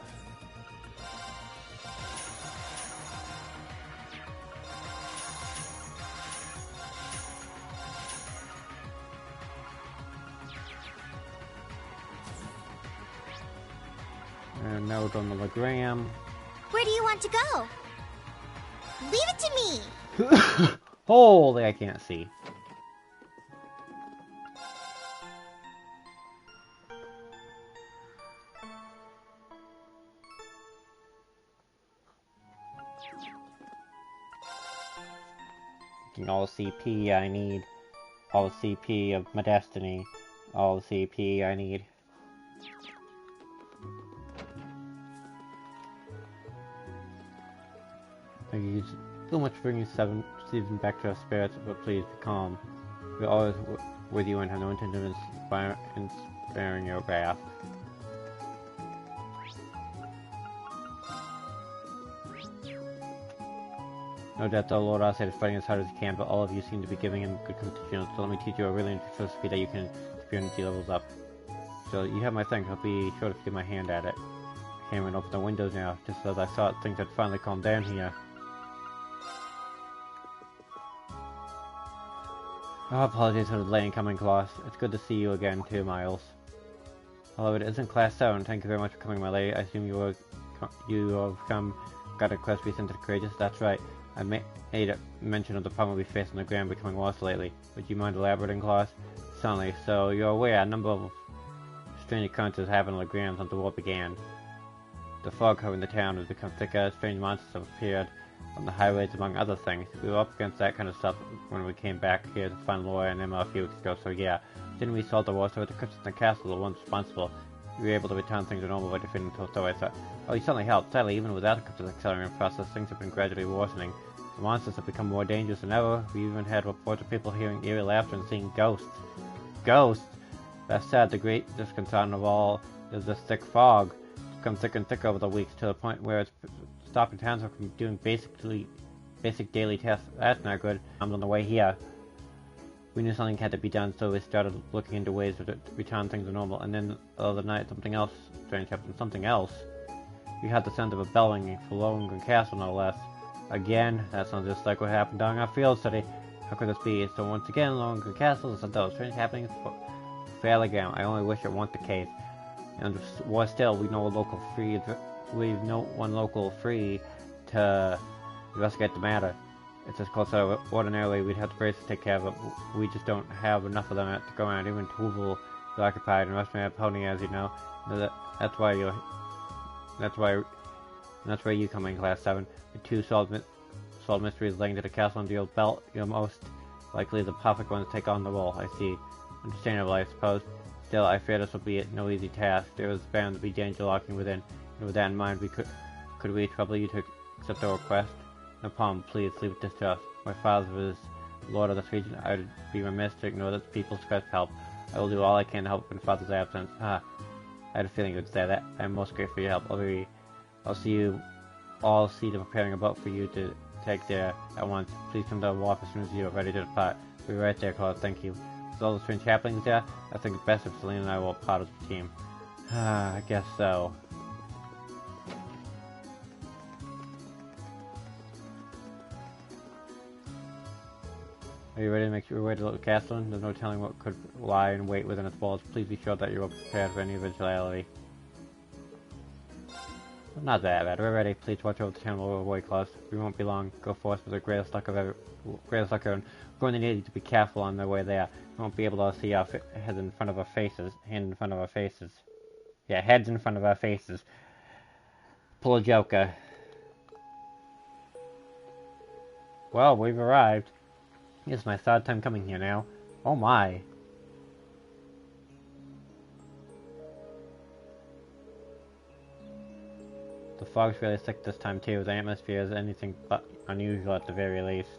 And note on the Legram.
Where do you want to go? Leave it to me!
Holy, I can't see. All the CP I need. All the CP of my destiny. All the CP I need. Thank you so much for bringing 7 seasons back to our spirits, but please be calm. We're always with you and have no intention of inspiring your wrath. No doubt the Lord Ossett is fighting as hard as he can, but all of you seem to be giving him good constitution, so let me teach you a really interesting philosophy that you can keep your energy levels up. So you have my thanks, I'll be sure to give my hand at it. I came and opened the windows now, just as I thought things had finally calmed down here. Oh, apologies for the delay in coming, class. It's good to see you again too, Miles. Although it isn't class 7, thank you very much for coming, my lady. I assume you have come, got a quest to be sent to the courageous? That's right. I made a mention of the problem we face on the ground becoming worse lately. Would you mind elaborating, class? Certainly. So, you're aware a number of strange occurrences happened on the ground since the war began. The fog covering the town has become thicker, strange monsters have appeared on the highways, among other things. We were up against that kind of stuff when we came back here to find Laura and Emma a few weeks ago, so yeah. Didn't we solve the war? So the crypts in the castle, the ones responsible. We were able to return things to normal by defeating Tolstoy, so... Oh, you certainly helped. Sadly, even without the crypt's accelerating process, things have been gradually worsening. The monsters have become more dangerous than ever. We even had reports of people hearing eerie laughter and seeing ghosts. Ghosts? That said, the great discontent of all is this thick fog. It's become thicker and thicker over the weeks to the point where it's stopping towns from doing basic daily tasks. That's not good. I'm on the way here. We knew something had to be done, so we started looking into ways to return things to normal. And then the other night, something else strange happened. Something else. We had the sound of a bell ringing for Lohengrin Castle, no less. Again, that sounds just like what happened during our field study. How could this be? So once again, Lohengrin Castle is those strange happenings for Falagram. I only wish it weren't the case. And worse still, we know one local free to investigate the matter. It's as close as ordinarily we'd have the brace to take care of it. We just don't have enough of them to go around. Even Tuval is occupied, and Rushman had Pony, as you know. That's where you come in, Class 7. With 2 solved mysteries linked to the castle under your belt, you're most likely the perfect one to take on the role. I see. Understandable, I suppose. Still, I fear this will be no easy task. There is bound to be danger lurking within. And with that in mind, could we trouble you to accept our request? No problem, please leave this to us. My father is lord of this region. I would be remiss to ignore that people's request for help. I will do all I can to help in father's absence. I had a feeling you would say that. I am most grateful for your help. I'll see you all see them preparing a boat for you to take there at once. Please come to the wharf as soon as you are ready to depart. We'll be right there, Claude. Thank you. With all the strange happenings there, I think it's best if Celine and I will part of the team. I guess so. Are you ready to make your way to the castle? There's no telling what could lie in wait within its walls. Please be sure that you are prepared for any eventuality. Not that bad. We're ready. Please watch over the channel or way close. We won't be long. Go forth with the greatest luck and we're going to need to be careful on the way there. We won't be able to see our heads in front of our faces. Hand in front of our faces. Yeah, heads in front of our faces. Pull a joker. Well, we've arrived. This is my 3rd time coming here now. Oh my. The fog's really thick this time too. The atmosphere is anything but unusual at the very least.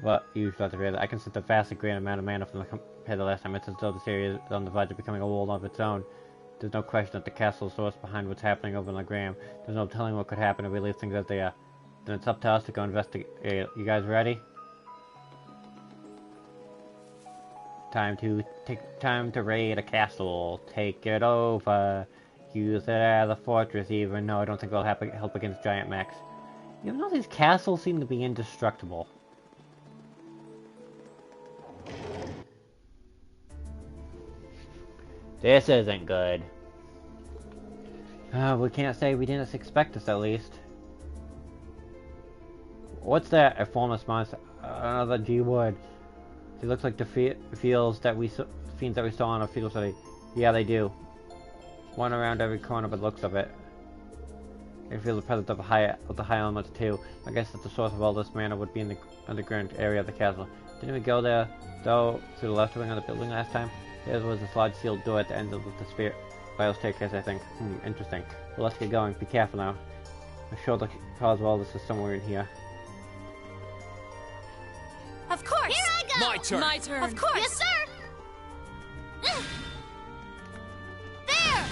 But usual at the very least. I can sense a vastly great amount of mana from the compared to the last time. It's as though this area is on the verge of becoming a world of its own. There's no question that the castle is the source behind what's happening over in Lagram. There's no telling what could happen if we leave things as they are. Then it's up to us to go investigate. You guys ready? Time to raid a castle. Take it over. Use it as a fortress, even though I don't think it'll help against giant mechs. You know, these castles seem to be indestructible. This isn't good. We can't say we didn't expect this, at least. What's that? A formless monster? Another G-Wood. It looks like the fiends that we saw on a field study. Yeah, they do. One around every corner by the looks of it. It feels the presence of the high elements too. I guess that the source of all this mana would be in the underground area of the castle. Didn't we go there, though, through the left wing of the building last time? There was a large sealed door at the end of the spiral staircase, I think. Interesting. Well, let's get going. Be careful now. I'm sure the cause of all this is somewhere in here.
Of course!
Here I go!
My turn!
My turn!
Of course!
Yes, sir! There!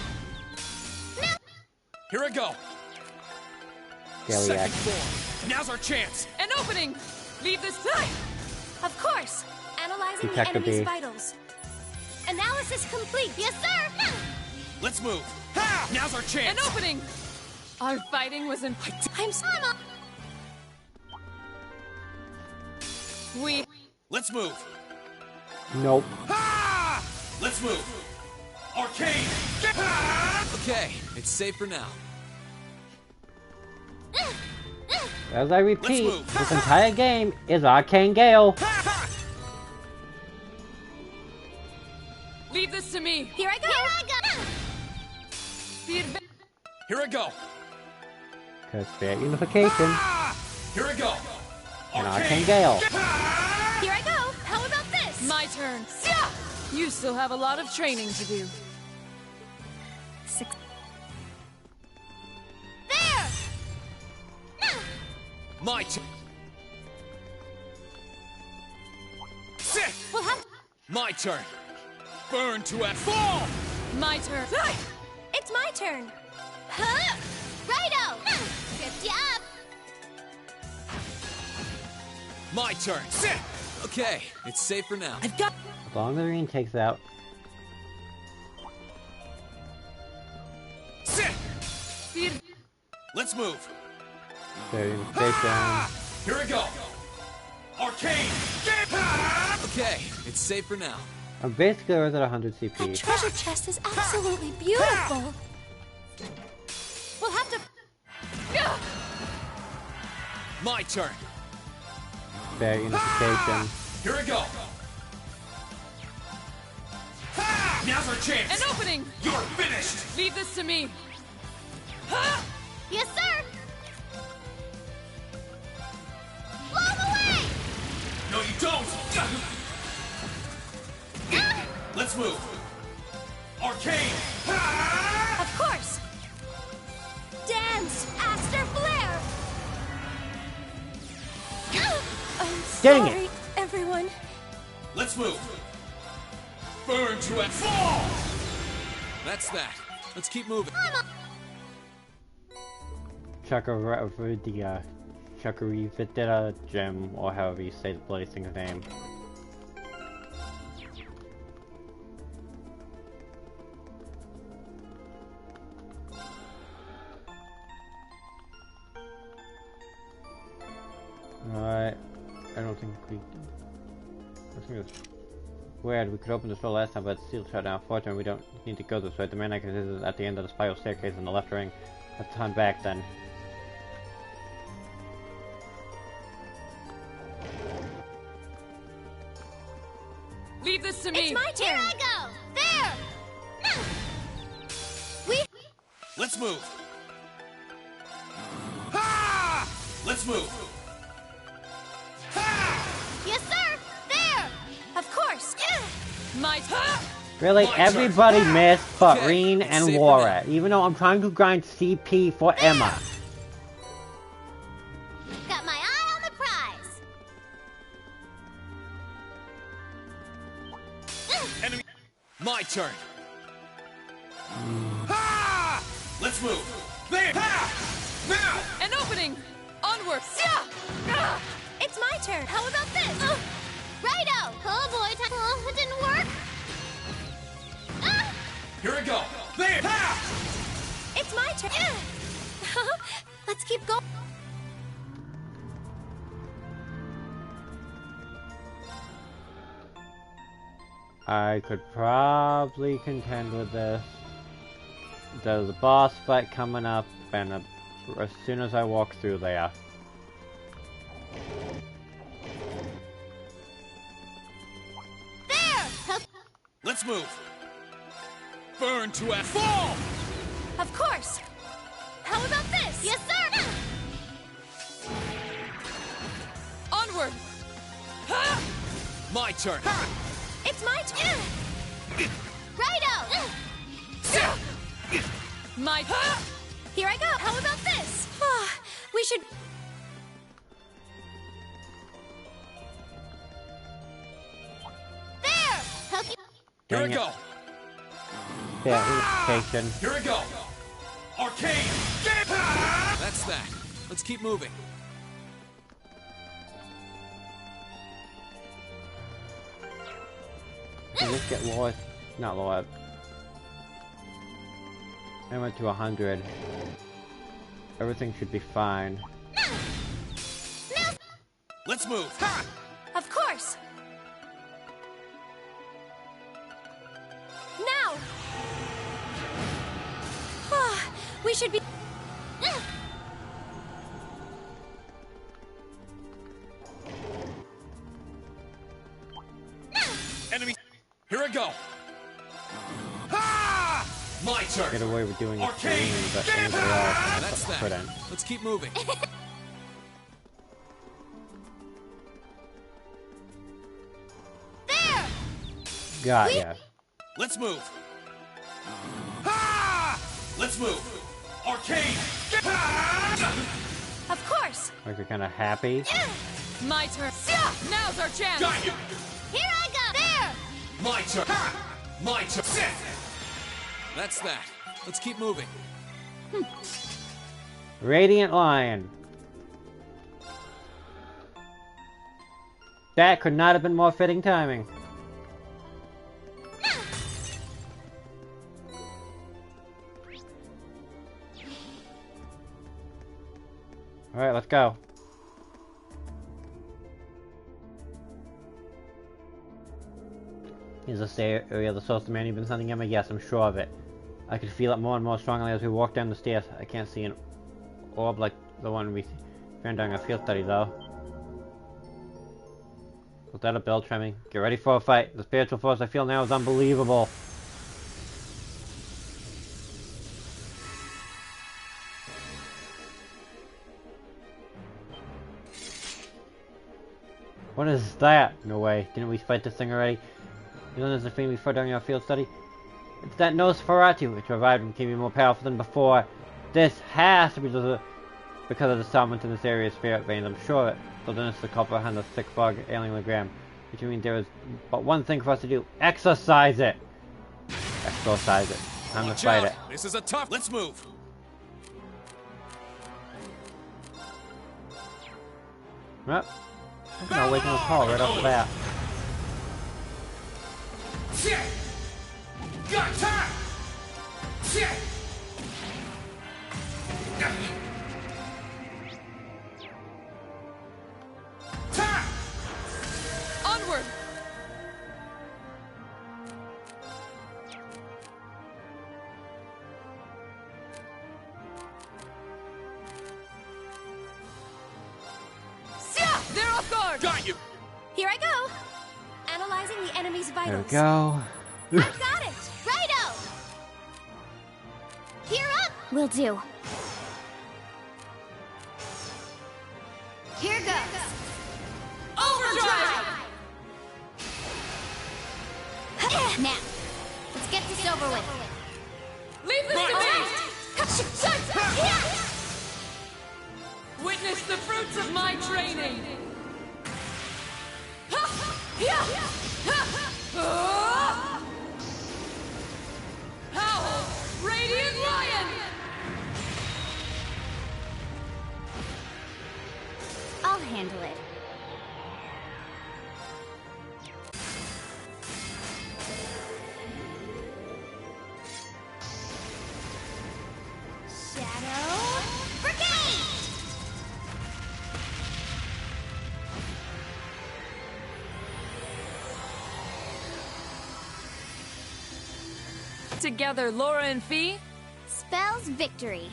Now!
Here I go!
Second
floor. Now's our chance!
An opening! Leave this time!
Of course! Analyzing
Detective
the enemy's
B.
vitals. Analysis complete!
Yes, sir!
Let's move! Ha! Now's our chance!
An opening! Our fighting was in...
I'm sorry.
Let's move!
Nope.
Ha! Let's move! Arcane! Okay, it's safe for now.
As I repeat, this entire game is Arcane Gale.
Leave this to me!
Here I go! Here I go!
Here I go!
Cause fair unification.
Here I go!
And Arcane Gale.
Here I go! How about this?
My turn! You still have a lot of training to do.
There!
My turn!
My turn. Burn to a fall.
My turn.
It's my turn.
Huh? Righto! Tripped ya up!
My turn. Sit! Okay, it's safe for now.
I've got.
As long as Irene takes out.
Sit! Let's move.
Station.
Here we go. Arcane!
Okay, it's safe for now.
I'm basically at 100 CP.
That treasure chest is absolutely beautiful.
We'll have to.
My turn.
Fair unification.
Here we go. Now's our chance.
An opening.
You're finished.
Leave this to me.
Yes, sir! Blow him away!
No, you don't. Let's move. Arcane.
Of course. Dance, Aster Flare. I'm
Dang
sorry,
it.
everyone.
Let's move. Burn to a fall.
That's that. Let's keep moving.
Chakarivitera gem, or however you say the bloody thing's name. Alright, I don't think it's weird. We could open this door last time, but it's sealed shut down. Fortunately, we don't need to go this way. The main exit is at the end of the spiral staircase in the left ring. Let's turn back then.
Leave this to me.
It's my turn.
Here I go! There!
Let's move. Let's move.
Yes, sir! There!
Of course.
My turn.
Really, everybody missed but
Okay,
Reen
it's
and
safe for
Laura, even though I'm trying to grind CP for Emma.
Got my eye on the prize!
Enemy.
My turn.
Let's move. There. Now.
An opening. Onward.
It's my turn.
How about this? Righto! Oh boy, it didn't work!
Here we go. There.
It's my turn. Let's keep going.
I could probably contend with this. There's a boss fight coming up, and as soon as I walk through there.
There!
Let's move. Burn to a fall.
Of course. How about this?
Yes, sir!
Onward.
My turn.
It's my turn.
Righto!
My
Here I go. How about this? We should.
There!
Here we
Dang it.
go.
Yeah, unification.
Here we go. Arcane.
That's that. Let's keep moving.
Just get lost. Not lost. I went to 100. Everything should be fine.
Let's move.
Of course. Now. We should be.
Enemy. Here we go. My turn.
Get away with doing it to
Arcane.
me, but anybody else
That's that.
couldn't.
Let's keep moving.
There!
Got ya.
Let's move.
Let's move. Arcane.
Of course.
Like you're kind of happy.
My turn. Now's our chance.
Got you.
Here I go! There!
My turn! Ha! My turn! Sit!
That's that. Let's keep moving.
Radiant Lion. That could not have been more fitting timing. Alright, let's go. Is this the area the source of the man you've been sending him? Yes, I'm sure of it. I could feel it more and more strongly as we walk down the stairs. I can't see an orb like the one we found during our field study, though. Was that a bell trimming? Get ready for a fight. The spiritual force I feel now is unbelievable. What is that? No way. Didn't we fight this thing already? You know there's a thing we fought during our field study? It's that Nosferatu. It's revived and became even more powerful than before. This has to be because of the settlement in this area's spirit veins. I'm sure of it. So then it's the culprit behind the sick bug ailing the gram. Which means there is but one thing for us to do. Exorcise it! Exorcise it. Time to fight it.
This is a tough... Let's move!
Yep. I'm gonna awaken this call right off the bat.
Shit! Got time! Shit! Time!
Onward! They're off guard!
Got you!
Here I go! Analyzing the enemy's vitals.
There we go.
I've got it! Righto! Gear up!
Will do.
Here goes!
Overdrive!
Now, let's get this over with.
Leave this to me! Witness the fruits of my training! Howl! Radiant Lion!
I'll handle it.
Shadow Brigade!
Together, Laura and Fee.
Spells victory.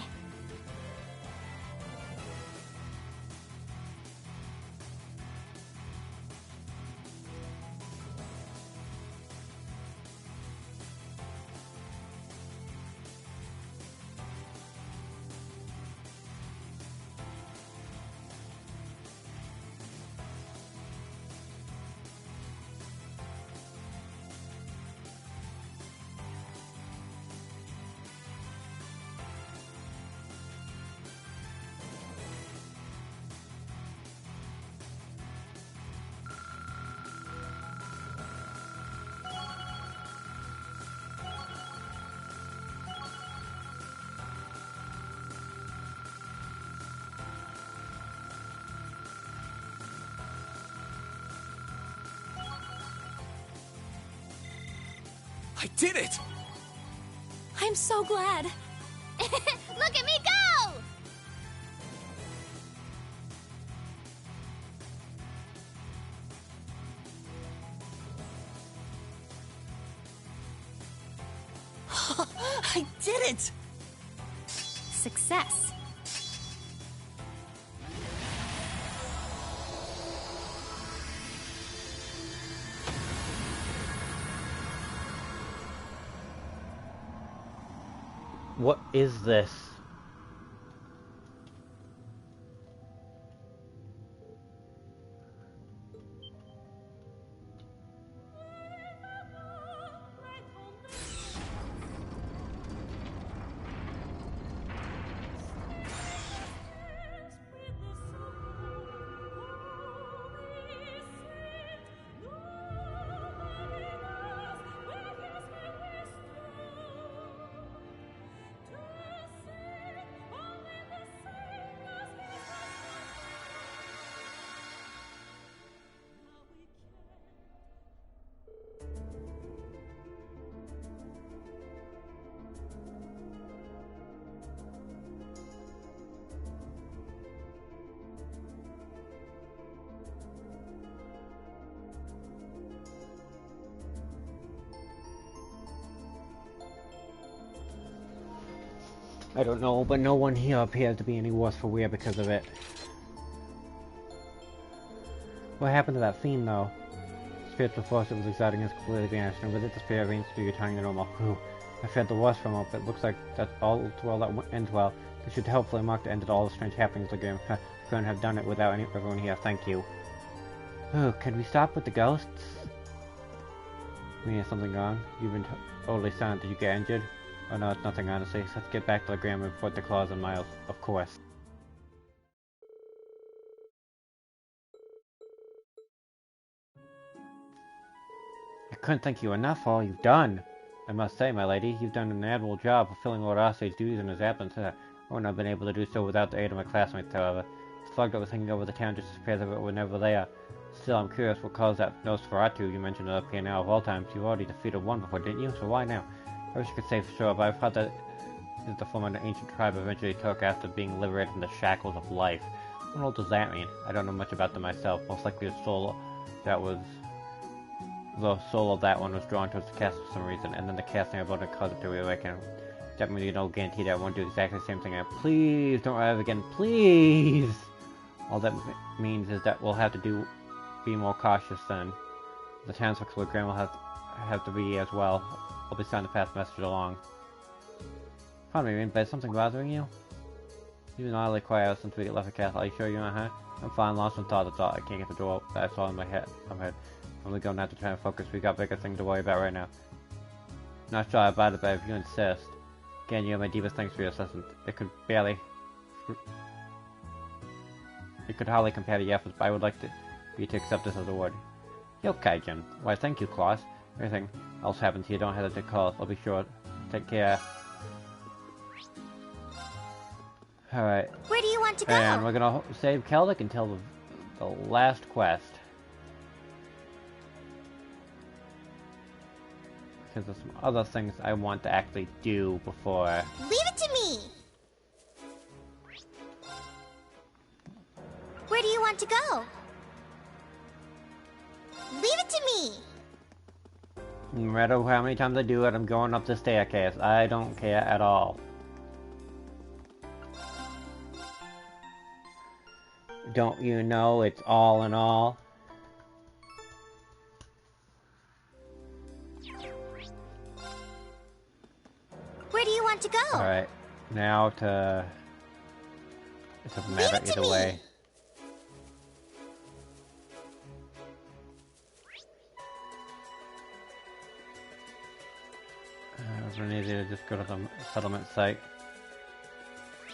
I did it!
I'm so glad.
Look at me go!
I did it!
Success.
What is this? I don't know, but no one here appears to be any worse for wear because of it. What happened to that theme, though? Spiritual force that was exciting has completely vanished, and with it the spirit reigns to returning to normal. Whew. I feared the worst for a moment, but it looks like that's all well that ends well. This should hopefully mark the end of all the strange happenings again. I couldn't have done it without everyone here. Thank you. Oh, can we stop with the ghosts? We have something wrong? You've been totally silent. Did you get injured? Oh no, it's nothing honestly. Let's get back to the gram and report the claws and miles. Of course. I couldn't thank you enough for all you've done. I must say, my lady, you've done an admirable job fulfilling Lord Arcee's duties in his absence. I wouldn't have been able to do so without the aid of my classmates, however. The fog that was hanging over the town just disappeared as if it were never there. Still, I'm curious what caused that Nosferatu you mentioned up here now of all times. You already defeated one before, didn't you? So why now? I wish I could say for sure, but I've heard that is the form an ancient tribe eventually took after being liberated from the shackles of life. What does that mean? I don't know much about them myself. Most likely the soul of that one was drawn towards the castle for some reason, and then the casting about it caused it to reawaken. Definitely no guarantee that I won't do exactly the same thing. Please don't arrive again, please! All that means is that we'll have to be more cautious then. The townsfolk with Graham will have to be as well. I'll be trying to pass the message along. Pardon me, but is something bothering you? You've been oddly quiet since we left the castle. Are you sure you're not, huh? I'm fine, lost in thought, that's all. I can't get the door that I saw in my head. I'm going to have to try and focus. We got bigger things to worry about right now. Not sure about it, but if you insist. Again, you have my deepest thanks for your assistance. It could hardly compare to your efforts, but I would like you to accept this as a reward. Okay, Jin. Why, thank you, Claus. If anything else happens here, don't hesitate to call us. I'll be sure. Take care. Alright.
Where do you want to go?
And we're gonna save Celtic until the last quest. Because there's some other things I want to actually do before.
Leave it to me! Where do you want to go? Leave it to me!
No matter how many times I do it, I'm going up the staircase. I don't care at all. Don't you know it's all in all?
Where do you want to go?
Alright, now to... It doesn't matter either way. It's really easy to just go to the settlement site.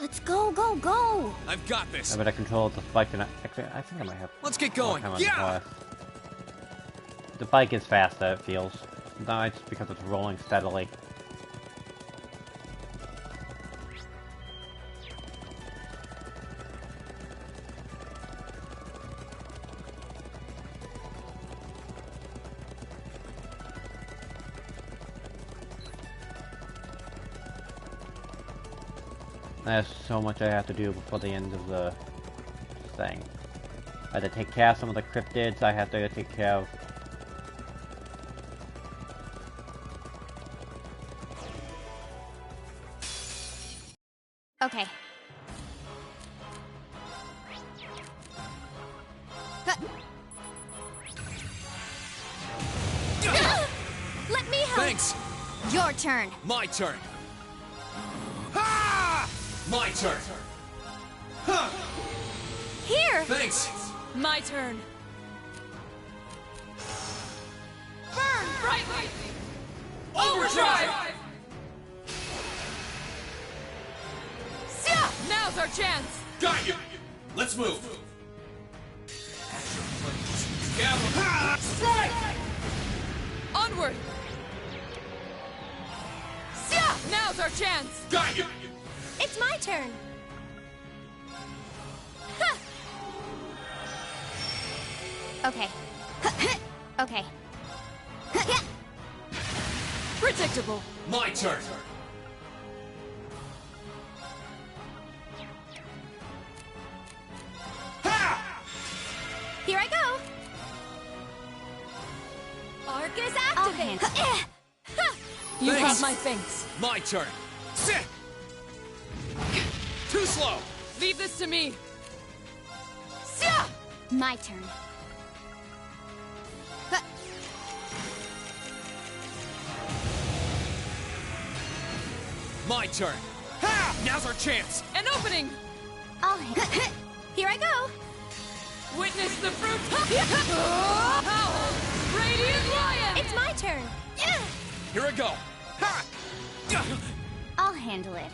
Let's go, go, go!
I've got this!
I better control the bike and actually, I think I might have...
Let's get going! Yeah!
The bike is faster, it feels. No, it's because it's rolling steadily. There's so much I have to do before the end of the thing. I have to take care of some of the cryptids, I have to take care of...
Okay. Let me help!
Thanks!
Your turn!
My turn! My turn!
Here!
Thanks!
My turn.
Burn
brightly!
Overdrive!
Now's our chance!
Got you! Let's move!
Strike! Onward! Now's our chance!
Got you!
It's my turn! Okay. Okay.
Predictable!
My turn!
Here I go! Arc is activated!
You
Thanks.
got my thanks.
My turn! Sit!
Too slow!
Leave this to me!
My turn.
My turn! Ha! Now's our chance!
An opening!
I'll hit. Here I go!
Witness the fruit! Howl! Radiant Lion!
It's my turn!
Here I go! Ha!
I'll handle it.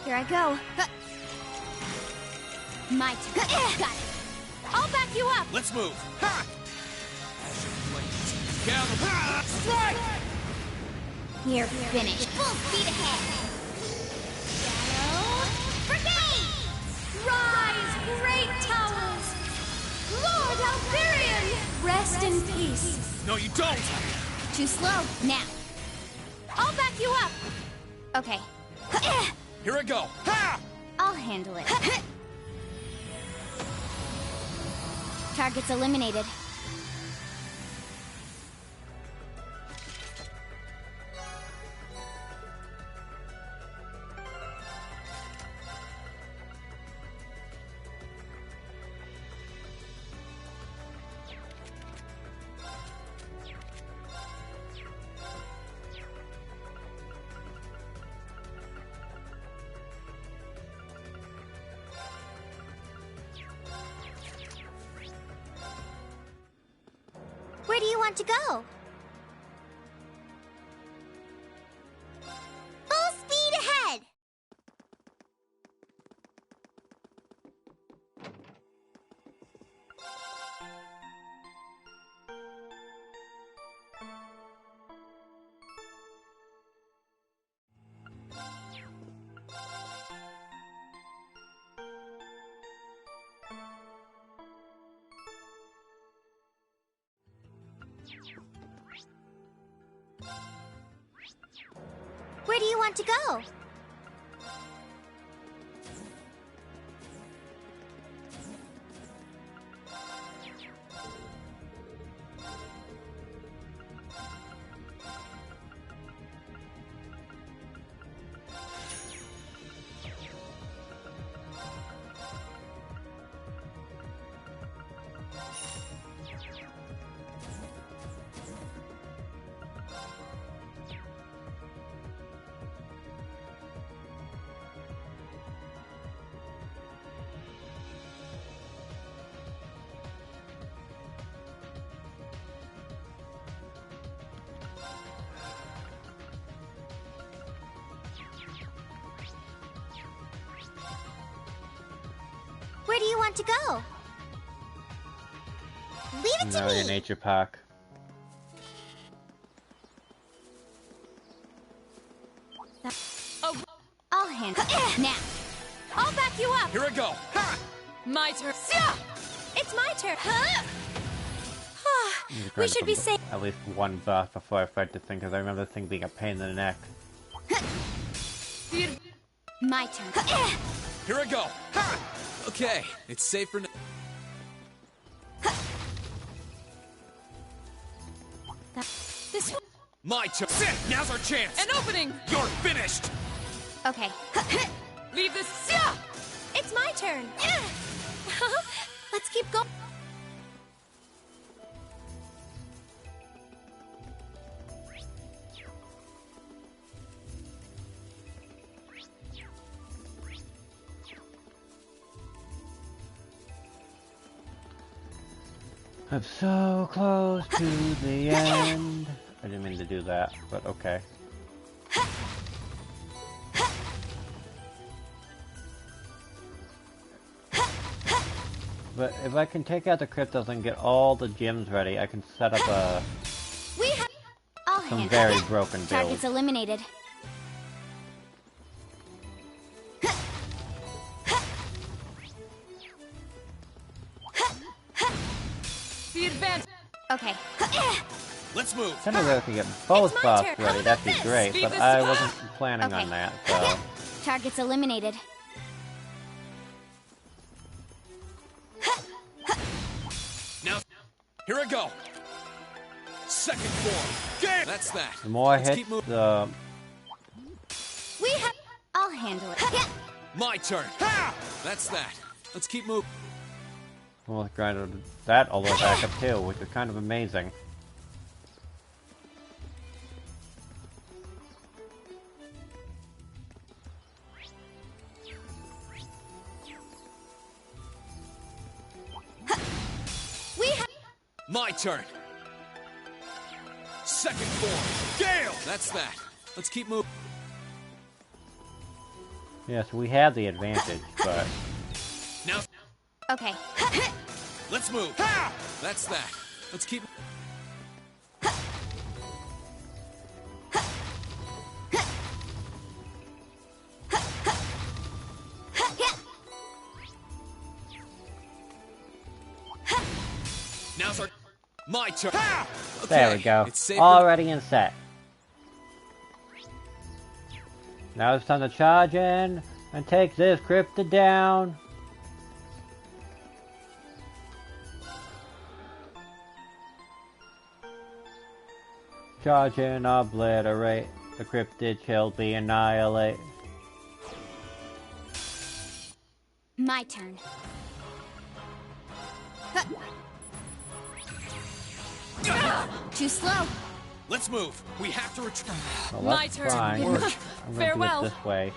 Here I go. My turn. Got it. I'll back you up.
Let's move! Ha! Gather! Ha! Strike!
You're finished. Full speed ahead. Shadow Brigade!
Rise, great towers! Lord Alberian! Rest in peace.
No, you don't!
Too slow. Now. I'll back you up. Okay.
Here I go! Ha!
I'll handle it. Targets eliminated. Where do you want to go? Full speed ahead! Where do you want to go? Where do you want to go? Leave it to me!
Nature Park.
I'll handle it. Now. I'll back you up!
Here I go! Ha!
My turn!
It's my turn!
We should be safe. At least one boss before I fight this thing, because I remember this thing being a pain in the neck.
My turn.
Here I go! Ha! Okay, it's safe for now.
This one.
My turn! Sit! Now's our chance!
An opening!
You're finished!
Okay.
Leave this.
It's my turn! Let's keep going.
I'm so close to the end. I didn't mean to do that, but okay. But if I can take out the cryptos and get all the gems ready, I can set up some very broken builds.
Targets eliminated.
The advance.
Okay.
Let's move.
Kind of really can get both boss ready. That'd be great, but I wasn't planning on that. So
Targets eliminated.
Now, here I go. Second form. Gale! That's that.
The more I
Let's
hit,
keep moving.
We have. I'll handle it.
My turn. Ha! That's that. Let's keep moving.
well, granted, that all the way back up too, which is kind of amazing.
We have.
My turn. Second form. Gale! That's that. Let's keep moving.
Yes, we have the advantage, but
Now,
Okay.
let's move. Ha! That's that. Let's keep. Now's our. My turn. Ha! Okay.
there we go.
It's safer.
Already in set. Now it's time to charge in and take this cryptid down. Charge in, obliterate. The cryptid shall be annihilated.
My turn. Too slow.
Let's move. We have to return.
Well,
My
that's
turn.
fine. I'm gonna
Farewell.
do it this way.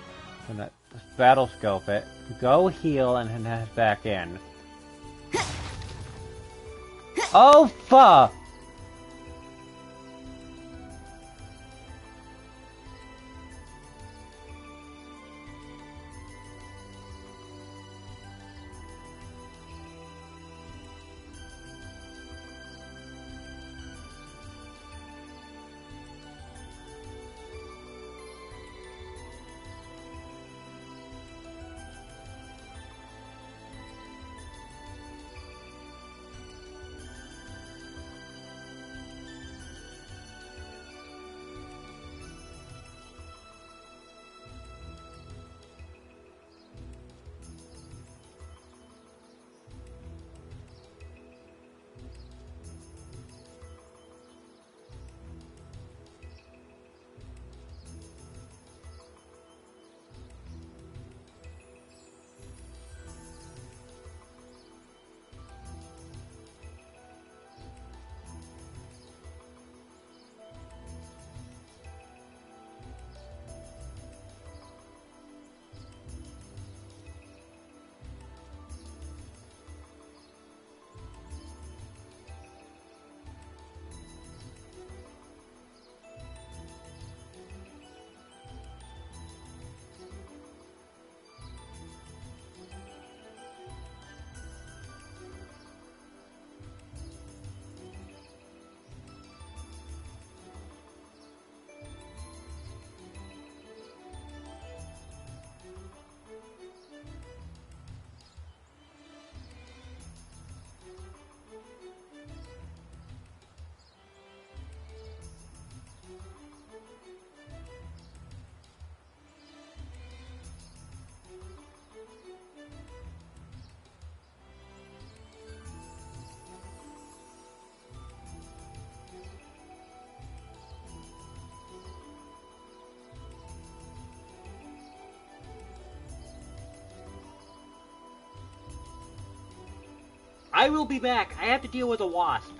I'm gonna battle scope it. Go heal and then head back in. Oh fuck!
I will be back. I have to deal with a wasp.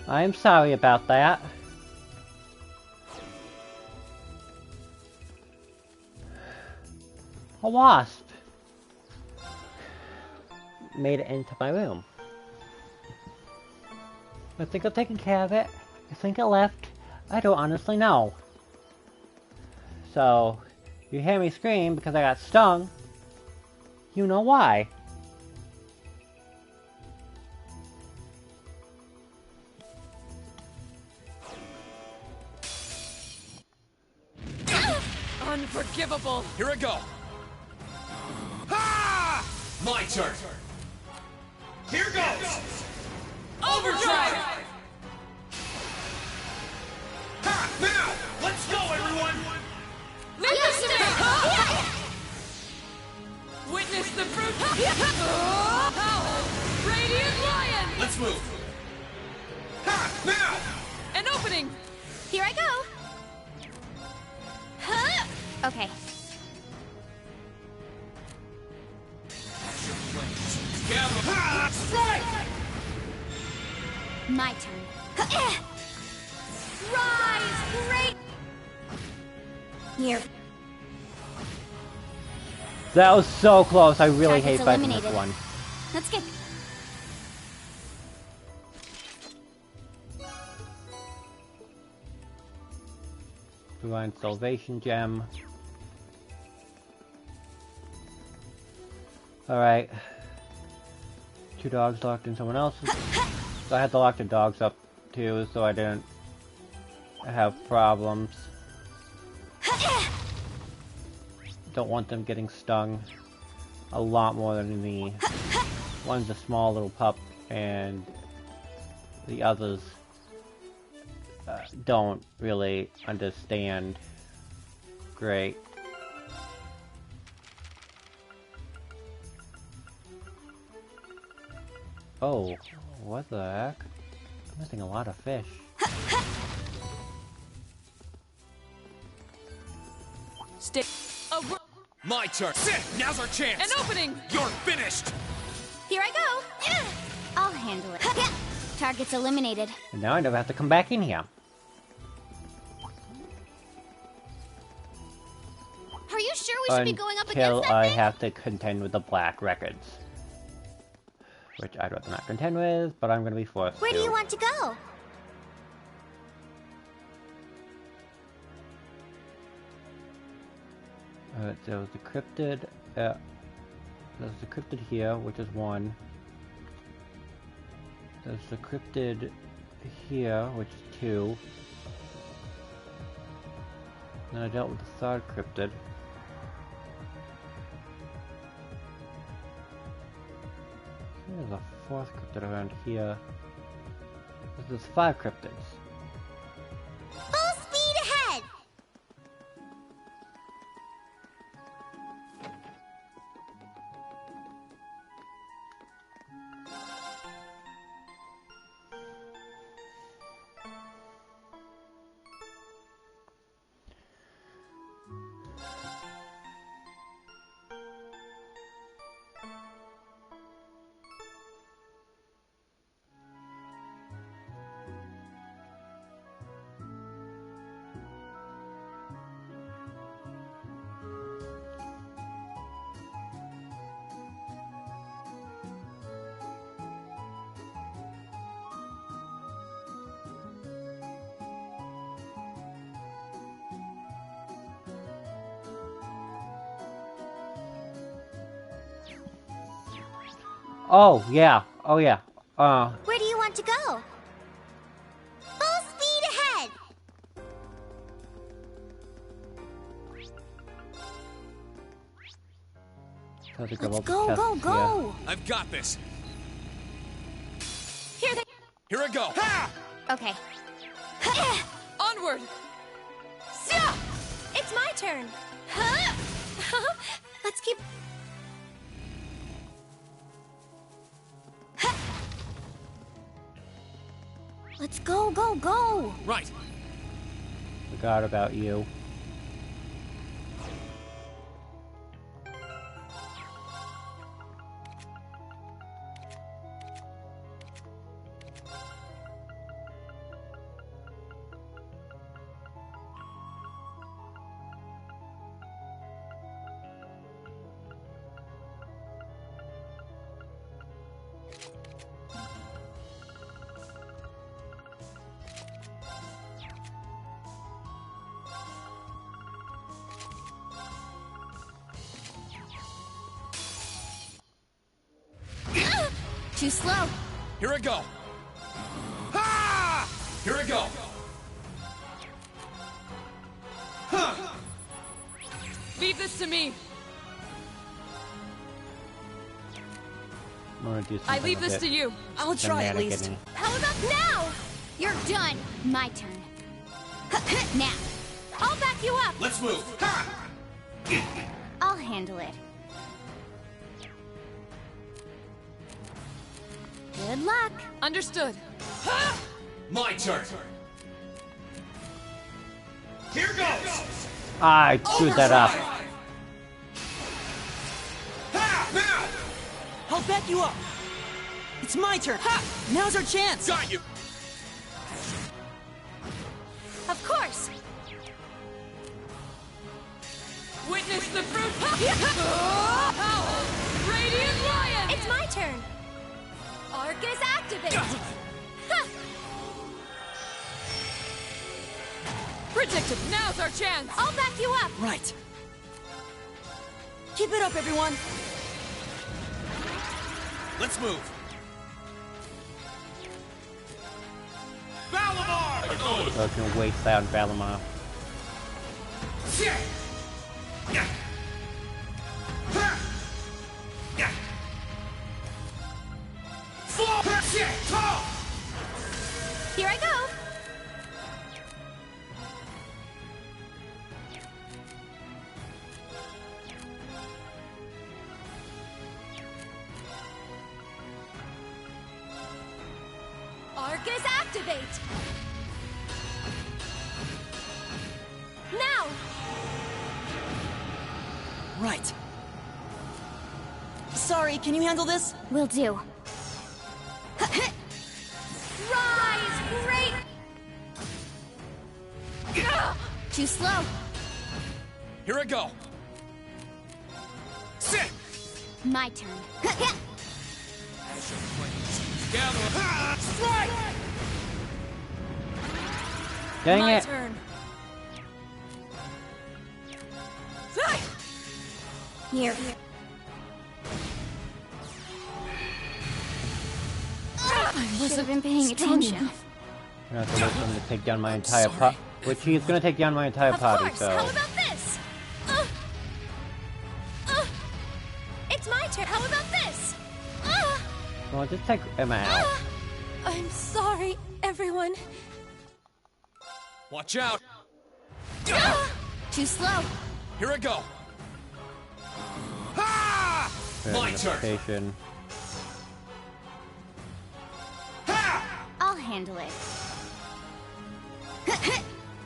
I'm sorry about that. A wasp made it into my room. I think I've taken care of it. I think it left. I don't honestly know. So, you hear me scream because I got stung. You know why.
Unforgivable!
Here I go! Ha! My turn! Here goes! Overdrive! Ha! Now! Let's go, everyone!
Witness the fruit! Radiant Lion!
Let's move! Ha! Now!
An opening!
Here I go! Huh? Okay.
Strike!
My turn. Rise! Great! Here.
That was so close. I really
Target's
hate fighting this
eliminated.
one.
Let's get...
Divine Salvation Gem. Alright. 2 dogs locked in someone else's. So I had to lock the dogs up too, so I didn't have problems. Don't want them getting stung a lot more than me. One's a small little pup, and the others don't really understand. Great. Oh, what the heck? I'm missing a lot of fish.
Stay.
My turn! Sit! Now's our chance!
An opening!
You're finished!
Here I go! I'll handle it. Target's eliminated.
And now I never have to come back in here.
Are you sure we should be going up against
Until
that
I
thing?
have to contend with the black records. Which I'd rather not contend with, but I'm gonna be forced
Where
to.
do you want to go?
There was the cryptid, there's the cryptid here, which is 1. There's the cryptid here, which is 2. Then I dealt with the third cryptid. There's a 4th cryptid around here. There's 5 cryptids.
Full speed ahead!
Oh, yeah. Oh, yeah.
Where do you want to go? Full speed ahead!
Let's
go!
I've got this!
Here they...
Here I go! Ha!
Okay.
Onward!
It's my turn! Let's keep... Let's go!
Right!
Forgot about you.
Too slow.
Here I go. Ha! Here I go. Huh.
Leave this to me. I leave this to you.
I'll try at least.
How about now? You're done. My turn. Now. I'll back you up.
Let's move. Ha!
I'll handle it. Good luck.
Understood.
My turn. Here goes.
I screwed that up.
Now.
I'll back you up. It's my turn. Ha! Now's our chance.
Got you.
Of course.
Witness the fruit. Radiant Lion.
It's my turn. Arcus activate.
Predicted. Now's our chance.
I'll back you up.
Right. Keep it up, everyone.
Let's move. Valimar!
So I can waste that on Valimar.
Here I go. Arcus activate. Now.
Right. Sorry, can you handle this?
Will do. Rise, great. Too slow.
Here I go. Sit.
My turn.
Gather. Strike.
Dang
My
it.
turn.
Here. I should have been paying attention.
I'm gonna have to wait for him to take down my entire party. Which he's gonna take down my entire party,
How
so.
about this? It's my turn. How about this?
Well, just take Emma out.
I'm sorry, everyone.
Watch out.
Too slow.
Here I go. Ha! My turn.
Station.
I'll handle it.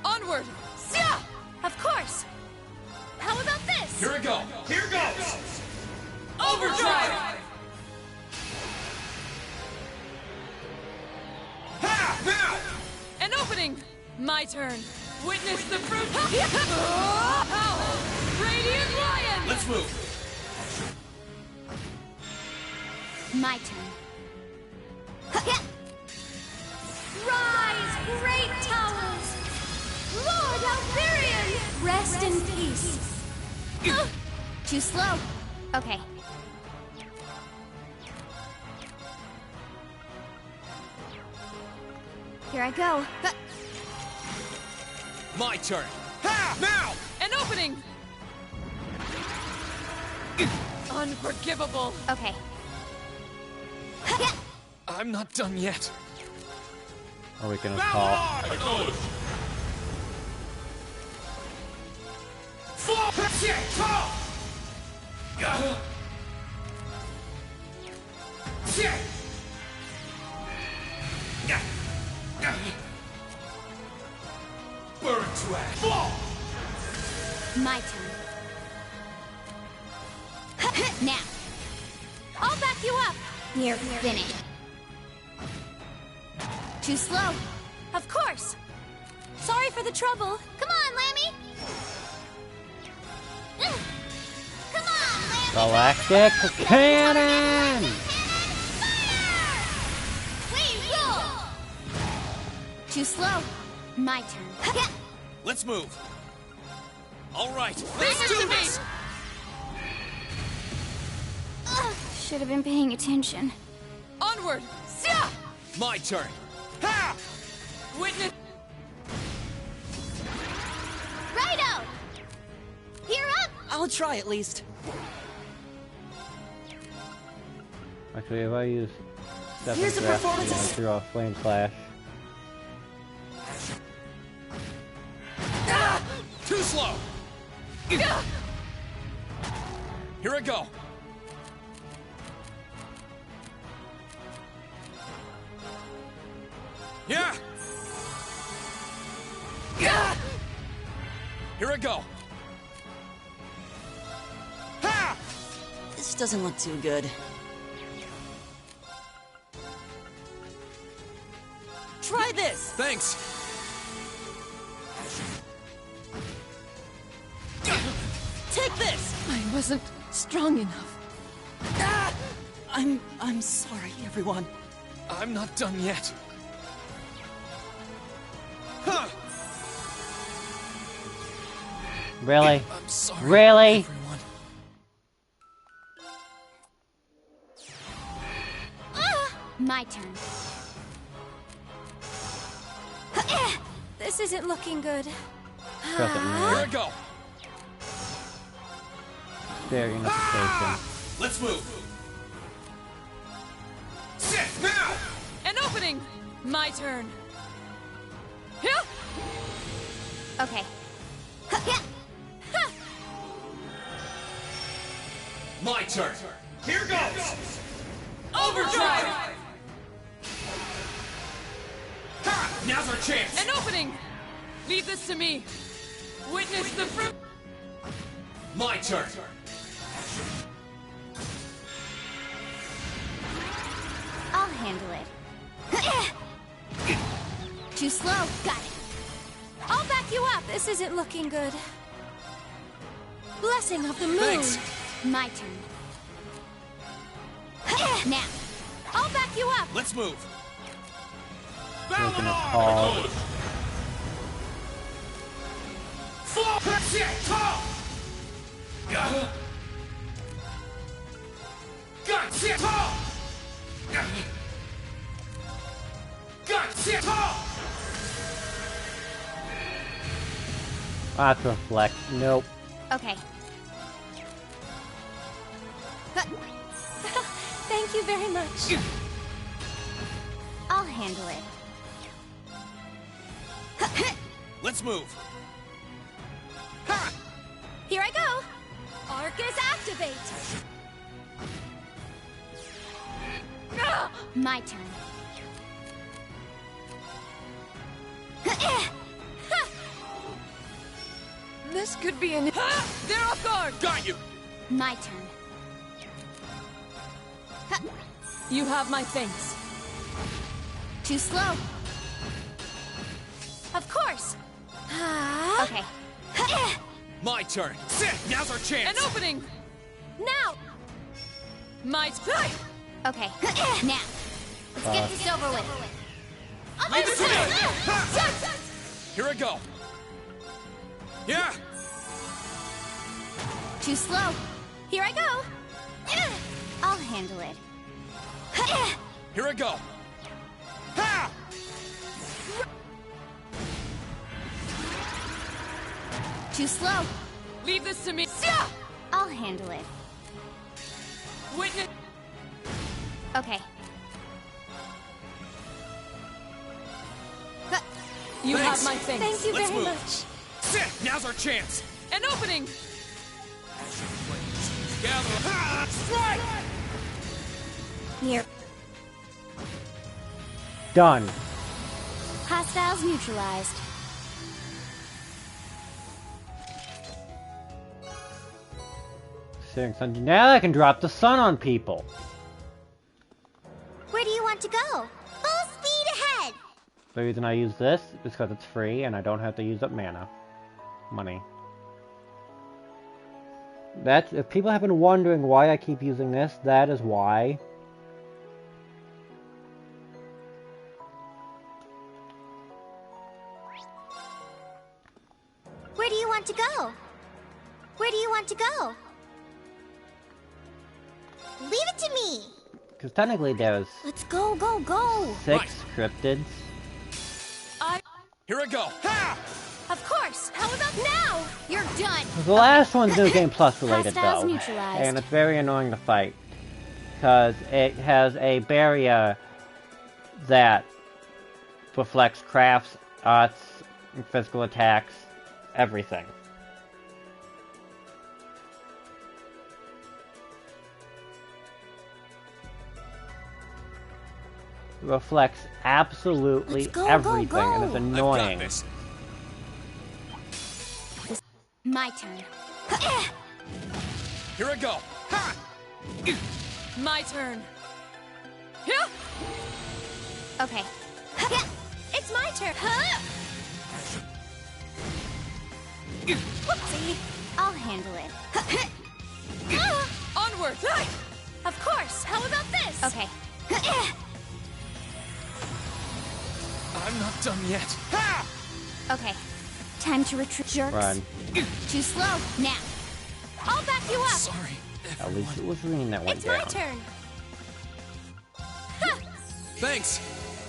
Onward.
Of course. How about this?
Here I go. Here goes. Overdrive. Ha! Now.
An opening. My turn. Witness the fruit. Radiant Lion.
Let's move.
My turn. Rise, great towers! Lord Alberian! Rest in peace. Too slow. Okay. Here I go.
My turn. Ha! Now.
An opening. Unforgivable.
Okay.
I'm not done yet.
Are we gonna call?
Burn to ash. Fall.
My turn. Now. I'll back you up. Here, finish. Too slow. Of course. Sorry for the trouble. Come on, Lammy. Come on, Lammy.
Galactic Cannon!
We roll. Too slow. My turn.
Let's move. All right,
Bring
let's
it
do
to me.
Should have been paying attention.
Onward! Sia!
My turn.
Ha! Witness.
Righto! Here up!
I'll try at least.
Actually, if I use
Here's the performance.
through a flame slash.
Too slow. Here I go. Yeah. Here I go. Ha!
This doesn't look too good. Try this!
Thanks.
Take this!
I wasn't strong enough.
I'm sorry, everyone.
I'm not done yet. Huh.
Really?
I'm sorry.
Really?
Everyone.
My turn.
This isn't looking good.
Press it
Here
more.
I go.
There, unification.
Let's move. Sit now.
An opening! My turn. Yeah.
Okay.
My turn. Here goes.
Overdrive!
Ha! Now's our chance.
An opening! Leave this to me. Witness the fruit.
My turn.
I'll handle it. Too slow. Got it.
I'll back you up. This isn't looking good. Blessing of the moon.
Thanks.
My turn. Now.
I'll back you up.
Let's move.
Making it tall.
Floor. Sit tall. Got sit tall. Got sit tall.
That's reflect. Nope.
Okay.
Thank you very much.
I'll handle it.
Let's move.
Here I go. Arcus activate.
My turn.
This could be an. They're off guard!
Got you.
My turn.
You have my thanks.
Too slow.
Of course.
Okay.
My turn. Sit. Now's our chance.
An opening!
Now.
My turn!
Okay. Now. Let's get this over with.
Leave it to me. Here I go. Yeah.
Too slow.
Here I go.
I'll handle it.
Here I go. Ha!
Too slow.
Leave this to me.
I'll handle it.
Witness.
Okay.
You
Thanks.
have my thanks.
Thank you
Let's
very
move.
much.
Sit. Now's our chance.
An opening!
Gather. Ha! Strike.
Here.
Done.
Hostiles neutralized.
Searing sun. Now I can drop the sun on people.
Where do you want to go? Full speed ahead!
The reason I use this is because it's free and I don't have to use up mana. Money. That's, if people have been wondering why I keep using this, that is why.
Where do you want to go? Where do you want to go? Leave it to me!
Because technically there's
Let's go, go, go!
6 cryptids.
Here I go. Ha!
Of course! How about now? You're done!
The last one's New Game Plus related
Hostiles
though,
neutralized.
and it's very annoying to fight because it has a barrier that reflects crafts, arts, physical attacks, everything. It reflects absolutely everything, and it's annoying.
My turn.
Here I go. Ha!
My turn.
Okay.
It's my turn.
Whoopsie. I'll handle it.
Onward!
Of course. How about this?
Okay.
I'm not done yet. Ha!
Okay. Time to retreat, jerks.
Run.
Too slow. Now.
I'll back you up.
Sorry.
At least it was Reen that went
It's
down.
my turn.
Thanks.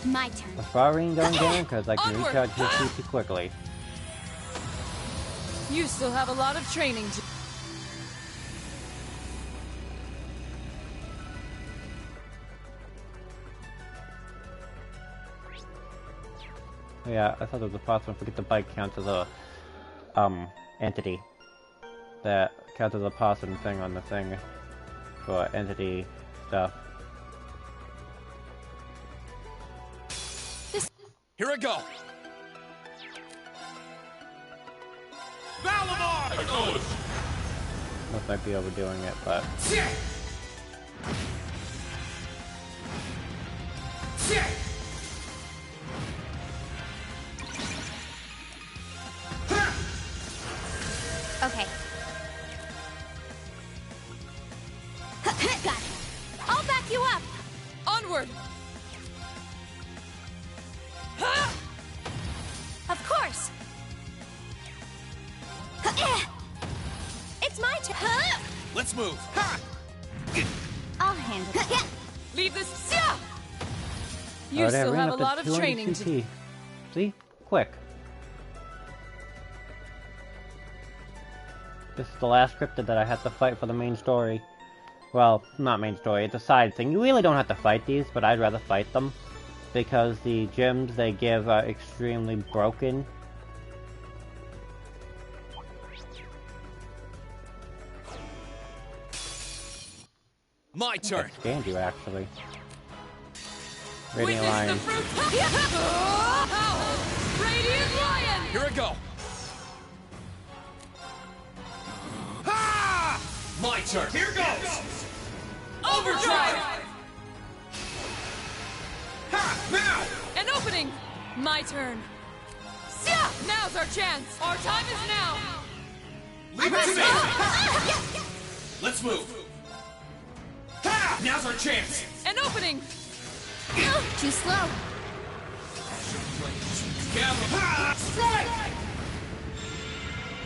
My turn.
I saw Reen going down because I can
Onward.
recharge his CP quickly.
You still have a lot of training to...
Yeah, I thought there was a possible forget the bike counts as a entity. That counts as a possum thing on the thing for entity stuff.
Here I go. Valamar!
Most might be overdoing it, but
Okay. Got it.
I'll back you up.
Onward!
Of course. It's my turn.
Let's move. Ha!
I'll handle it.
Leave this... You
alright,
still
Reen
have a
up to
lot of
200
training to...
CP. See? Quick. This is the last cryptid that I have to fight for the main story. Well, not main story, it's a side thing. You really don't have to fight these, but I'd rather fight them. Because the gems they give are extremely broken.
My turn.
I scanned you, actually. Radiant
Witness
Lion.
the fruit... Radiant Lion!
Here I go. Ha! My turn. Here goes.
Overdrive!
Ha! Now!
An opening! My turn. Now's our chance! Our time is now!
Leave it to me! Let's move. Ha! Now's our chance.
An opening!
Too slow.
Ha! Strike!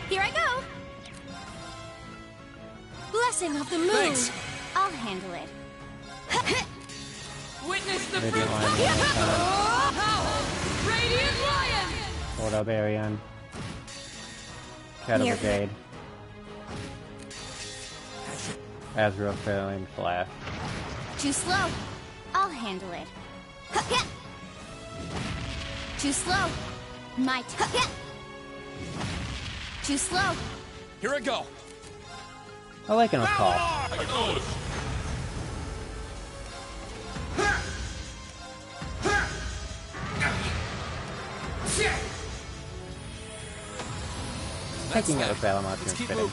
Here I go. Blessing of the moon.
Thanks.
I'll handle it.
Witness the
Radiant
fruit...
Lion one more time.
Radiant Lion!
Hold up, Arian. Shadow
Here.
Brigade. Azrael Flame Slash.
Too slow. I'll handle it. Too slow. My turn. Too slow.
Here I go.
Awaken Call. Taking out a battle monster and spitting.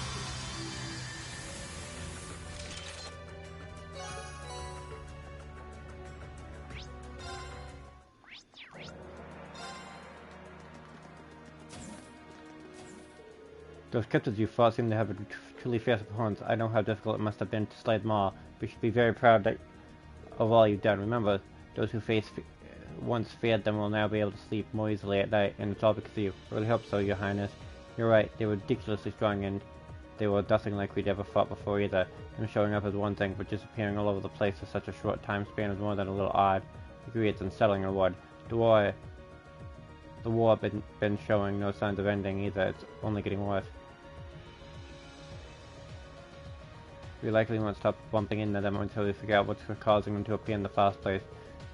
Those cryptids you fought seem to have truly fierce opponents. I know how difficult it must have been to slay them all, but you should be very proud of all you've done. Remember, those who once feared them will now be able to sleep more easily at night, and it's all because of you. I really hope so, Your Highness. You're right, they were ridiculously strong, and They were nothing like we'd ever fought before either. Him showing up as one thing, but disappearing all over the place in such a short time span was more than a little odd. I agree it's unsettling or what. The war been showing no signs of ending either. It's only getting worse. We likely won't stop bumping into them until we figure out what's causing them to appear in the first place.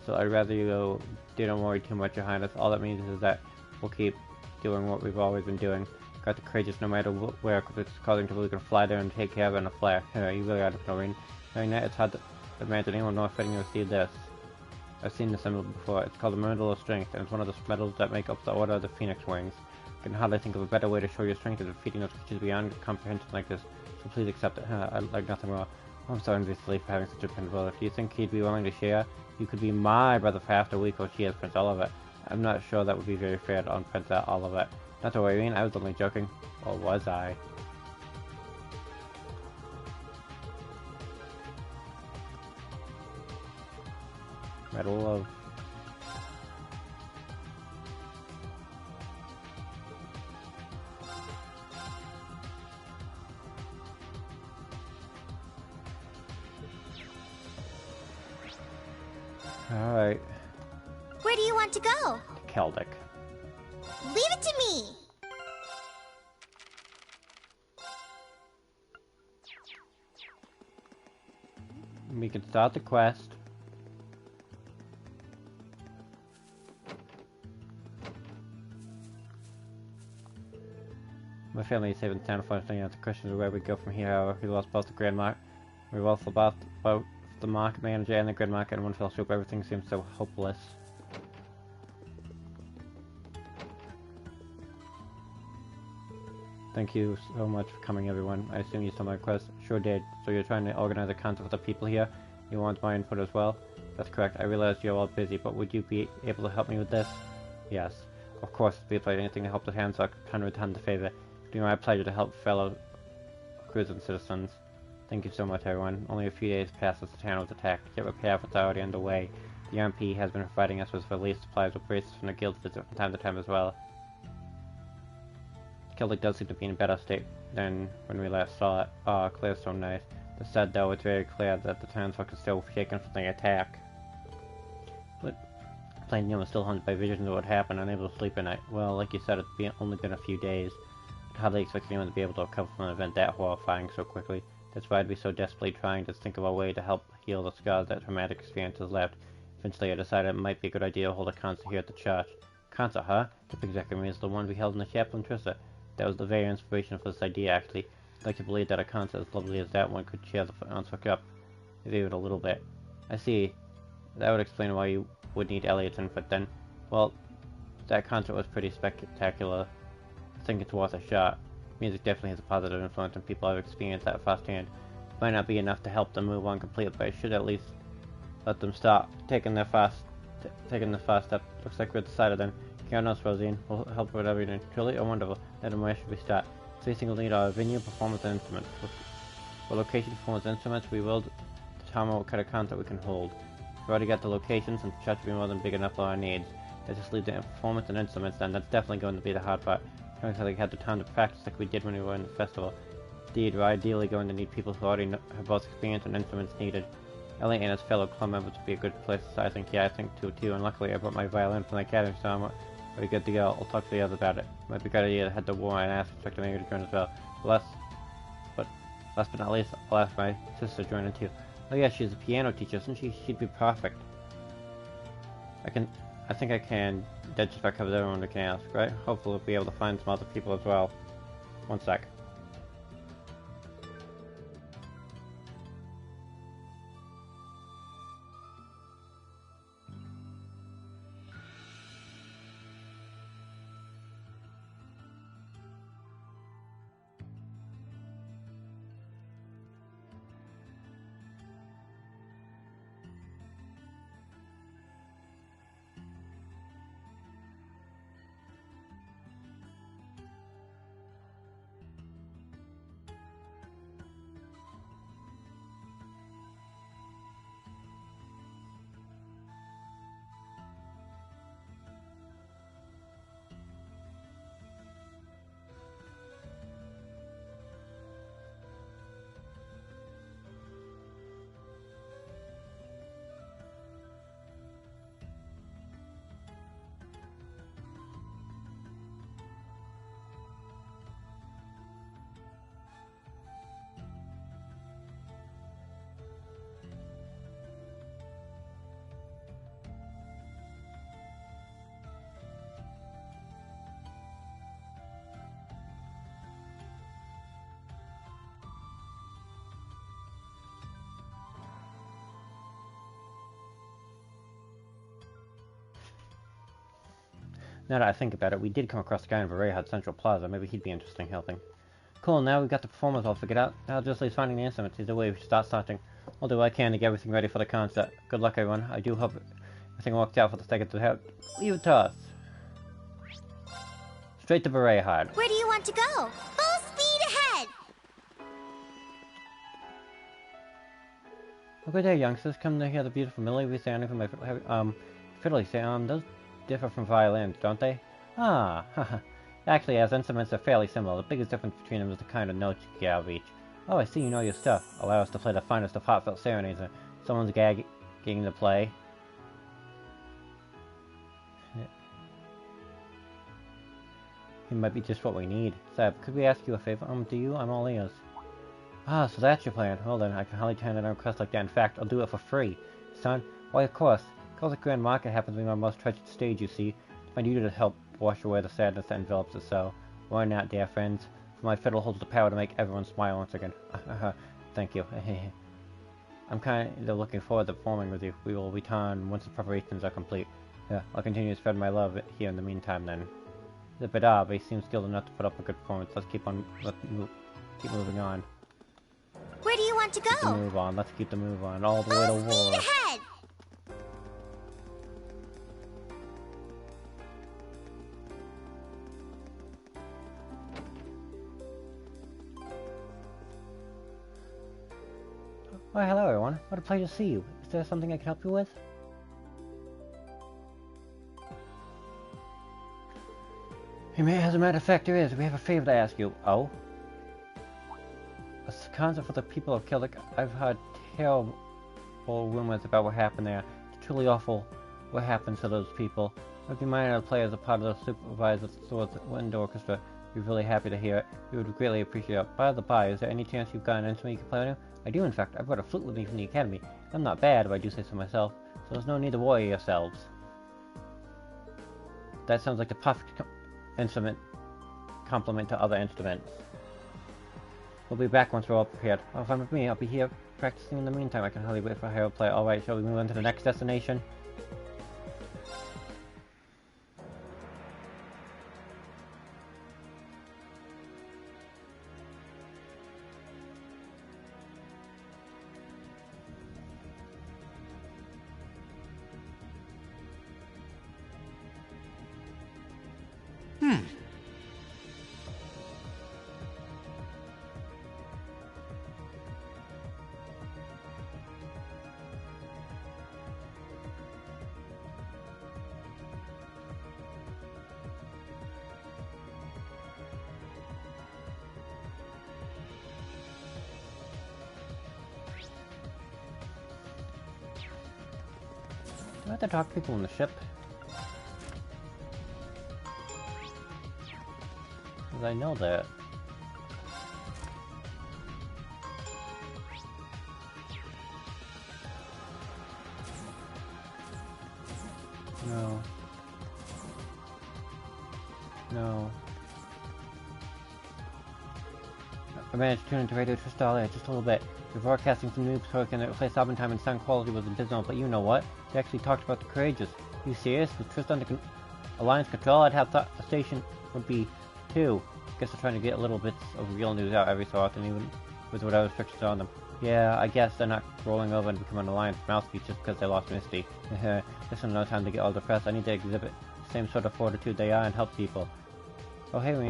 So I'd rather you didn't worry too much, Your Highness. All that means is that we'll keep doing what we've always been doing. Got the courageous no matter where it's causing trouble, we can fly there and take care of it in a flare. You really ought to know, Rain. Knowing that, it's hard to imagine anyone north fighting to see this. I've seen this symbol before. It's called the Medal of Strength, and it's one of the medals that make up the Order of the Phoenix Wings. I can hardly think of a better way to show your strength than defeating those creatures beyond comprehension like this. So please accept it. I'd like nothing more. I'm so envious of Lee for having such a dependable brother. Do you think he'd be willing to share? You could be my brother for half the week, or she has Prince Olivet. I'm not sure that would be very fair on Prince Olivet. Not to worry, I was only joking. Or was I? Medal of... Alright.
Where do you want to go?
Keldic.
Leave it to me!
We can start the quest. My family is safe in town. Unfortunately, the question is where we go from here. However, we lost both the Grand Mark. We lost both the market manager and the Grand Market in one fell swoop. Everything seems so hopeless. Thank you so much for coming, everyone. I assume you saw my request. Sure did. So you're trying to organize a concert with the people here? You want my input as well? That's correct. I realize you're all busy, but would you be able to help me with this? Yes. Of course, be like anything to help the hands I can return the favor. It's my pleasure to help fellow crews and citizens. Thank you so much, everyone. Only a few days past this town was attacked, yet repair efforts are already underway. The RMP has been providing us with relief supplies with braces from the guild visit from time to time as well. Celtic does seem to be in a better state than when we last saw it. Ah, Claire's so nice. The said though, it's very clear that the townsfolk is still shaken from the attack. But Plain Neil is still haunted by visions of what happened, unable to sleep at night. Well, like you said, it's only been a few days. I'd hardly expect anyone to be able to recover from an event that horrifying so quickly. That's why I'd be so desperately trying to think of a way to help heal the scars that traumatic experience has left. Eventually I decided it might be a good idea to hold a concert here at the church. Concert, huh? Tip exactly means the one we held in the chapel in Trissa. That was the very inspiration for this idea, actually. I'd like to believe that a concert as lovely as that one could cheer the townsfolk up, even a little bit. I see. That would explain why you would need Elliot's input then. Well, that concert was pretty spectacular. I think it's worth a shot. Music definitely has a positive influence on people I've experienced that firsthand. It might not be enough to help them move on completely, but I should at least let them start taking the first step. Looks like we're decided then. Count us, Rosine. We'll help with everything. Truly a wonderful. Then where should we start? Facing will need our venue, performance, and instruments. For location, performance, instruments, we will determine what kind of concert we can hold. We've already got the locations, and the church will be more than big enough for our needs. Let's just leave the performance and instruments then. That's definitely going to be the hard part. I don't think we had the time to practice like we did when we were in the festival. Indeed, we're ideally going to need people who already have both experience and instruments needed. Elliot and his fellow club members would be a good place, so I think too, and luckily I brought my violin from the academy, so I'm pretty good to go. I'll talk to the others about it. Might be a good idea to head to war and ask Inspector Mayor to join as well. Last but not least, I'll ask my sister to join in too. Oh yeah, she's a piano teacher, isn't she? She'd be perfect. I think I can. That just about covers everyone we can ask, right? Hopefully we'll be able to find some other people as well. One sec. Now that I think about it, we did come across the guy in Vareja at Central Plaza. Maybe he'd be interested in helping. Cool, now we've got the performers all figured out. Now just leaves finding the instruments. Either way, we should start starting. I'll do what I can to get everything ready for the concert. Good luck, everyone. I do hope everything works out for the sake of the help. Leave it to us. Straight to Vareja.
Where do you want to go? Full speed ahead!
Oh, good day, youngsters. Come to hear the beautiful melody we sounding from my fiddly sound. Those differ from violins, don't they? Ah, haha. Actually, as instruments are fairly similar. The biggest difference between them is the kind of notes you get out of each. Oh, I see you know your stuff. Allow us to play the finest of heartfelt serenades. Someone's gagging to play. It might be just what we need. Seb, could we ask you a favor? Do you? I'm all ears. Ah, so that's your plan. Well then, I can hardly turn down a request like that. In fact, I'll do it for free. Son? Why, of course. Cosmic Grand Market happens to be my most treasured stage, you see. I need you to help wash away the sadness that envelops us so. Why not, dear friends? For my fiddle holds the power to make everyone smile once again. Thank you. I'm kind of looking forward to performing with you. We will return once the preparations are complete. Yeah, I'll continue to spread my love here in the meantime then. The Bada, but he seems skilled enough to put up a good performance. Let's keep moving on.
Where do you want to go?
Keep the move on. Let's keep the move on. All the way to war.
Full speed ahead!
Why, hello everyone. What a pleasure to see you. Is there something I can help you with? As a matter of fact, there is. We have a favor to ask you. Oh? A concert for the people of Killick. I've heard terrible rumors about what happened there. It's truly awful what happened to those people. Would you mind to play as a part of the supervisor Swords Wind Orchestra? We're really happy to hear it. We would greatly appreciate it. By the by, is there any chance you've got an instrument you can play on? I do, in fact. I brought a flute with me from the academy. I'm not bad, if I do say so myself, so there's no need to worry yourselves. That sounds like the perfect instrument complement to other instruments. We'll be back once we're all prepared. Oh, fine with me. I'll be here practicing in the meantime. I can hardly wait for Harold to play. Alright, shall we move on to the next destination? Do I have to talk to people on the ship? Because I know that. No. No. I managed to tune into Radio Tristal just a little bit. You're broadcasting some news so can replace album time and sound quality was abysmal, but you know what? They actually talked about the Courageous. Are you serious? With Tristan under Alliance control, I'd have thought the station would be too. Guess they're trying to get little bits of real news out every so often, even with whatever restrictions on them. Yeah, I guess they're not rolling over and become an Alliance mouthpiece just because they lost Misty. This is no time to get all depressed. I need to exhibit the same sort of fortitude they are and help people. Oh hey, what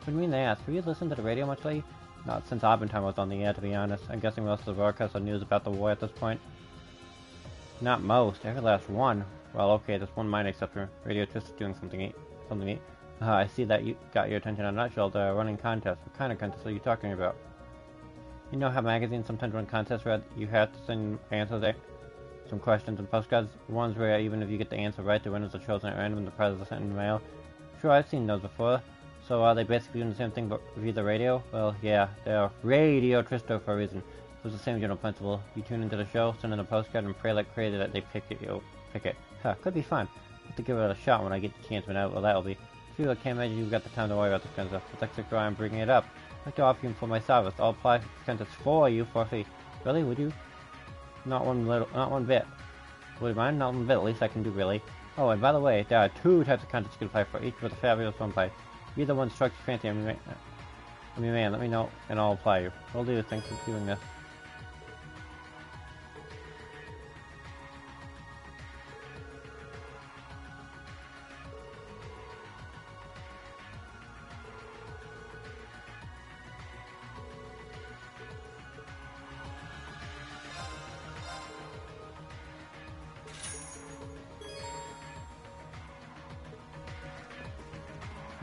do you mean they asked? Have you listened to the radio much lately? Not since Abentime was on the air, to be honest. I'm guessing most of the broadcasts are news about the war at this point. Not most. Every last one. Well, okay, there's one minor exception. Radio Twist is doing something neat. I see that you got your attention on Nutshell, the running contest. What kind of contest are you talking about? You know how magazines sometimes run contests where you have to send answers to some questions and postcards? Ones where even if you get the answer right, the winners are chosen at random and the prizes are sent in the mail. Sure, I've seen those before. So are they basically doing the same thing but via the radio? Well, yeah, they're Radio Tristo for a reason. It was the same general principle. You tune into the show, send in a postcard, and pray like crazy that they pick it. Huh, could be fun. I'll have to give it a shot when I get the chance, but well, that'll be. Phew, I can't imagine you've got the time to worry about this kind of stuff. But that's why I'm bringing it up. I'd like to offer you for my service. I'll apply for this contest for you for free. Really? Would you? Not one bit. Would you mind? Not one bit. At least I can do, really. Oh, and by the way, there are 2 types of contests you can apply for, each with a fabulous one by. Be the one strikes you fancy. I mean, man, let me know, and I'll apply you. We'll do. Thanks for doing this.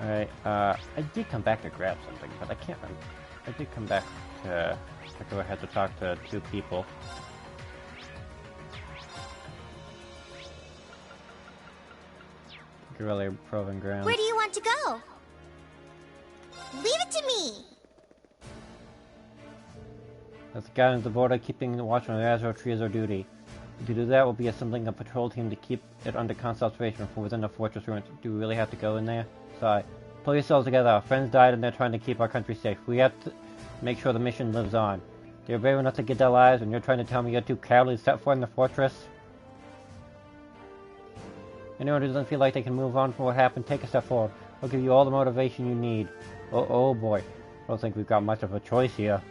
Alright, I did come back to grab something, but I can't remember. I did come back to go ahead to talk to 2 people. Guerrilla Proving Ground.
Where do you want to go? Leave it to me!
As the guardians of the border, keeping the watch on the Azure Tree is our duty. To do that, we'll be assembling a patrol team to keep it under constant observation from within the fortress ruins. Do we really have to go in there? Sorry. Pull yourselves together. Our friends died and they're trying to keep our country safe. We have to make sure the mission lives on. They're brave enough to get their lives, and you're trying to tell me you're too cowardly to step foot in the fortress? Anyone who doesn't feel like they can move on from what happened, take a step forward. We'll give you all the motivation you need. Oh boy. I don't think we've got much of a choice here.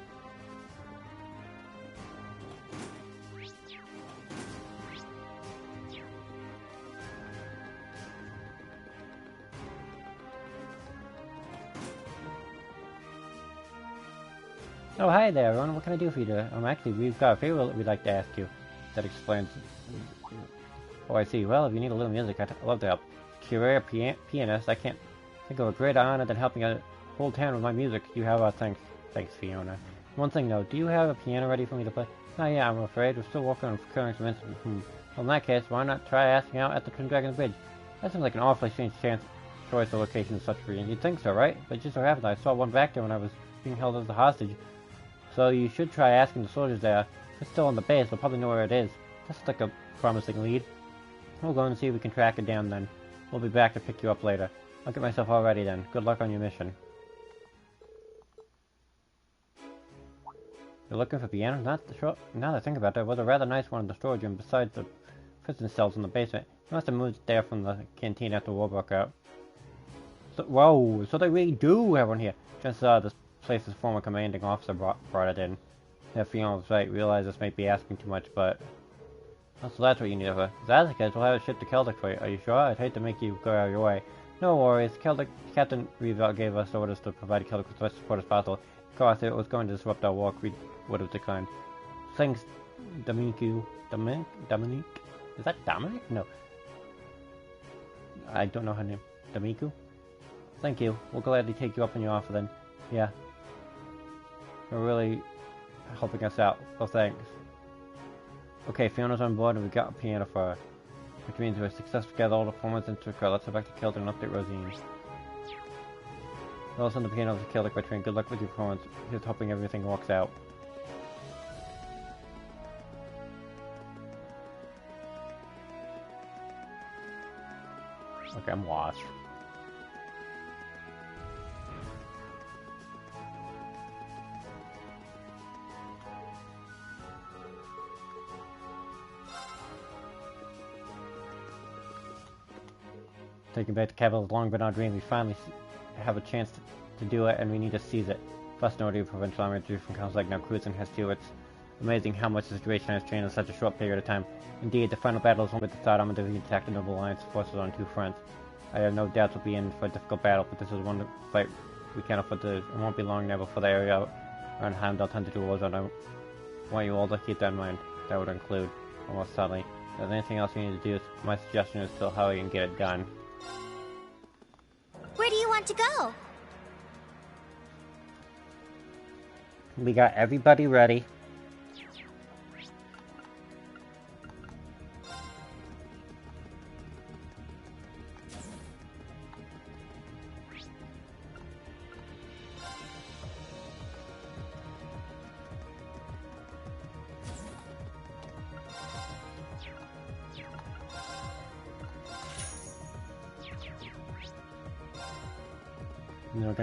Oh, hi there, everyone. What can I do for you today? Actually, we've got a favor that we'd like to ask you. That explains. Oh, I see. Well, if you need a little music, I'd love to help. Career pianist, I can't think of a greater honor than helping a whole town with my music. You have our thanks. Thanks, Fiona. One thing, though. Do you have a piano ready for me to play? Not yet, I'm afraid. We're still working on procuring some instruments. Well, in that case, why not try asking out at the Twin Dragon Bridge? That seems like an awfully strange choice of location of such reason. You'd think so, right? But it just so happened I saw one back there when I was being held as a hostage. So you should try asking the soldiers there. It's still on the base, they'll probably know where it is. That's like a promising lead. We'll go and see if we can track it down then. We'll be back to pick you up later. I'll get myself all ready then. Good luck on your mission. You're looking for pianos? Now that I think about it, there was a rather nice one in the storage room besides the prison cells in the basement. You must have moved it there from the canteen after war broke out. Whoa, so they really do have one here. Chances are this place's former commanding officer brought it in. Yeah, Fiona was right. Realize this might be asking too much, but... Oh, so that's what you need of her. If that's the case, we'll have it shipped to Celtic for you. Are you sure? I'd hate to make you go out of your way. No worries. Captain Reevell gave us orders to provide Celtic with as much support as possible. Of course, if it was going to disrupt our work, we would have declined. Thanks, Dominique? Is that Dominic? No. I don't know her name. Damiku? Thank you. We'll gladly take you up on your offer then. Yeah. You're really helping us out. So thanks. Okay, Fiona's on board and we got a piano for her. Which means we're successful to gather all the performers into her. Let's head back to Celtic and update Rosine. We'll send the piano to Celtic by train. Good luck with your performance. Here's hoping everything works out. Okay, I'm lost. Taking back the capital has long been our dream. We finally have a chance to do it, and we need to seize it. First Nordic Provincial Army from councils like now cruising has to. It's amazing how much the situation has changed in such a short period of time. Indeed, the final battle is one with the Third Army Division attacked the Noble Alliance forces on 2 fronts. I have no doubts we'll be in for a difficult battle, but this is one fight we can't afford to. It won't be long now before the area around Heimdall turns into a war zone. I want you all to keep that in mind. That would include, almost certainly. If there's anything else you need to do, my suggestion is to hurry and get it done.
Where do you want to go?
We got everybody ready.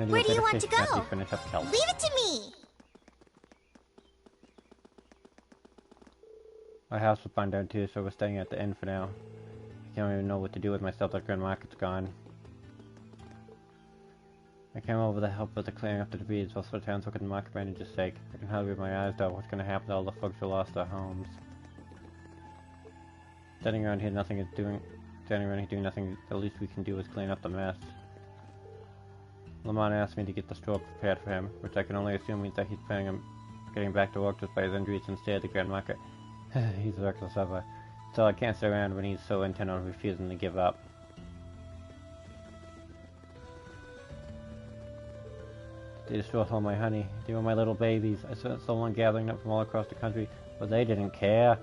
Where do you want to go?
Finish up Celtic.
Leave it to me!
Our house will find out too, so we're staying at the inn for now. don't even know what to do with myself. The Grand Market's gone. I came over to help with the clearing up the debris. It's also the townsfolk and the market for manager's sake. I can hardly read my eyes though. What's gonna happen to all the folks who lost their homes? Standing around here doing nothing, the least we can do is clean up the mess. Lamont asked me to get the store prepared for him, which I can only assume means that he's planning on getting back to work despite his injuries and stay at the Grand Market. He's a reckless ever. So I can't sit around when he's so intent on refusing to give up. They destroyed all my honey. They were my little babies. I spent so long gathering them from all across the country, but they didn't care.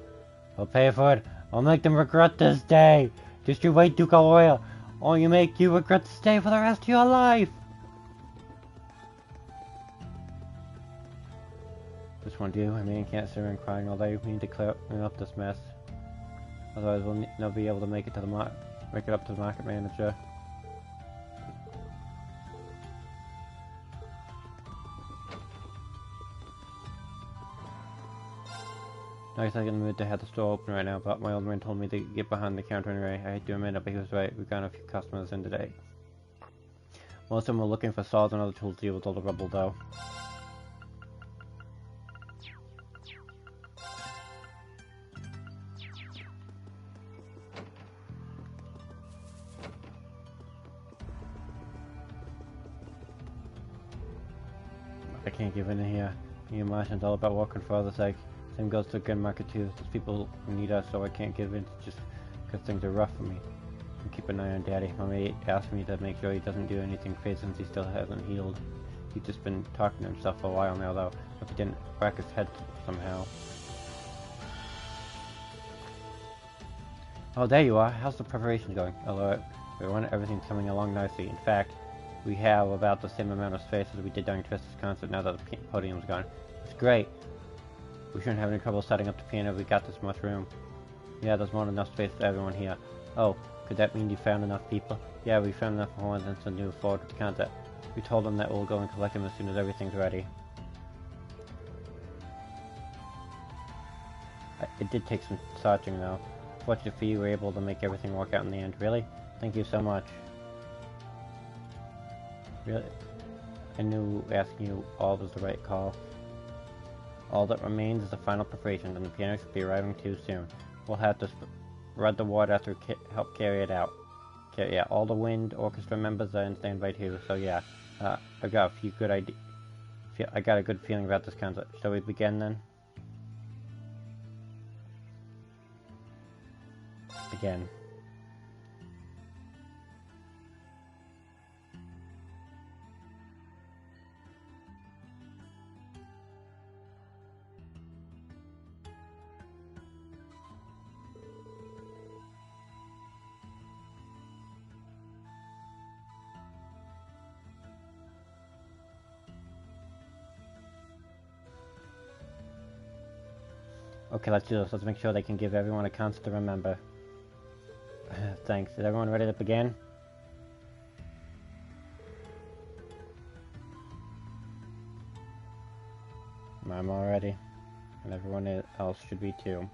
I'll pay for it. I'll make them regret this day. Just you wait, Duke Alberea. Or you make you regret this day for the rest of your life. This won't do. I mean, can't sit around crying all day. We need to clean up this mess. Otherwise, we'll never be able to make it to the up to the market manager. Nice, I'm in the mood to have the store open right now, but my old man told me to get behind the counter anyway. I hate to admit it, but he was right. We've got a few customers in today. Most of them were looking for saws and other tools to deal with all the rubble, though. I can't give in here. Me and Martian's all about working for others' sake. Same goes to the Grand Market too. There's people who need us, so I can't give in just because things are rough for me. And keep an eye on Daddy. Mommy asked me to make sure he doesn't do anything crazy since he still hasn't healed. He's just been talking to himself for a while now, though. If he didn't crack his head somehow. Oh, there you are. How's the preparation going? Hello, everyone. Everything's coming along nicely. In fact, we have about the same amount of space as we did during Trista's concert now that the podium's gone. It's great. We shouldn't have any trouble setting up the piano. We got this much room. Yeah, there's more than enough space for everyone here. Oh, could that mean you found enough people? Yeah, we found enough horns and some new forward with the concert. We told them that we'll go and collect them as soon as everything's ready. It did take some searching though. Fortunately for you, we were able to make everything work out in the end. Really? Thank you so much. Really? I knew asking you all was the right call. All that remains is the final preparation, and the piano should be arriving too soon. We'll have to spread the word after help carry it out. Okay, yeah, all the wind orchestra members are in standby too, so yeah. I got a few good ideas. I got a good feeling about this concert. Shall we begin then? Begin. Okay, let's do this. Let's make sure they can give everyone a concert to remember. Thanks. Is everyone ready to begin? I'm all ready. And everyone else should be too.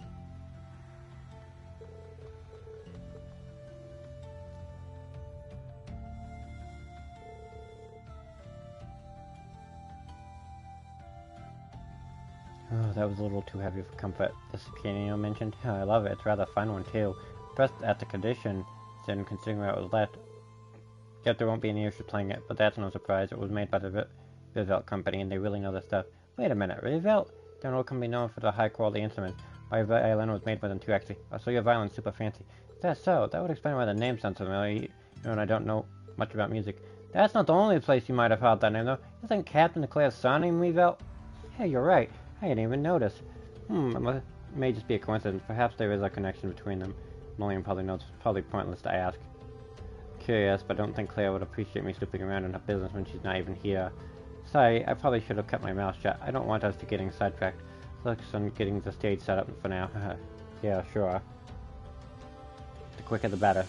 Oh, that was a little too heavy for comfort. This piano mentioned? I love it. It's a rather fun one, too. First, at the condition, then considering where it was left. Yet there won't be any issue playing it, but that's no surprise. It was made by the Rivelt Company, and they really know their stuff. Wait a minute, Rivelt? They're an old company known for the high-quality instruments. My violin was made by them, too, actually. So your violin's super fancy. Is that so? That would explain why the name sounds familiar, you know, and I don't know much about music. That's not the only place you might have heard that name, though. Isn't Captain Leclerc's son named Rivelt? Yeah, you're right. I didn't even notice. It may just be a coincidence. Perhaps there is a connection between them. Lillian probably knows. It's probably pointless to ask. Curious, but I don't think Claire would appreciate me snooping around in her business when she's not even here. Sorry, I probably should have kept my mouth shut. I don't want us to getting sidetracked. Focus on getting the stage set up for now. Yeah, sure. The quicker the better.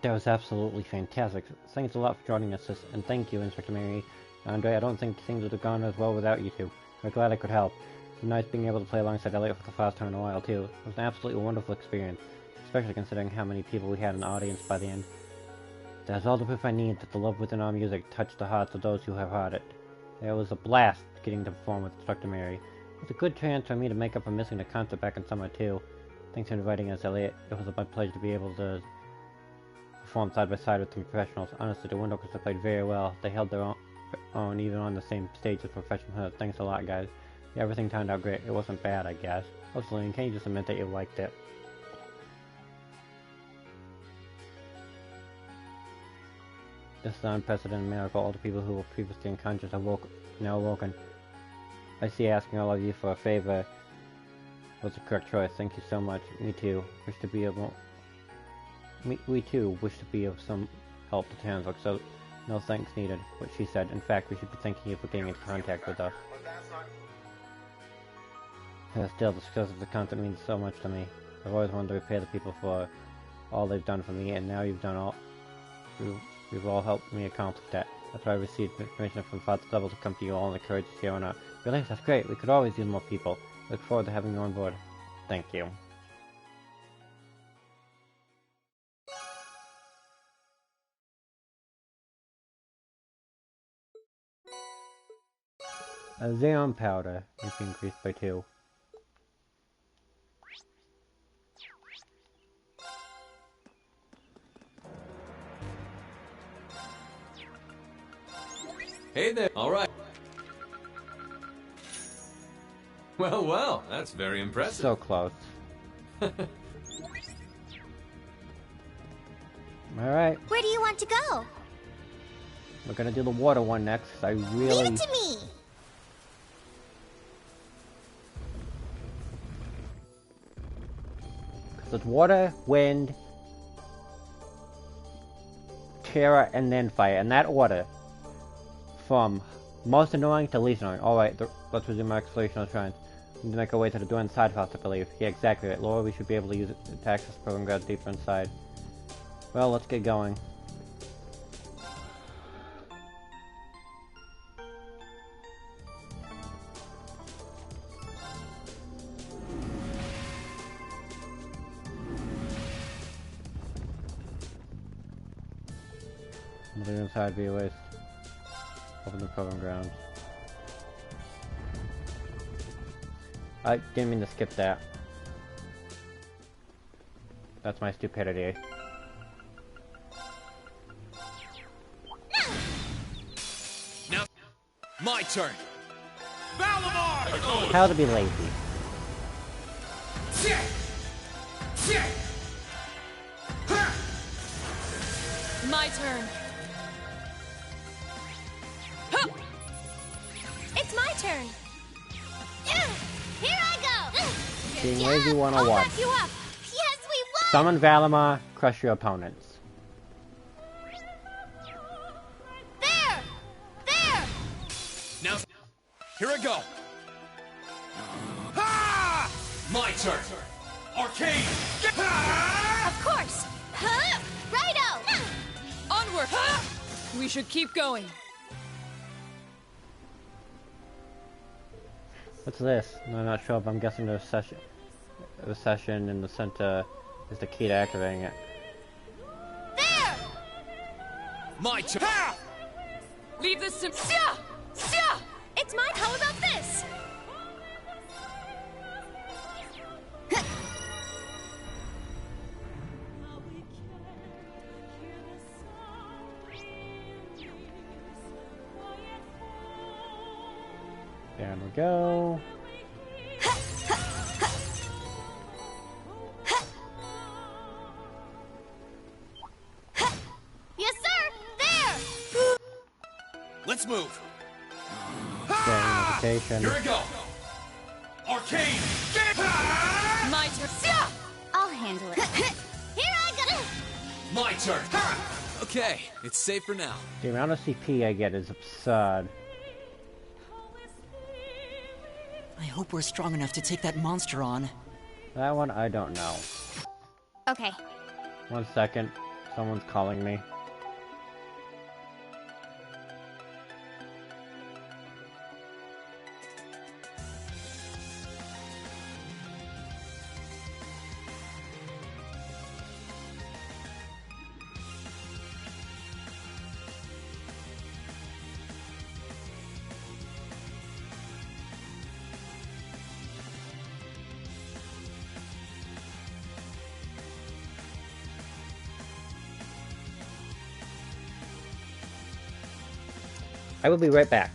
That was absolutely fantastic. Thanks a lot for joining us, and thank you, Inspector Mary. Andre, I don't think things would have gone as well without you two. We're glad I could help. It's nice being able to play alongside Elliot for the first time in a while, too. It was an absolutely wonderful experience, especially considering how many people we had in the audience by the end. That's all the proof I need that the love within our music touched the hearts of those who have heard it. It was a blast getting to perform with Instructor Mary. It was a good chance for me to make up for missing the concert back in summer, too. Thanks for inviting us, Elliot. It was my pleasure to be able to perform side by side with some professionals. Honestly, the Wind Orchestra played very well. They held their own even on the same stage as professionals. Thanks a lot, guys. Yeah, everything turned out great. It wasn't bad, I guess. Oh, Celine, can you just admit that you liked it? This is an unprecedented miracle. All the people who were previously unconscious are now awoken. I see asking all of you for a favor was the correct choice. Thank you so much. Me too. We too wish to be of some help to Tanslook, so no thanks needed, what she said. In fact, we should be thanking you for getting into contact with us. Still, the success of the concert means so much to me. I've always wanted to repay the people for all they've done for me, and now you've all helped me accomplish that. That's why I received permission from Father Double to come to you all and encourage us here on out. Really? That's great. We could always use more people. Look forward to having you on board. Thank you. Xeon powder is increased by 2.
Hey there. All right. Well, well, that's very impressive.
So close. Alright.
Where do you want to go?
We're gonna do the water one next. I really...
Leave it to me!
So it's water, wind, terra, and then fire. In that order. From most annoying to least annoying. Alright, let's resume our exploration of the shrines. We need to make our way to the door inside house, I believe. Yeah, exactly right. Laura, we should be able to use it to access the program guards deeper inside. Well, let's get going. Moving inside be a waste. Open the program grounds. I didn't mean to skip that. That's my stupidity.
Now, my turn. Valimar!
How to be lazy.
My turn.
It's my turn. Here I go.
Being lazy 101.
I'll back you up. Yes, we won.
Summon Valimar, crush your opponents.
There.
Now, here I go. Ha! My turn. Arcane.
Of course. Righto.
Onward. We should keep going.
What's this? I'm not sure, but I'm guessing the session in the center is the key to activating it.
There!
My turn!
Leave this to...
It's mine! How about this?
There we go.
Yes, sir! There!
Let's move.
Notification.
Here we go. Arcane.
My turn.
I'll handle it. Here I go!
My turn.
Okay, it's safe for now.
The amount of CP I get is absurd.
I hope we're strong enough to take that monster on.
That one, I don't know.
Okay.
1 second. Someone's calling me. I will be right back.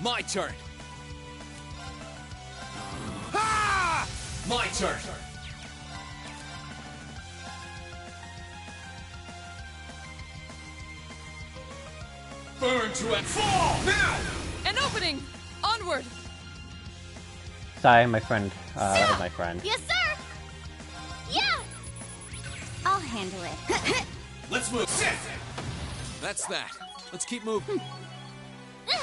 My turn. Ha! My turn. Burn to it. Fall now.
An opening. Onward.
Sorry, my friend. That was my friend.
Yes, sir! Yeah! I'll handle it.
Let's move. That's that. Let's keep moving.
There!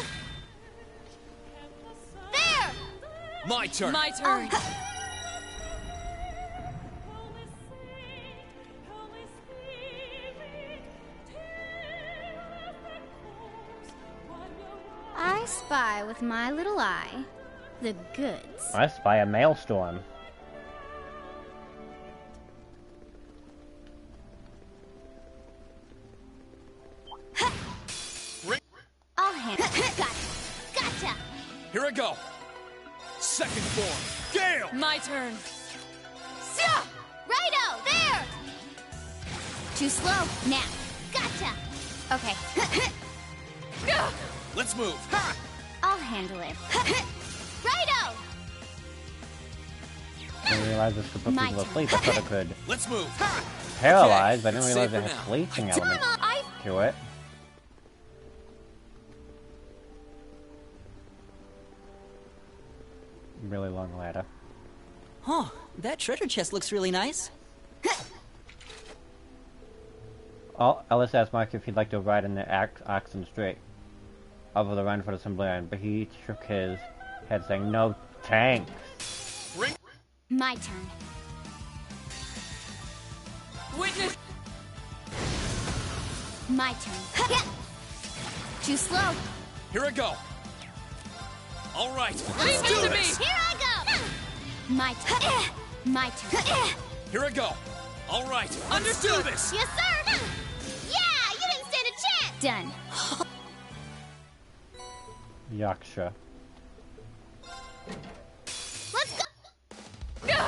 My turn.
My turn.
I spy with my little eye the goods.
I spy a maelstrom.
I'll handle it. Gotcha!
Here I go. Second form. Gale!
My turn.
Righto! There! Too slow. Now. Gotcha! Okay.
Let's move.
I'll handle it. Righto!
I didn't realize this could put
My
people to
turn.
sleep. I thought it could
Let's move.
paralyze, but I didn't
it's
realize
safe
it
for
had
now.
sleeping elements to it. Really long ladder.
Huh, that treasure chest looks really nice.
Ellis asked Mark if he'd like to ride in the oxen straight over the run for the assembly line, but he shook his head saying, "No tanks."
My turn.
Witness.
My turn. Too slow.
Here I go. All right.
Leave
Let's do
it to
this.
me.
Here I go. My turn. My turn.
Here I go. All right. Let's do
Understood.
this.
Yes, sir. Yeah, you didn't stand a chance. Done.
Yaksha.
Let's go.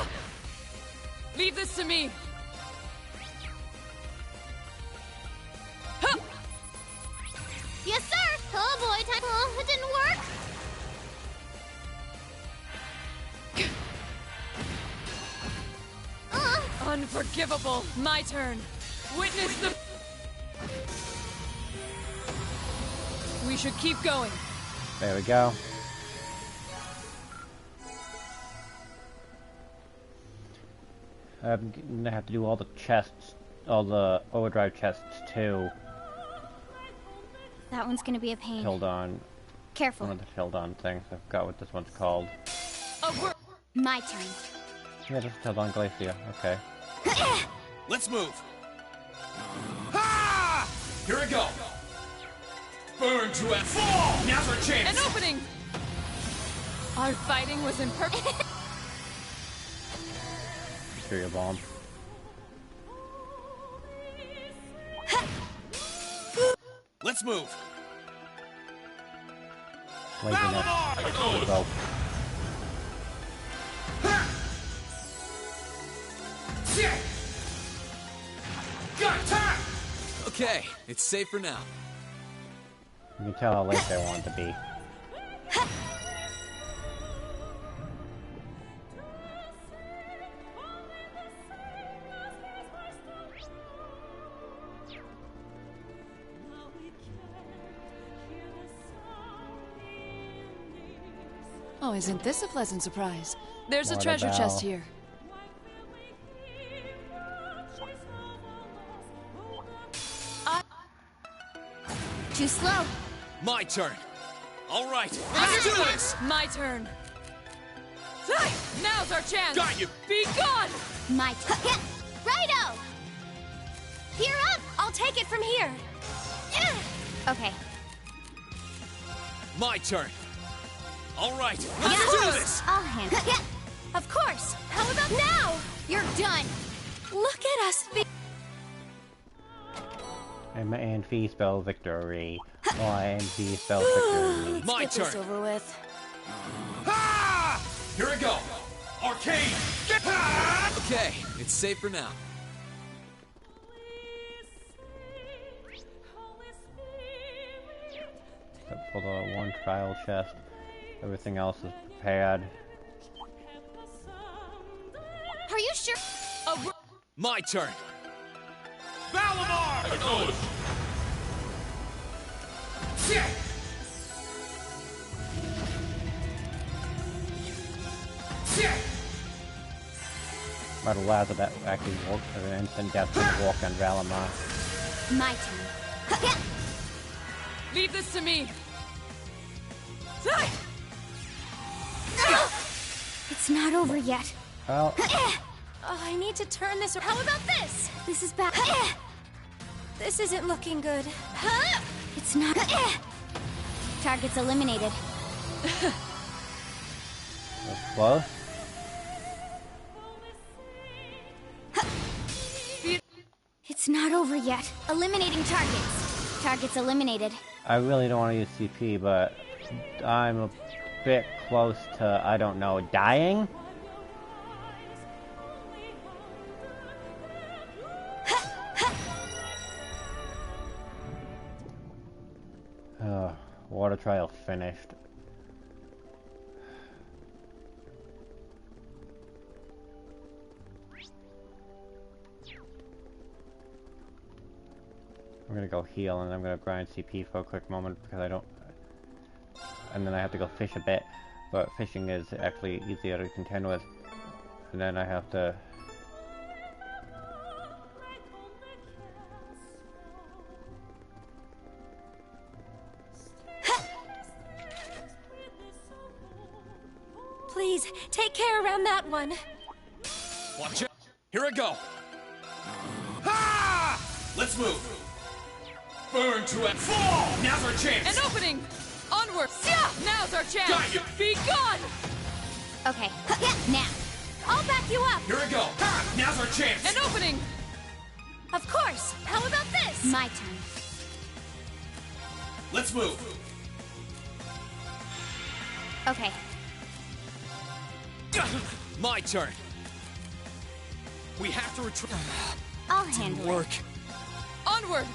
Leave this to me.
Yes, sir. Oh boy, time. Oh, it didn't work.
Unforgivable. My turn. Witness the... We should keep going.
There we go. I'm gonna have to do all the chests, all the overdrive chests too.
That one's gonna be a pain.
Hildon.
Careful.
One of the Hildon things. I forgot what this one's called.
My turn.
Yeah, just Hildon Glacier. Okay.
Let's move. Ha! Here I go. Burn to it. Fall. Now's our chance.
An opening. Our fighting was imperfect.
Material bomb.
Let's move.
Laziness. Go.
Got time. Okay, it's safe for now.
You can tell how late they want it to be.
Oh, isn't this a pleasant surprise? There's a
What
treasure
about-
chest here.
Too slow.
My turn. All right, let's do this.
My turn. Ah, now's our chance.
Got you.
Be gone.
My turn. Righto. Here up.
I'll take it from here.
Okay.
My turn. All right, let's do this.
I'll handle it.
Of course. How about now?
You're done.
Look at us.
And V spell victory. And V spell victory.
My
Get this
turn.
over with.
Ha! Here I go. Arcane. Okay, it's safe for now.
Except for the one trial chest. Everything else is prepared.
Are you sure?
My turn.
Valimar! Acknowledged.
Might allow that actually walk as an instant death to walk on Valimar.
My turn.
Leave this to me.
It's not over yet.
Well,
I need to turn this. How about this?
This is bad.
This isn't looking good.
It's not. Target's eliminated.
that's close.
It's not over yet. Eliminating targets. Targets eliminated.
I really don't want to use CP, but I'm a bit close to, I don't know, dying? Water trial finished. I'm gonna go heal and I'm gonna grind CP for a quick moment because I don't... And then I have to go fish a bit, but fishing is actually easier to contend with. And then I have to...
Please, take care around that one.
Watch it. Here I go. Ha! Let's move. Burn to it. Fall! Now's our chance.
An opening! Onward! Yeah! Now's our chance!
Got you.
Be gone!
Okay. Now.
I'll back you up.
Here we go. Ha! Now's our chance.
An opening!
Of course. How about this?
My turn.
Let's move.
Okay.
My turn. We have to retrieve.
I'll handle
work.
Onward!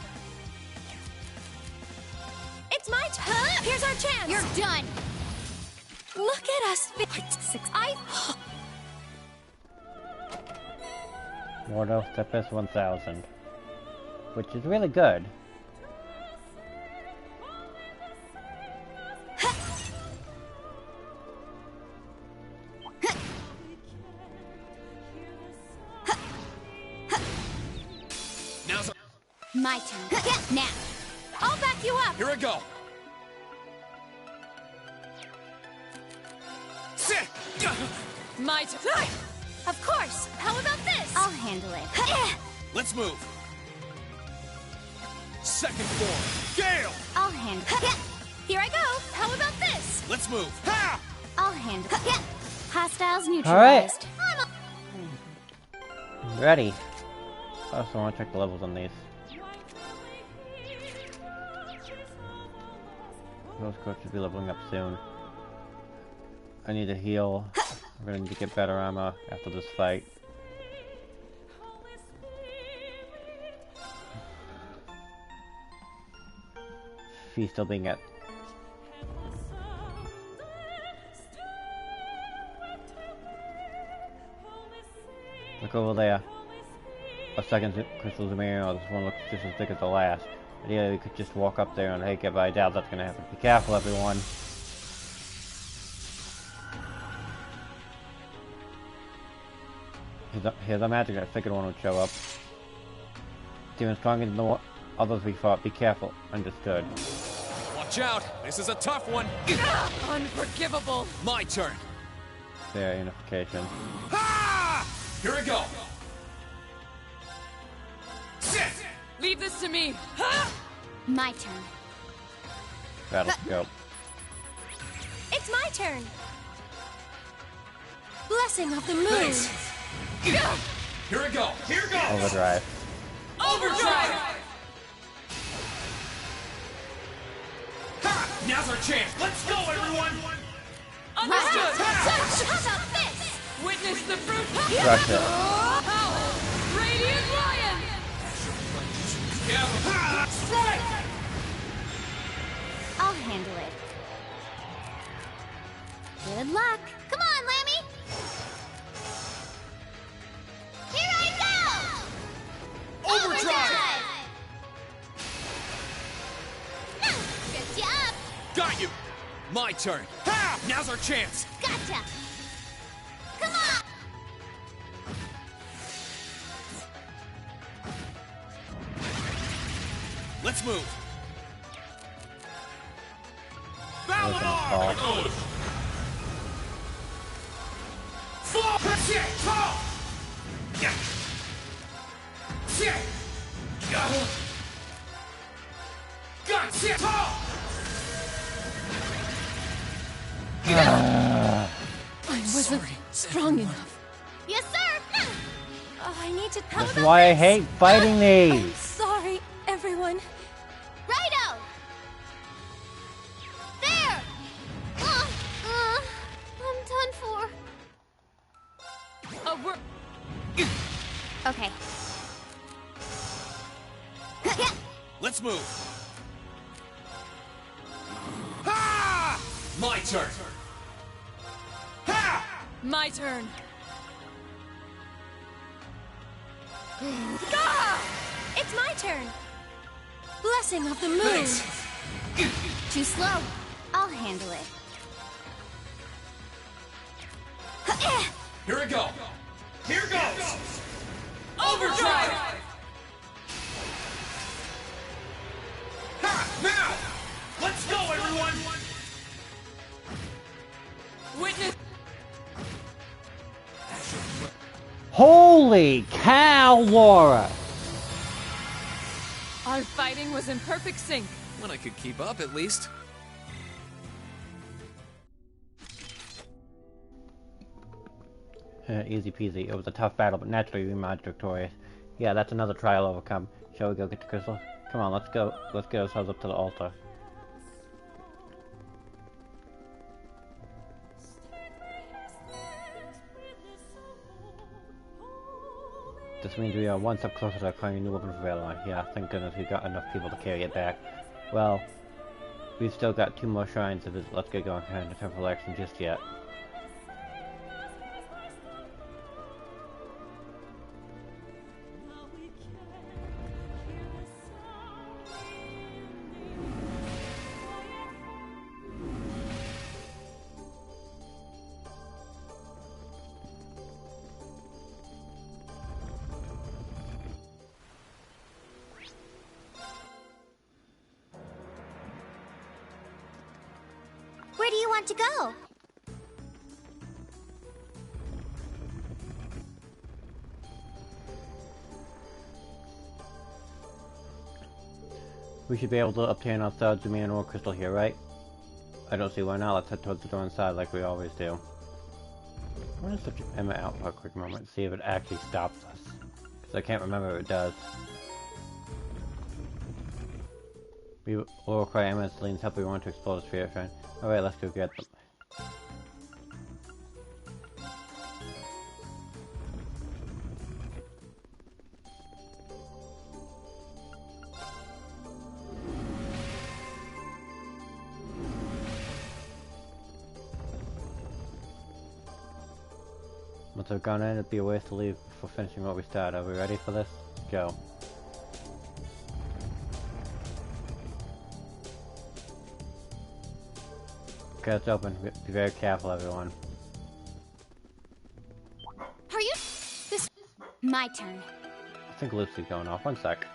It's my turn. Here's our chance.
You're done.
Look at us.
Mortal Stepus 1000. Which is really good.
Now's
my turn. Now.
I'll back you up.
Here I go. Sit.
My turn.
Of course. How about this?
I'll handle it.
Let's move. Second form. Gale.
I'll handle it.
Here I go. How about this?
Let's move. Ha!
I'll handle it. Hostiles neutralized.
Ready. I also want to check the levels on these. Those coach should be leveling up soon. I need to heal. I'm gonna need to get better armor after this fight. Fee still being at... Look over there. A second crystal Zamarian. Oh, this one looks just as thick as the last. Ideally, we could just walk up there and take it, but I doubt that's gonna happen. Be careful, everyone. Here's a magic I figured one would show up. Even stronger than the others we fought. Be careful. Understood.
Watch out! This is a tough one!
Unforgivable!
My turn!
There, unification.
Ha! Here we go. Sit!
Leave this to me!
My turn.
Battle scope.
It's my turn. Blessing of the moon.
Thanks. Here we go. Here goes.
Overdrive.
Overdrive!
Ha! Now's our chance. Let's go, everyone.
Understood!
How about this?
Witness the fruit!
Crush it.
Howl! Radiant Lion!
I'll handle it. Good luck. Come on, Lammy. Here I go! Overdrive! Good job.
Got you! My turn. Ha! Now's our chance.
Gotcha. Come on.
Let's move.
Fall.
I wasn't strong enough.
Yes, sir.
I need to.
That's why I hate fighting these.
I'm sorry, everyone.
Righto. There. I'm done for. Okay.
Let's move. Ha! My turn. Ha!
My turn.
It's my turn. Blessing of the moon.
Thanks.
Too slow. I'll handle it.
Here we go. Here goes. Overdrive. Ha! Now. Let's go, everyone.
Witness.
Holy cow, Laura!
Our fighting was in perfect sync.
When I could keep up, at least.
Easy peasy. It was a tough battle, but naturally we emerged victorious. Yeah, that's another trial overcome. Shall we go get the crystal? Come on, let's go. Let's get ourselves up to the altar. This means we are one step closer to acquiring a new weapon for Valor. Yeah, thank goodness we've got enough people to carry it back. Well, we've still got 2 more shrines to visit. Let's get going. Kind of time for relaxing just yet.
Where do you want to go?
We should be able to obtain our third Zamian crystal here, right? I don't see why not. Let's head towards the door inside like we always do. I want to switch Emma out for a quick moment, see if it actually stops us. Because I can't remember if it does. We will require Emma and Celine's help if we want to explore the spirit shrine. Alright, let's go get them. Once I've gone in, it'd be a waste to leave before finishing what we started. Are we ready for this? Go. Okay, it's open. Be very careful, everyone.
Are you? This. My turn.
I think Lucy's going off. One sec.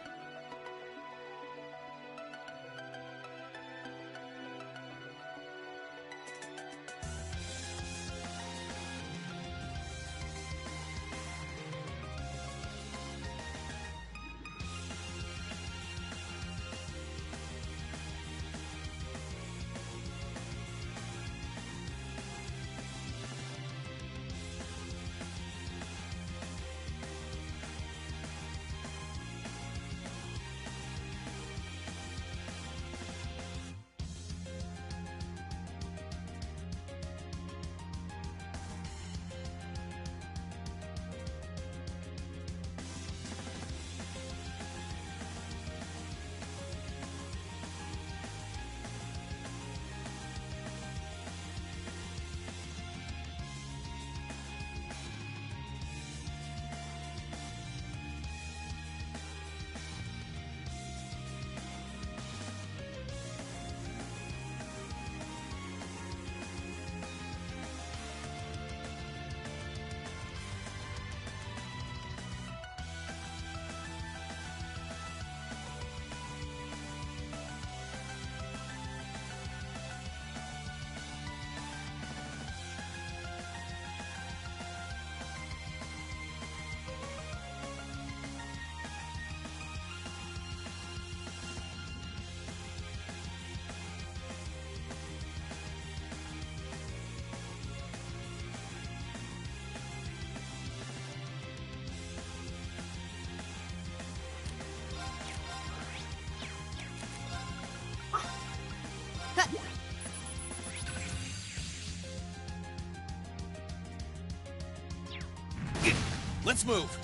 move.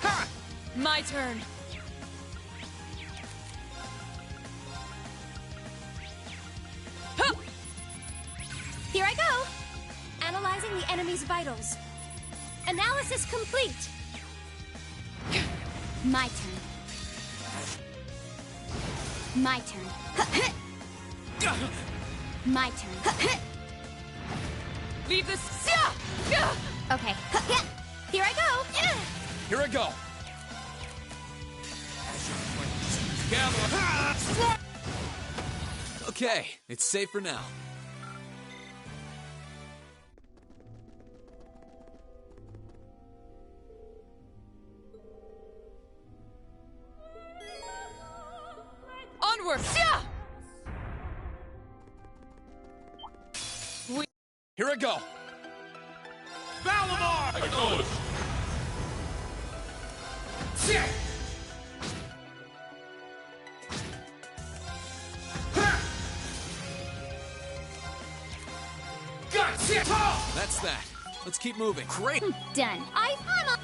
Ha! My turn.
Huh. Here I go. Analyzing the enemy's vitals. Analysis complete.
My turn. My turn. My turn.
Leave this.
Okay. Here I go.
Here I go. Gather. Okay, it's safe for now.
Onward!
Here I go.
Valimar! Acknowledged.
Gotcha! That's that. Let's keep moving. Great.
Done.
I'm a...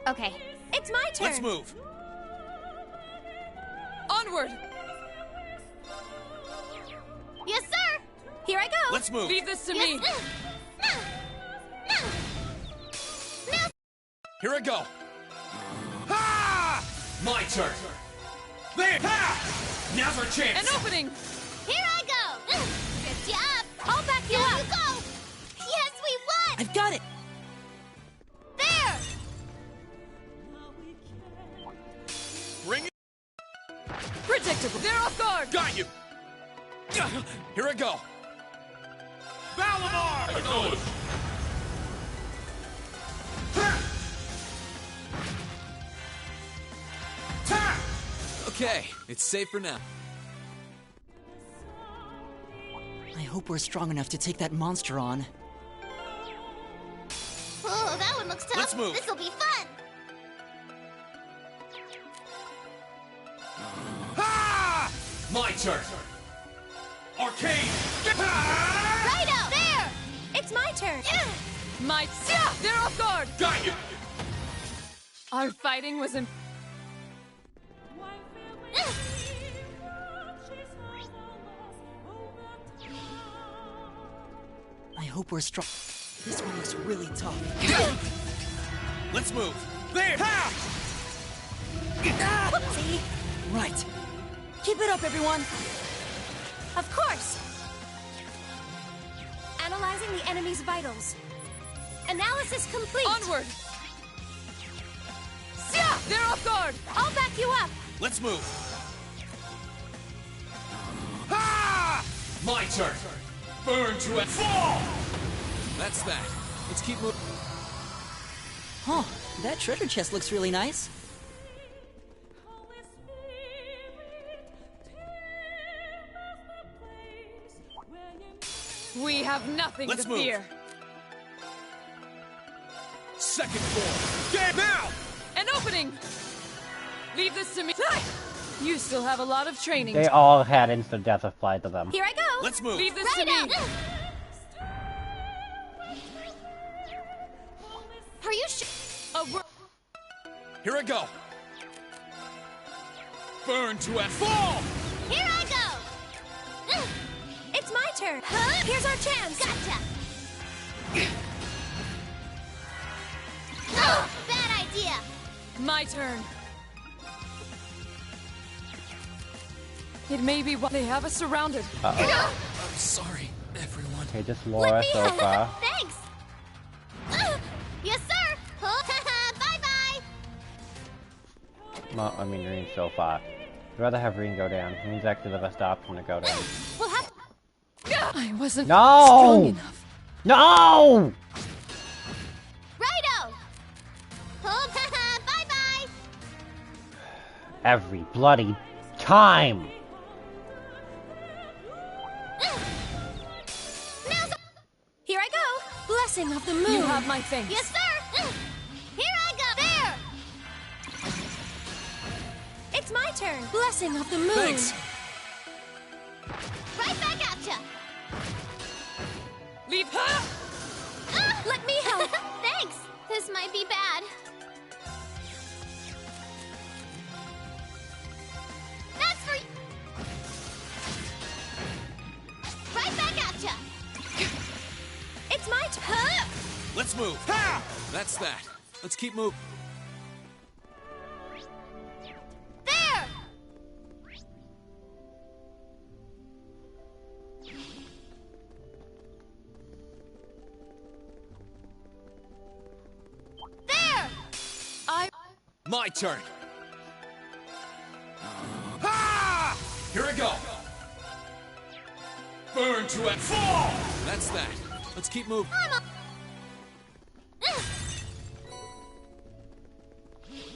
Okay.
It's my turn.
Let's move.
Onward!
Yes, sir.
Here I go.
Let's move.
Leave this to
Yes.
me.
Here I go.
Ha! My turn. There! Ha! Now's our chance.
An opening!
Here I go. Good job.
I'll back you up.
You go. Yes, we won.
I've got it!
There.
Bring it.
Predictable. They're off guard.
Got you. Here I go.
Valimar! Acknowledged.
Okay, it's safe for now.
I hope we're strong enough to take that monster on.
Oh, that one looks tough.
Let's move.
This'll be fun.
Ha! My turn. Arcane!
Righto. There.
It's my turn.
My. They're off guard.
Got you.
Our fighting was in.
I hope we're strong. This one looks really tough.
Let's move. There! Ha!
Whoopsie.
Right. Keep it up, everyone!
Of course. Analyzing the enemy's vitals. Analysis complete.
Onward! They're off guard.
I'll back you up.
Let's move.
Ha! My turn. Burn to a fall!
That's that. Let's keep moving.
Huh, that treasure chest looks really nice.
We have nothing
Let's
to
move.
fear.
Second floor. Get now!
An opening! Leave this to me. You still have a lot of training.
They all had instant death applied to them.
Here I go.
Let's move.
Leave this to me.
Are you sure?
Here I go. Burn to a fall!
Here I go.
It's my turn. Here's our chance.
Gotcha. Oh, bad idea.
My turn. It may be what they have us surrounded.
Uh-oh.
I'm sorry, everyone.
Okay, just Laura so far.
Thanks. Yes, sir. Bye-bye.
Well, I mean, Reen so far. I'd rather have Reen go down. Reen's actually the best option to go down.
We'll have.
I wasn't
No!
strong enough.
No!
Righto. Bye-bye.
Every bloody time!
Here I go. Blessing of the moon.
You have my thanks.
Yes, sir. Here I go. There.
It's my turn.
Blessing of the moon.
Thanks.
Right back at ya!
Leave her!
Let me help.
Thanks! This might be bad. That's for you! Right back at ya!
It's my turn.
Let's move. Ha! That's that. Let's keep moving.
There! There!
My turn. Ha! Here I go. Burn to it. Fall! That's that. Let's keep moving.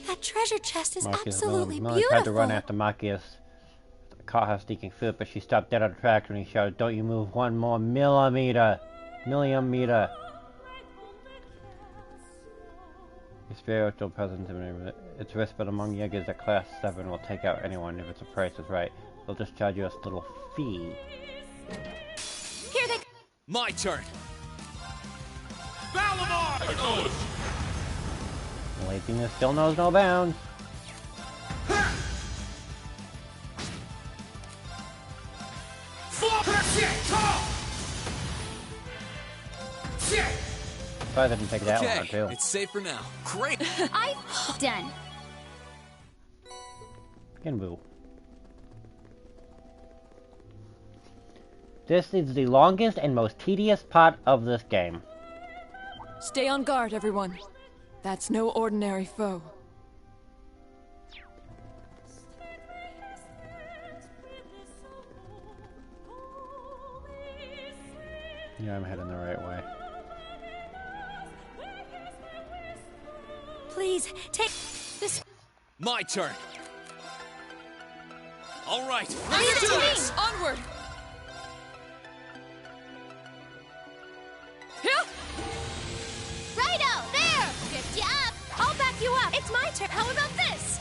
That treasure chest is
Marcus
absolutely
Melanie tried to
beautiful.
run after Marcus, caught her sneaking foot, but she stopped dead on the track and he shouted, "Don't you move one more millimeter! Millimeter!" Your spiritual presence in its whispered among Yeagers that Class 7 will take out anyone if its price is right. They'll just charge you a little fee.
Here they
My turn.
Valamar!
Laziness still knows no bounds. Probably didn't take that one, too.
It's safe for now. Great.
I'm done.
Kinboo. This is the longest and most tedious part of this game.
Stay on guard, everyone. That's no ordinary foe.
Yeah, I'm heading the right way.
Please, take this.
My turn. All right.
Leave it to me.
Onward.
Righto! There! Picked you up!
I'll back you up. It's my turn. How about this?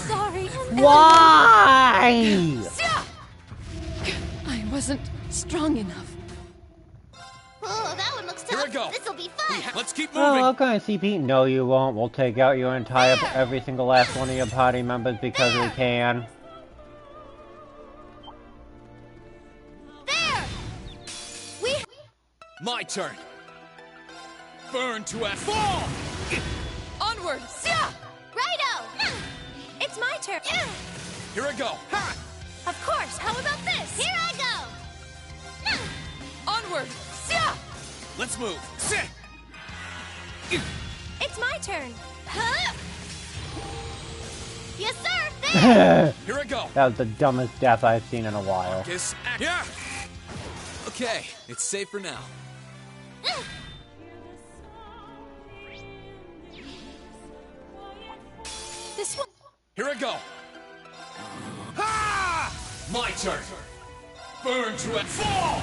Sorry.
Why?
I wasn't strong enough.
Oh, that one looks
Here
tough.
we go.
This'll be fun.
Let's keep moving.
Oh, okay, CP. No, you won't. We'll take out your entire, every single last one of your party members because we can.
There!
My turn. Burn to a fall.
Onward.
Righto!
It's my turn.
Here I go. Ha!
Of course. How about this?
Here I go!
Onward.
Let's move.
It's my turn.
Yes, sir! There!
Here I go.
That was the dumbest death I've seen in a while.
Focus. Yeah. Okay, it's safe for now.
This one.
Here I go. Ha! My turn. Burn to a fall.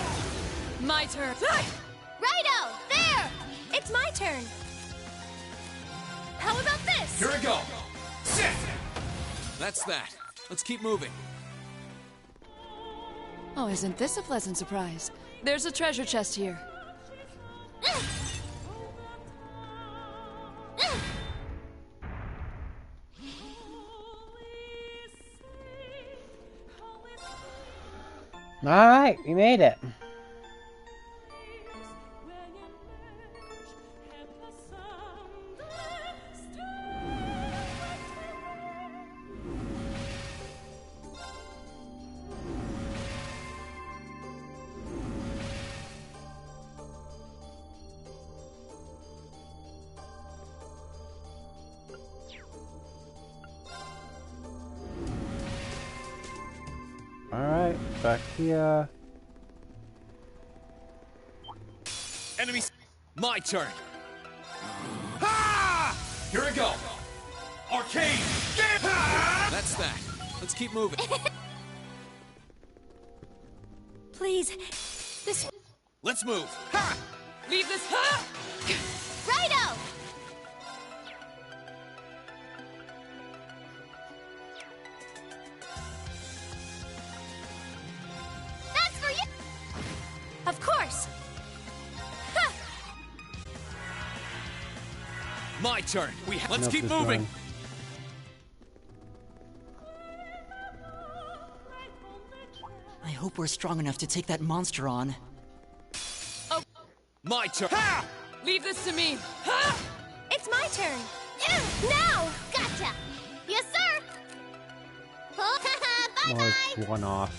My turn.
Righto! There!
It's my turn. How about this?
Here I go. Sit. That's that. Let's keep moving.
Oh, isn't this a pleasant surprise? There's a treasure chest here.
Alright, we made it. Alright, back here.
Enemies. My turn. Ha! Here I go. Arcane. That's that. Let's keep moving.
Please. This.
Let's move. Ha!
Leave this. Huh?
Righto! That's for you!
Of course!
My turn. Let's
Nope,
keep
this
moving.
one.
I hope we're strong enough to take that monster on.
Oh,
My turn.
ha! Leave this to me. Ha!
It's my turn!
Now! Gotcha! Yes, sir! Oh,
Well,
bye-bye!
it's one off.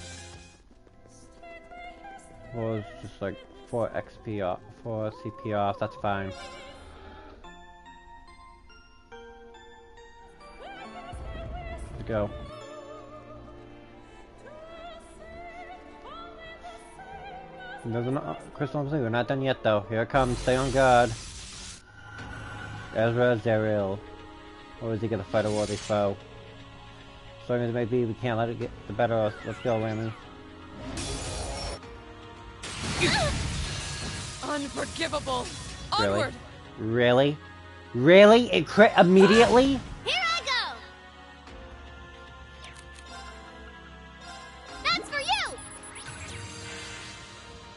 Well, it's just like 4 XP off, 4 CP off, that's fine. Let's go. Crystal Obsidian, we're not done yet though. Here it comes, stay on guard. Ezra Zeril. Or is he gonna fight a worthy foe? Strong as it may be, we can't let it get the better of us. Let's go, Lammy.
Unforgivable.
Really?
Onward.
Really? Really? It crit immediately?
Here I go! That's for you!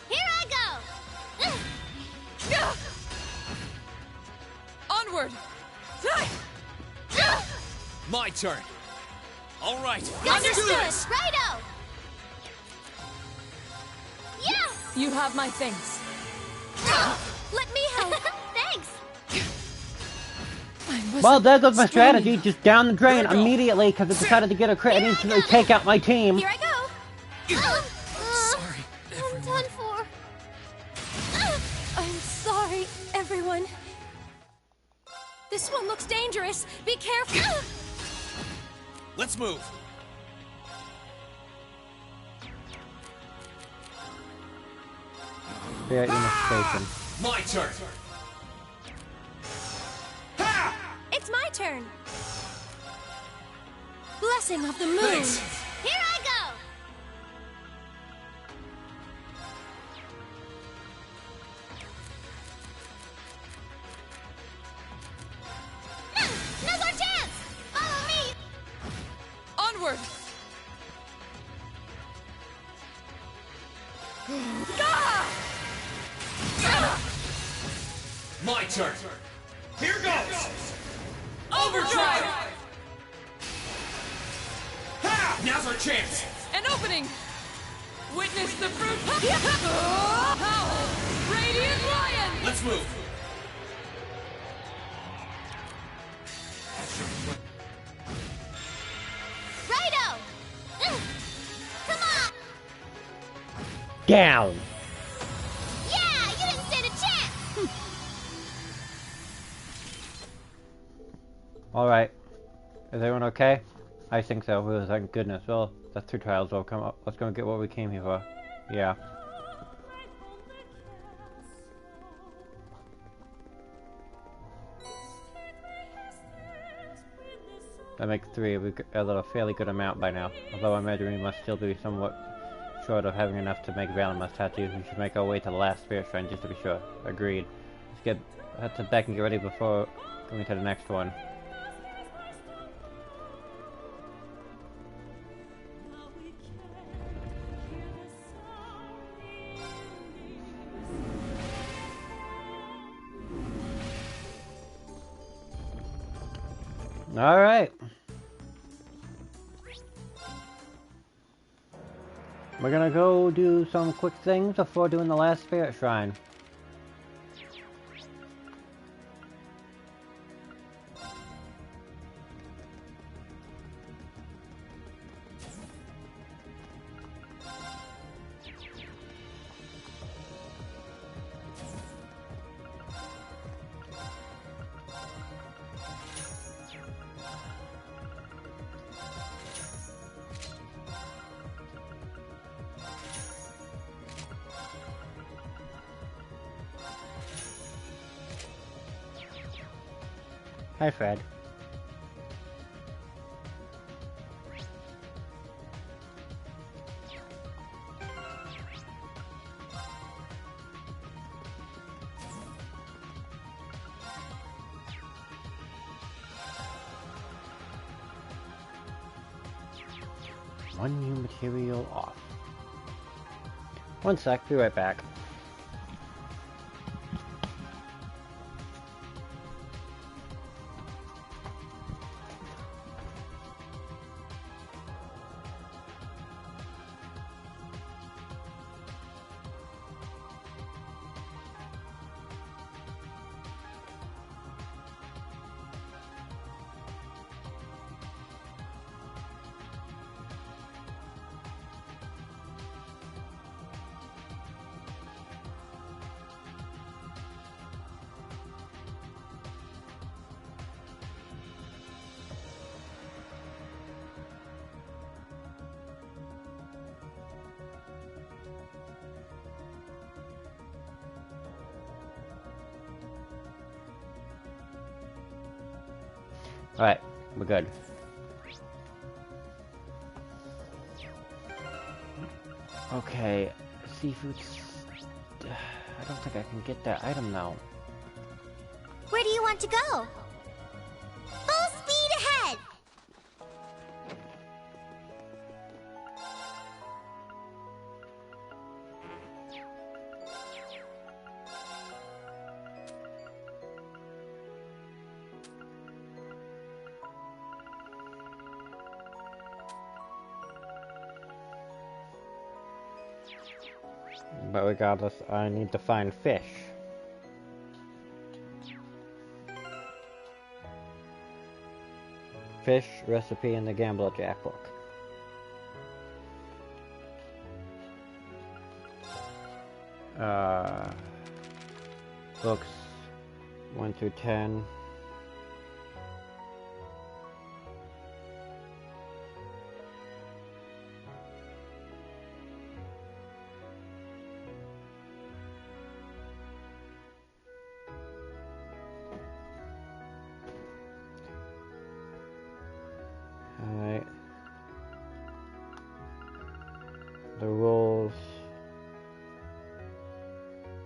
Here I go!
Onward.
My turn. All right.
Understood! Righto! Yeah!
You have my things.
Let me help!
Thanks!
Well, there goes my strategy.
you.
Just down the drain
Let go.
immediately because it decided to get a crit and instantly take out my team.
Here I go!
Sorry,
I'm
everyone.
done for.
I'm sorry, everyone. This one looks dangerous. Be careful!
Let's move.
Yeah, in the station.
My turn.
It's my turn! Blessing of the moon!
Thanks.
Here I go! Now's our chance! Follow me!
Onward.
My turn. Here goes.
Overdrive.
Ha! Now's our chance.
An opening. Witness the fruit. Power. Radiant Lion.
Let's move.
Righto! Come on!
Down!
Yeah! You didn't stand a chance!
Alright. Is everyone okay? I think so. Oh, thank goodness. Well, that's 2 trials will come up. Let's go and get what we came here for. Yeah. That makes 3 a little fairly good amount by now. Although I imagine we must still be somewhat short of having enough to make Valenmus tattoos. We should make our way to the last spirit shrine just to be sure. Agreed. Let's head to back and get ready before going to the next one. Alright. We're gonna go do some quick things before doing the last spirit shrine. Hi, Fred. One new material off. One sec, be right back. Alright, we're good. Okay, seafood. I don't think I can get that item now.
Where do you want to go? Full speed ahead!
But regardless, I need to find fish. Fish recipe in the Gambler Jack book. Books 1 through 10. Alright. The rules.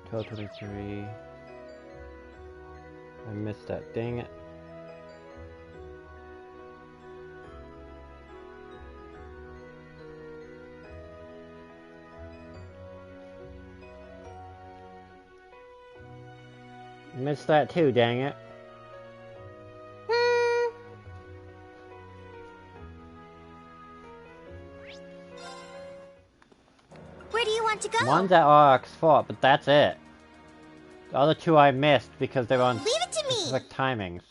1223. I missed that, dang it. Missed that too, dang it.
Where do you want to go?
One's at Aurochs Fort, but that's it. The other two I missed because they're on
Leave it to me.
specific timings.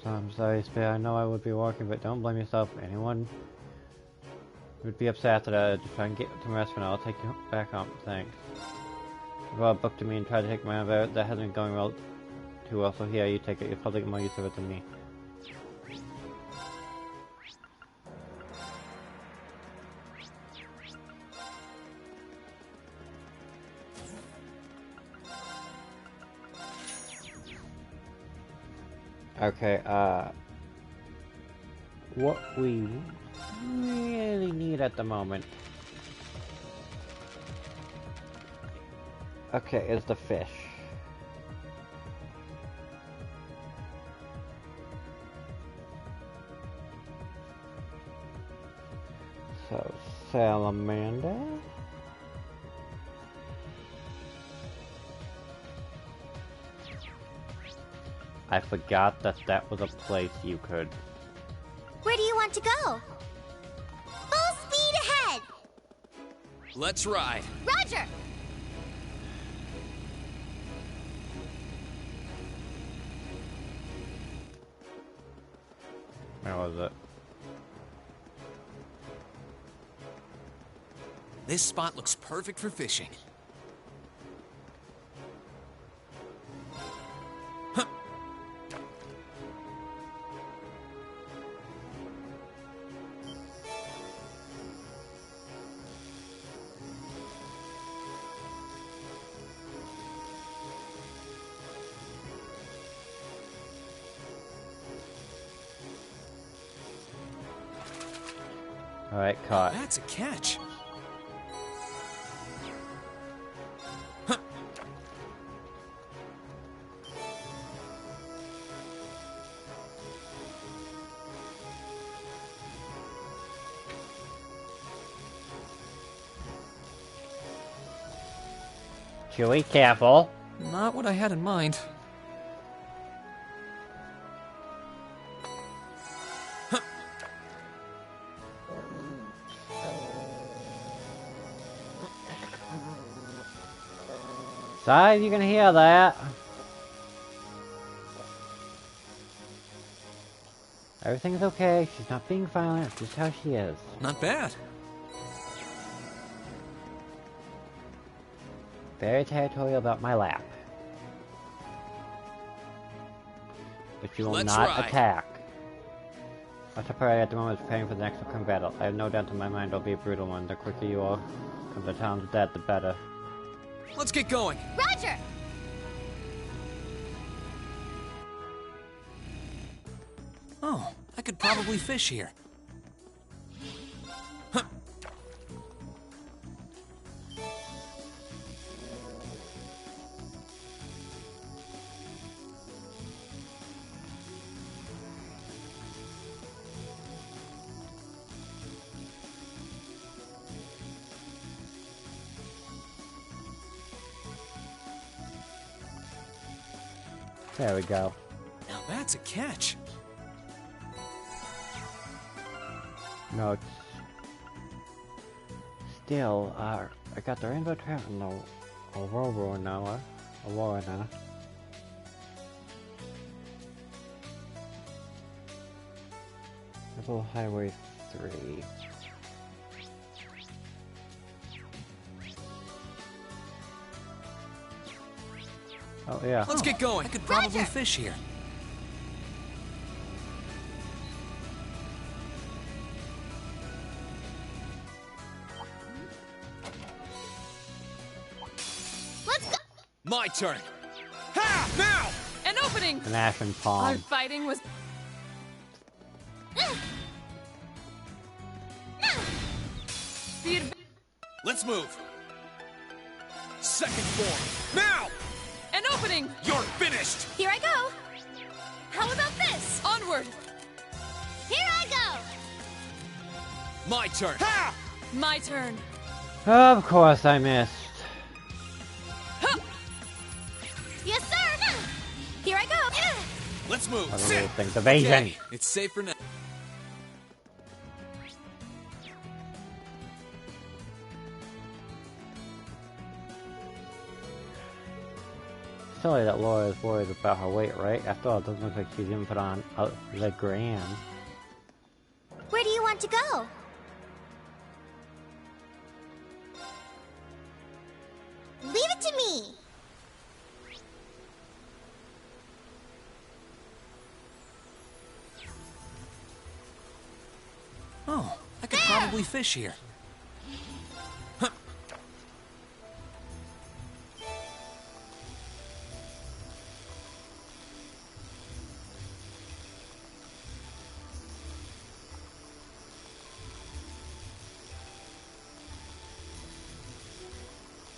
So I'm sorry, Spear. I know I would be working, but don't blame yourself. Anyone would be upset after that. Just try and get some rest for now. I'll take you back home. Thanks. You brought a book to me and tried to take my own, but that hasn't been going well too well, so here, you take it. You'll probably get more use of it than me. Okay, what we really need at the moment, okay, is the fish. So, salamander. I forgot that that was a place you could.
Where do you want to go? Full speed ahead!
Let's ride.
Roger!
Where was it?
This spot looks perfect for fishing.
Alright, caught.
That's a catch.
Chewie, careful.
Not what I had in mind.
Sorry, you can hear that. Everything's okay. She's not being violent. It's just how she is.
Not bad.
Very territorial about my lap. But you will not attack. Our Parade at the moment is preparing for the next upcoming battle. I have no doubt in my mind it'll be a brutal one. The quicker you all come to town's dead, the better.
Let's get going.
Roger!
Oh, I could probably fish here.
There we go.
Now that's a catch.
No, it's still, I got the rainbow trout and the Aurora now. Aurora now. Level Highway 3. Oh yeah.
Let's get going. I could probably fish here.
Let's go.
My turn. Ha! Now!
An opening!
An ashen palm.
Our fighting was...
Let's move. Second form. Now!
An opening!
You're finished!
Here I go. How about this?
Onward!
Here I go.
My turn.
Ha!
My turn.
Of course I missed.
Yes, sir. Here I go.
Let's move.
Other little things. Evasion.
Okay, it's safe for now.
Silly that Laura is worried about her weight, right? After all, it doesn't look like she's even put on the gram.
Where do you want to go? Leave it to me.
Oh, I could probably fish here.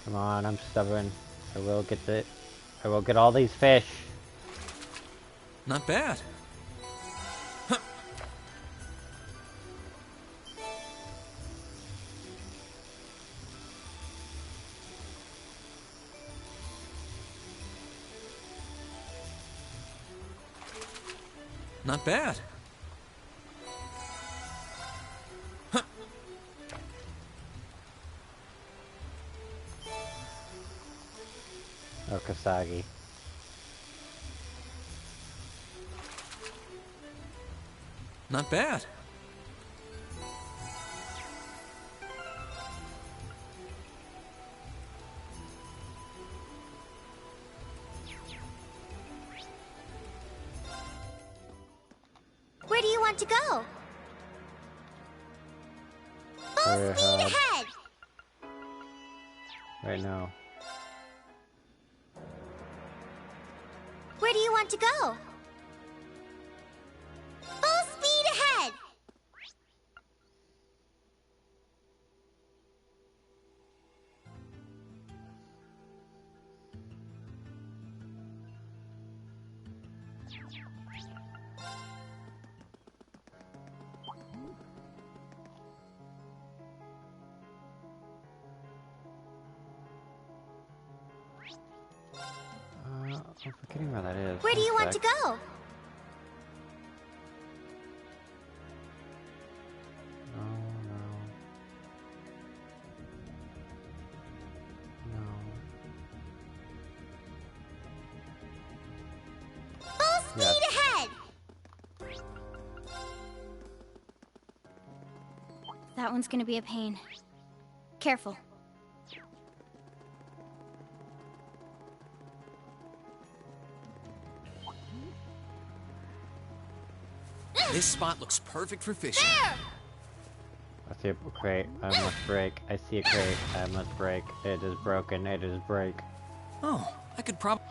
Come on, I'm stubborn. I will get all these fish.
Not bad. Not bad.
Oh, Kasagi.
Not bad.
Where do you want to go? Full speed ahead.
Right now.
Where do you want to go? Full speed ahead.
I'm forgetting where that is.
Where do you want to go? Full speed ahead! That one's gonna be a pain. Careful.
This spot looks perfect for fishing.
There!
I see a crate. I must break. I see a crate. I must break. It is broken. It is break.
Oh, I could probably...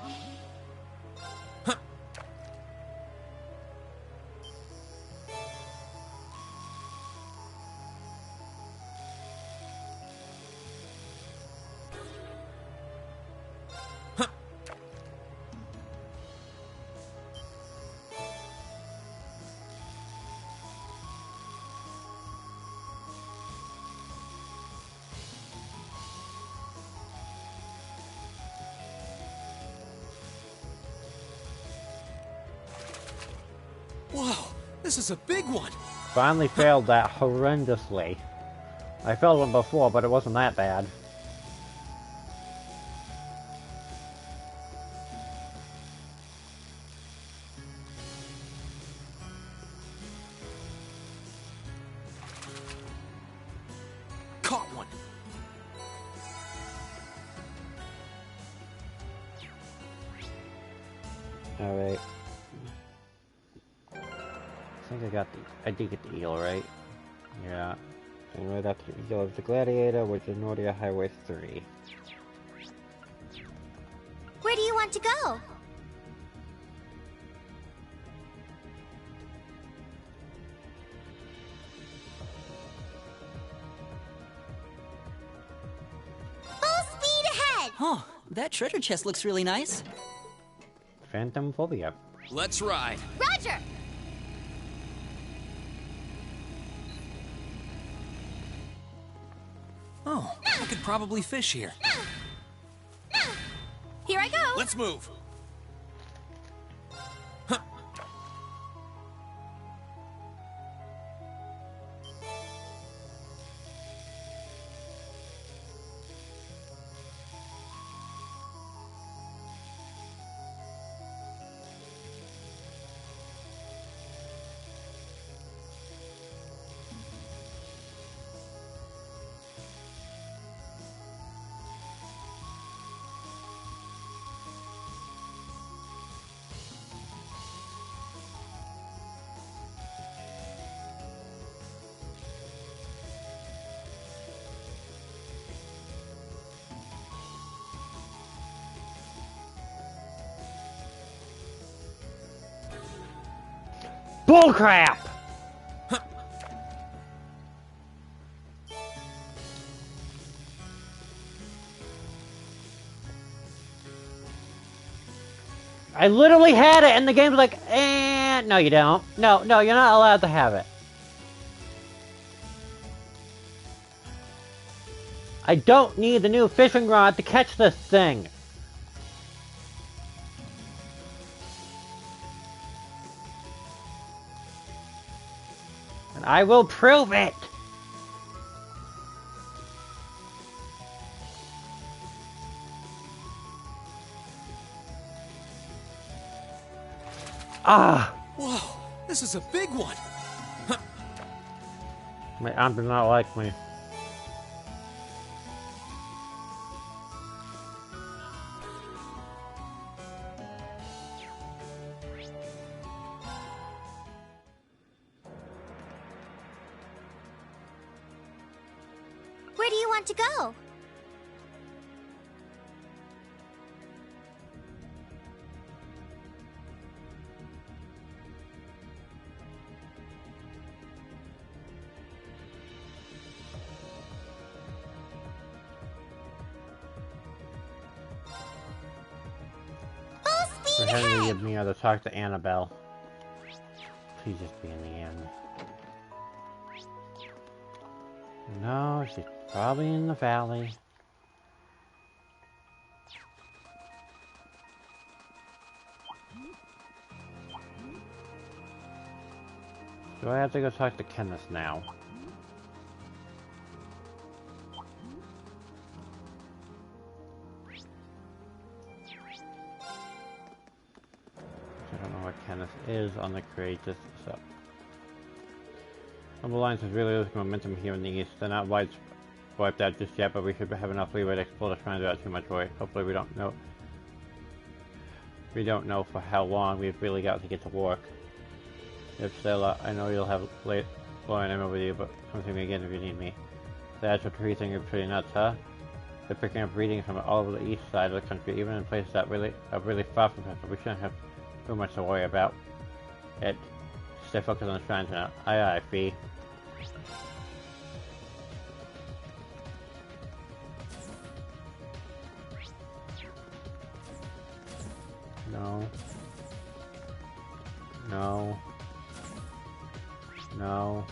Whoa, this is a big one.
Finally failed that horrendously. I failed one before, but it wasn't that bad.
Caught one.
Alright. I did get the eel, right? Yeah. And right after the eel is the gladiator, which is Nordia Highway 3.
Where do you want to go? Full speed ahead!
Oh, that treasure chest looks really nice.
Phantom Phobia.
Let's ride.
Roger!
Oh, I could probably fish here.
Here I go!
Let's move.
Bullcrap! I literally had it, and the game's like, no you don't. No, you're not allowed to have it. I don't need the new fishing rod to catch this thing. And I will prove it. Ah!
Whoa, this is a big one.
My arm does not like me.
Where do you want to go?
For Henry and me to talk to Annabelle. Please just be in the end. No, she's probably in the valley. Do I have to go talk to Kenneth now? I don't know what Kenneth is on the crate, just so. Some Alliance is really losing momentum here in the east. They're not wiped out just yet, but we should have enough leeway to explore the shrines without too much worry. Hopefully we don't know for how long we've really got to get to work. If Stella, I know you'll have Lauren and with you, but come to me again if you need me. The actual tree thing is pretty nuts, huh? They're picking up readings from all over the east side of the country, even in places that are really far from us, so we shouldn't have too much to worry about. Stay focused on the shrines now. Aye aye, Fee. No. No. No.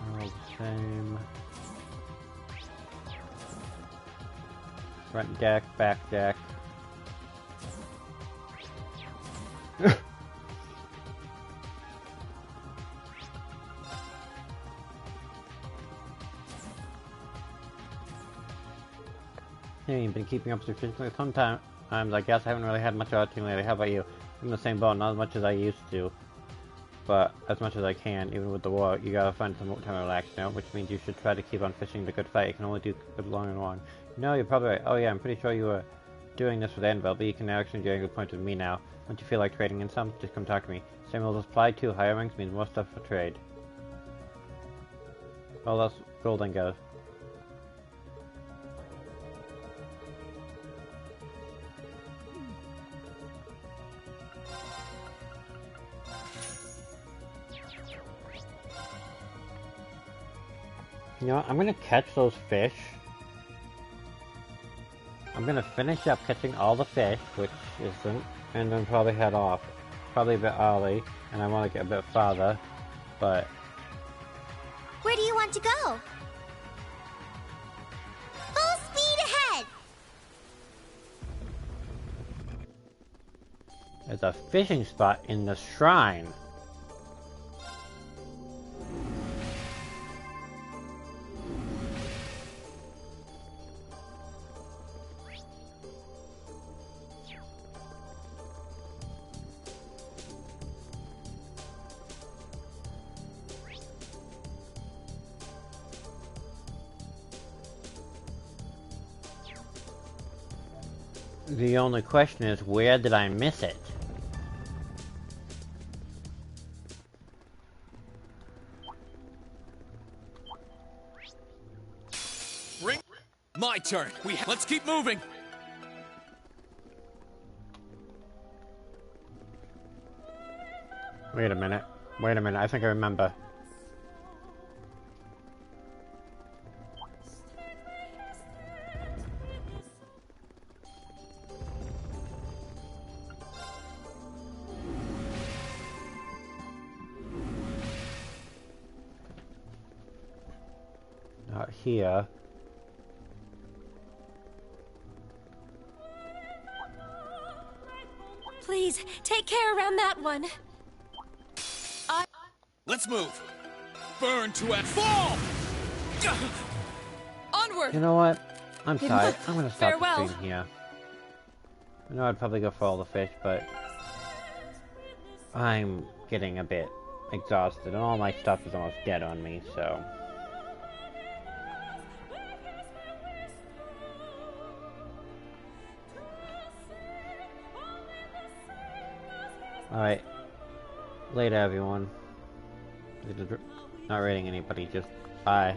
All the same. Front deck, back deck. Hey, you've been keeping up sufficiently. Sometimes I guess I haven't really had much outing lately. How about you? I'm in the same boat, not as much as I used to, but as much as I can. Even with the war, you gotta find some time to relax, you know? Which means you should try to keep on fishing the good fight. You can only do good long and long. No, you're probably right. Oh yeah, I'm pretty sure you were doing this with Anvil, but you can now exchange your good points with me now. Don't you feel like trading in some? Just come talk to me. Same rules apply too. Higher ranks means more stuff for trade. Well, that's golden goes. You know what? I'm gonna catch those fish. I'm gonna finish up catching all the fish, which isn't, and then probably head off. Probably a bit early, and I want to get a bit farther, but...
Where do you want to go? Full speed ahead!
There's a fishing spot in the shrine. The only question is, where did I miss it?
My turn. Let's keep moving.
Wait a minute. Wait a minute. I think I remember. Not here.
Please, take care around that one.
Let's move. Burn to at fall.
Onward.
You know what? I'm tired. I'm gonna stop
Farewell.
the stream here. I know I'd probably go for all the fish, but I'm getting a bit exhausted, and all my stuff is almost dead on me, so... Alright. Later, everyone. Not rating anybody, just bye.